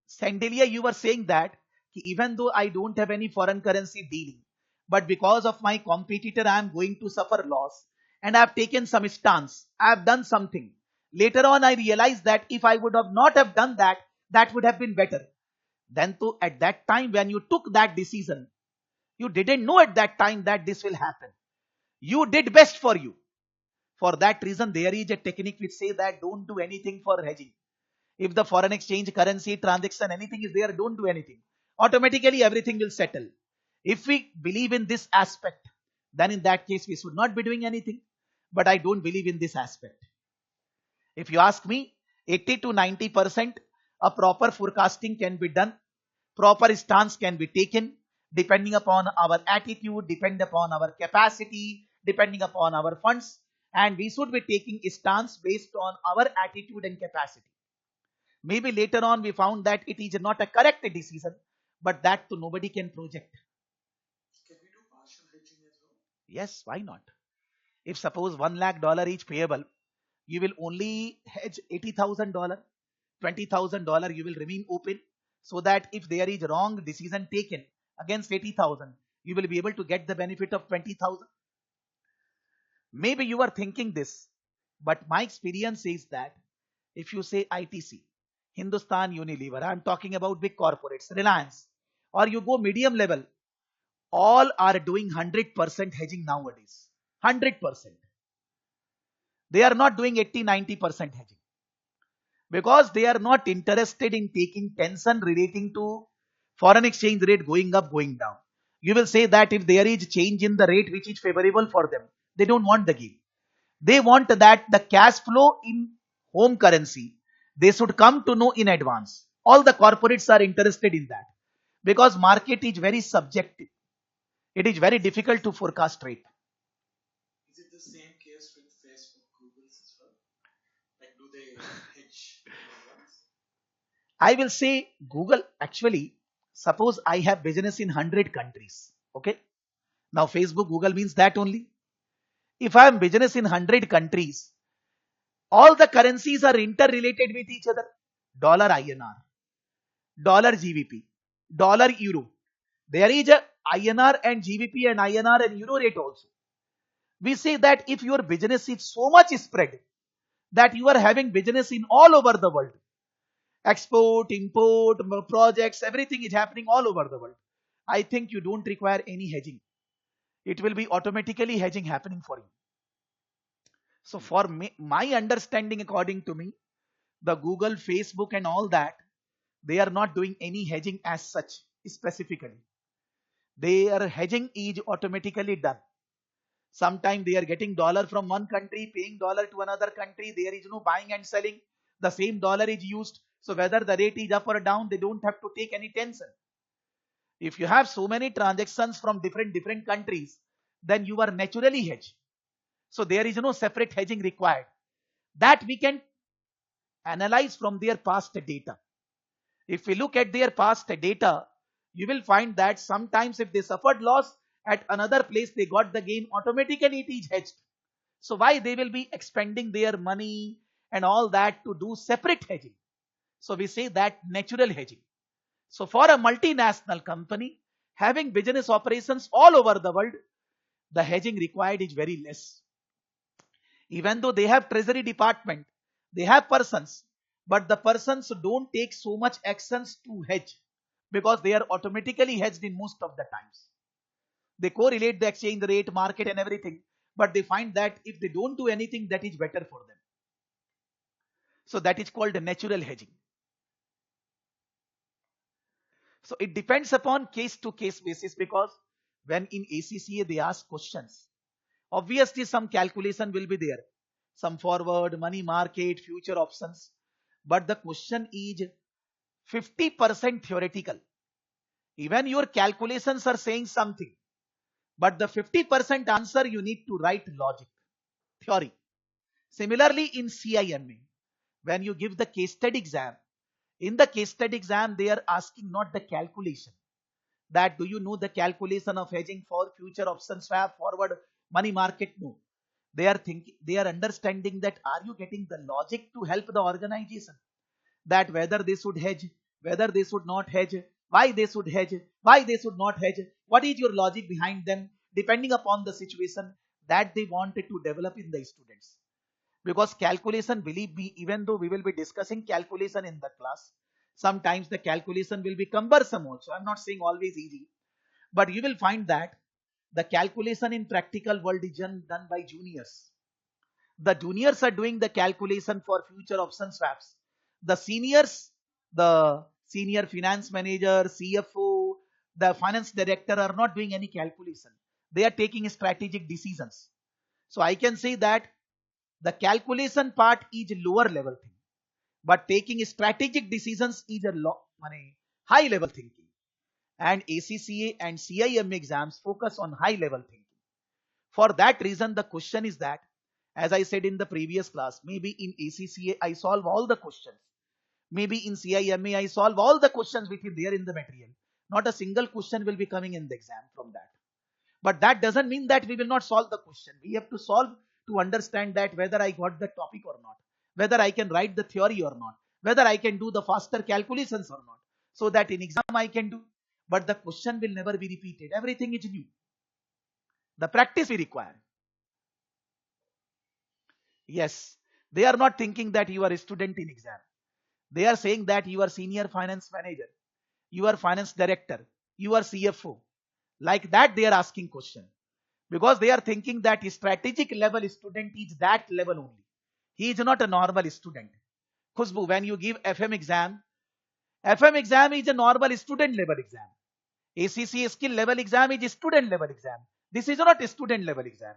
Sandelia you were saying that even though I don't have any foreign currency dealing, but because of my competitor I am going to suffer loss and I have taken some stance, I have done something. Later on I realized that if I would have not have done that, that would have been better. Then to at that time when you took that decision, you didn't know at that time that this will happen. You did best for you. For that reason, there is a technique which says that don't do anything for hedging. If the foreign exchange currency transaction, anything is there, don't do anything. Automatically, everything will settle. If we believe in this aspect, then in that case, we should not be doing anything. But I don't believe in this aspect. If you ask me, 80 to 90%, a proper forecasting can be done. Proper stance can be taken depending upon our attitude, depending upon our capacity, depending upon our funds. And we should be taking a stance based on our attitude and capacity. Maybe later on we found that it is not a correct decision, but that to nobody can project. Can we do partial hedging as well? Yes, why not? If suppose $1 lakh is payable, you will only hedge $80,000, $20,000 you will remain open so that if there is wrong decision taken against 80,000, you will be able to get the benefit of 20,000. Maybe you are thinking this, but my experience says that if you say ITC, Hindustan Unilever, I'm talking about big corporates, Reliance, or you go medium level, all are doing 100% hedging nowadays. 100%. They are not doing 80-90% hedging because they are not interested in taking tension relating to foreign exchange rate going up, going down. You will say that if there is change in the rate which is favorable for them, they don't want the gain. They want that the cash flow in home currency, they should come to know in advance. All the corporates are interested in that because market is very subjective. It is very difficult to forecast rate. Is it the same case with Facebook, Google as well? Like, do they hedge in advance? I will say Google actually, suppose I have business in 100 countries. Okay. Now Facebook, Google means that only. If I am business in 100 countries, all the currencies are interrelated with each other. Dollar INR, dollar GBP, dollar euro. There is a INR and GBP and INR and euro rate also. We say that if your business is so much spread that you are having business in all over the world, export, import, projects, everything is happening all over the world. I think you don't require any hedging. It will be automatically hedging happening for you. So for me, my understanding according to me, the Google, Facebook and all that, they are not doing any hedging as such specifically. Their hedging is automatically done. Sometimes they are getting dollar from one country, paying dollar to another country. There is no buying and selling. The same dollar is used. So whether the rate is up or down, they don't have to take any tension. If you have so many transactions from different countries, then you are naturally hedged. So there is no separate hedging required. That we can analyze from their past data. If we look at their past data, you will find that sometimes if they suffered loss at another place, they got the gain, automatically it is hedged. So why they will be expending their money and all that to do separate hedging? So we say that natural hedging. So for a multinational company having business operations all over the world, the hedging required is very less. Even though they have treasury department, they have persons, but the persons don't take so much actions to hedge because they are automatically hedged in most of the times. They correlate the exchange rate, market and everything, but they find that if they don't do anything, that is better for them. So that is called natural hedging. So it depends upon case to case basis, because when in ACCA they ask questions, obviously some calculation will be there, some forward, money market, future options, but the question is 50% theoretical. Even your calculations are saying something, but the 50% answer you need to write logic, theory. Similarly in CIMA, when you give the case study exam, in the case study exam they are asking not the calculation, that do you know the calculation of hedging for future option swap, forward, money market? No. They are thinking, they are understanding that are you getting the logic to help the organization, that whether they should hedge, whether they should not hedge, why they should hedge, why they should not hedge, what is your logic behind them, depending upon the situation that they wanted to develop in the students. Because calculation, believe me, even though we will be discussing calculation in the class, sometimes the calculation will be cumbersome also. I'm not saying always easy, but you will find that the calculation in practical world is done by juniors. The juniors are doing the calculation for future option swaps. The seniors, the senior finance manager, CFO, the finance director are not doing any calculation. They are taking strategic decisions. So I can say that the calculation part is a lower level thing, but taking strategic decisions is a high level thinking. And ACCA and CIMA exams focus on high level thinking. For that reason, the question is that, as I said in the previous class, maybe in ACCA I solve all the questions. Maybe in CIMA I solve all the questions which are there in the material. Not a single question will be coming in the exam from that. But that doesn't mean that we will not solve the question. We have to solve to understand that whether I got the topic or not, whether I can write the theory or not, whether I can do the faster calculations or not, so that in exam I can do. But the question will never be repeated. Everything is new. The practice we require. Yes, they are not thinking that you are a student in exam. They are saying that you are senior finance manager, you are finance director, you are CFO. Like that they are asking question. Because they are thinking that strategic level student is that level only. He is not a normal student. Khushbu, when you give FM exam is a normal student level exam. ACCA skill level exam is a student level exam. This is not a student level exam.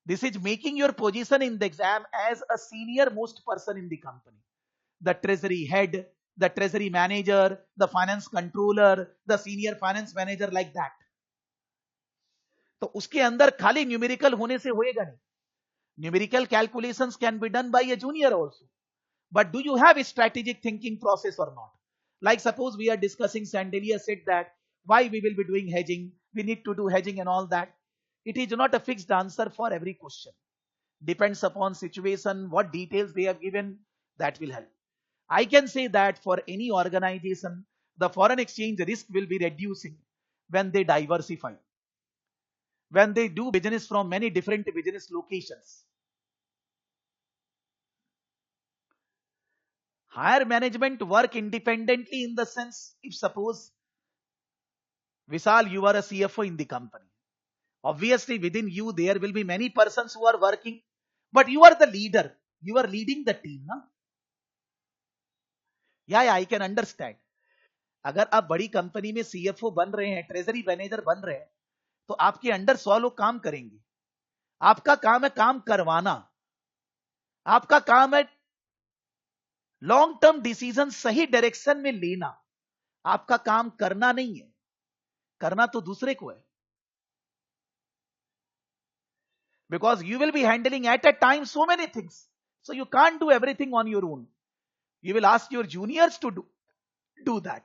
This is making your position in the exam as a senior most person in the company. The treasury head, the treasury manager, the finance controller, the senior finance manager, like that. तो उसके अंदर खाली numerical होने से होएगा नहीं. Numerical calculations can be done by a junior also. But do you have a strategic thinking process or not? Like suppose we are discussing, Sandelia said that why we will be doing hedging, we need to do hedging and all that. It is not a fixed answer for every question. Depends upon situation, what details they have given, that will help. I can say that for any organization, the foreign exchange risk will be reducing when they diversify, when they do business from many different business locations. Higher management work independently in the sense, if suppose, Vishal, you are a CFO in the company. Obviously, within you, there will be many persons who are working, but you are the leader. You are leading the team. Na? Yeah, I can understand. अगर आप बड़ी company में CFO बन रहे हैं, treasury manager बन रहे हैं, तो आपके अंडर 100 लोग काम करेंगे. आपका काम है काम करवाना. आपका काम है लॉन्ग टर्म डिसीजन सही डायरेक्शन में लेना. आपका काम करना नहीं है, करना तो दूसरे को है. Because you will be handling at a time so many things, so you can't do everything on your own. You will ask your juniors to do that,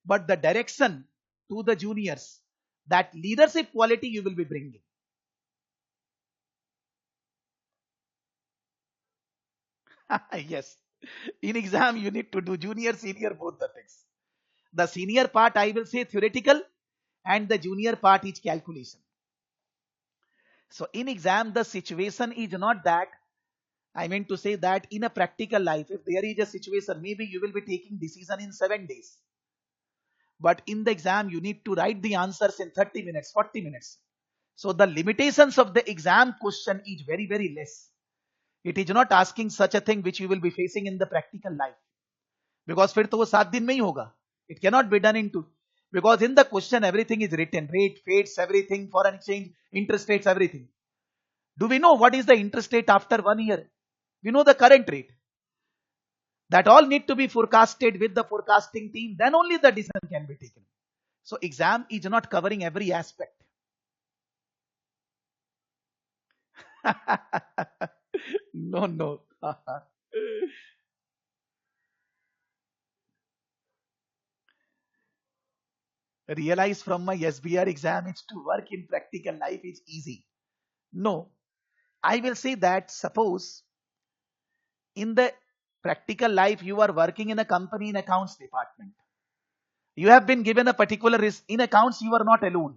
but the direction to the juniors, that leadership quality you will be bringing. Yes, In exam, you need to do junior, senior, both the things. The senior part, I will say theoretical, and the junior part is calculation. So in exam, the situation is not that. I meant to say that in a practical life, if there is a situation, maybe you will be taking decision in 7 days. But in the exam, you need to write the answers in 30 minutes, 40 minutes. So the limitations of the exam question is very, very less. It is not asking such a thing which you will be facing in the practical life. Because फिर तो वो 7 दिन में ही होगा. It cannot be done into. Because in the question, everything is written. Rate, fates, everything, foreign exchange, interest rates, everything. Do we know what is the interest rate after 1 year? We know the current rate. That all need to be forecasted with the forecasting team. Then only the decision can be taken. So exam is not covering every aspect. No, no. Realize from my SBR exam, it's to work in practical life is easy. No, I will say that suppose in the practical life you are working in a company in accounts department. You have been given a particular risk. In accounts, you are not alone.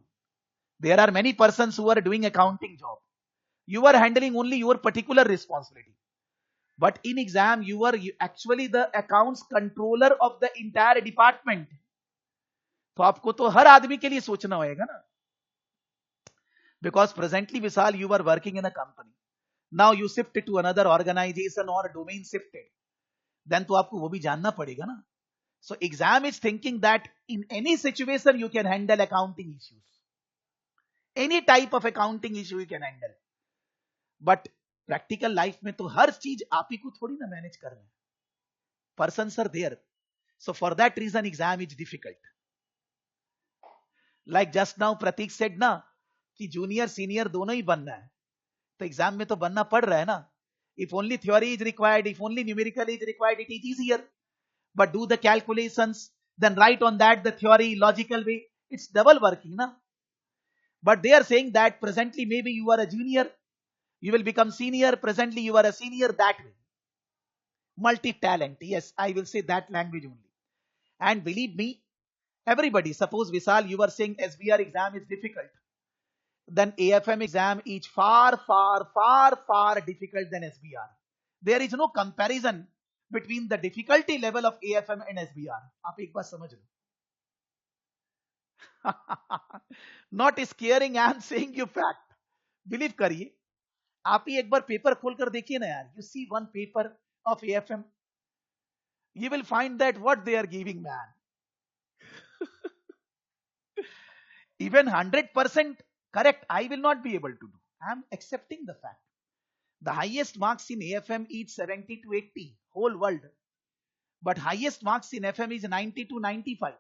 There are many persons who are doing accounting job. You are handling only your particular responsibility. But in exam, you are actually the accounts controller of the entire department. तो आपको तो हर आदमी के लिए सोचना होगा ना. Because presently, Vishal, you are working in a company. Now you shifted to another organization or domain shifted. Then तो आपको वो भी जानना पड़ेगा ना. So exam is thinking that in any situation you can handle accounting issues. Any type of accounting issue you can handle. But practical life में तो हर चीज आप ही को थोड़ी ना मैनेज करना है. Persons are there. So for that reason exam is difficult. Like just now Pratik said ना कि junior senior दोनों ही बनना है. तो एग्जाम में तो बनना पड़ रहा है ना. If only theory is required, if only numerical is required, it is easier. But do the calculations, then write on that the theory, logical way. It's double working, na? But they are saying that presently maybe you are a junior, you will become senior. Presently you are a senior that way. Multi-talent. Yes, I will say that language only. And believe me, everybody, suppose Vishal, you are saying SBR exam is difficult. Then AFM exam is far, far, far, far difficult than SBR. There is no comparison between the difficulty level of AFM and SBR. आप एक बात समझ लो. Not scaring, I am saying you fact. Believe करिए. आप ही एक बार paper खोलकर देखिए ना यार. You see one paper of AFM. You will find that what they are giving, man. Even 100% correct, I will not be able to do. I am accepting the fact. The highest marks in AFM is 70 to 80, whole world. But highest marks in FM is 90 to 95.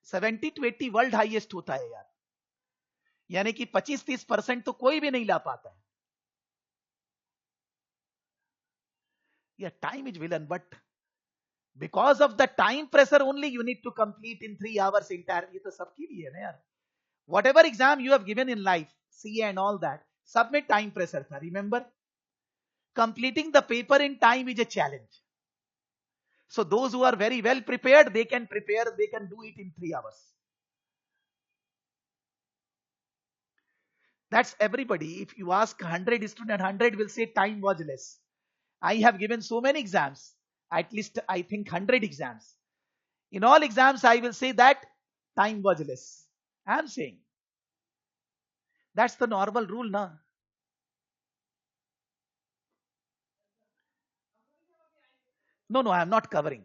70 to 80 world highest होता है यार. यानी कि 25-30% तो कोई भी नहीं ला पाता है. Yeah, time is villain, but because of the time pressure only you need to complete in 3 hours entire. ये तो सबके लिए है ना यार. Whatever exam you have given in life, CA and all that, सब में time pressure था. Remember, completing the paper in time is a challenge. So those who are very well prepared, they can do it in 3 hours. That's everybody. If you ask 100 students, 100 will say time was less. I have given so many exams, at least I think 100 exams. In all exams, I will say that time was less. I am saying. That's the normal rule, na? No, I am not covering.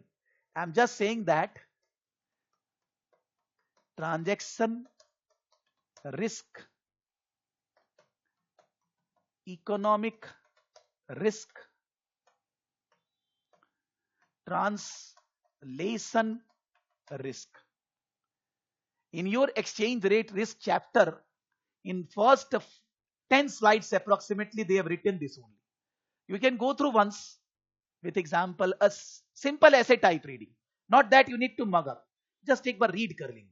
I am just saying that transaction risk, economic risk, translation risk. In your exchange rate risk chapter, in first 10 slides approximately, they have written this only. You can go through once with example, a simple essay type reading. Not that you need to mug up. Just एक बार read कर लेंगे.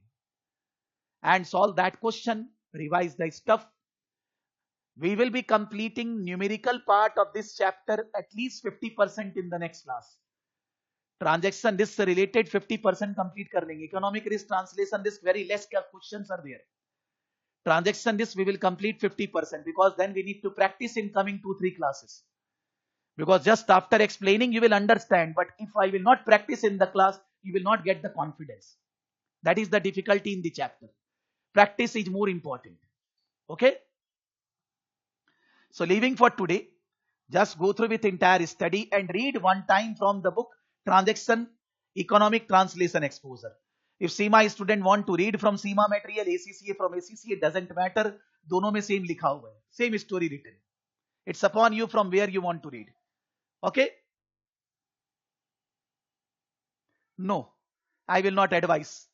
And solve that question, revise the stuff. We will be completing numerical part of this chapter at least 50% in the next class. Transaction risk related 50% complete kar lenge. Economic risk, translation risk, very less questions are there. Transaction risk we will complete 50% because then we need to practice in coming 2-3 classes. Because just after explaining you will understand, but if I will not practice in the class, you will not get the confidence. That is the difficulty in the chapter. Practice is more important. Okay? So leaving for today, just go through with entire study and read one time from the book Transaction Economic Translation Exposure. If CIMA student want to read from CIMA material, ACCA from ACCA, it doesn't matter. दोनों में same लिखा हुआ है, same story written. It's upon you from where you want to read. Okay? No, I will not advise.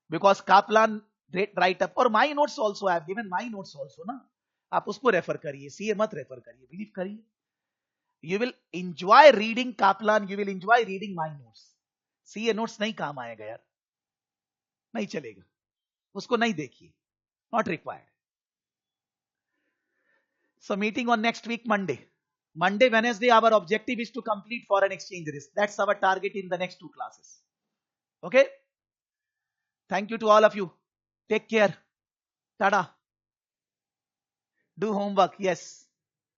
Because Kaplan write up और my notes also I have given my notes also ना. आप उसको refer करिए, CA मत refer करिए, believe करिए. You will enjoy reading Kaplan, you will enjoy reading my notes. CA notes नहीं काम आएगा यार, नहीं चलेगा, उसको नहीं देखिए, not required. So meeting on next week Monday, Wednesday, our objective is to complete foreign exchange risk. That's our target in the next 2 classes. Okay? Thank you to all of you. Take care. Tada. Do homework. Yes.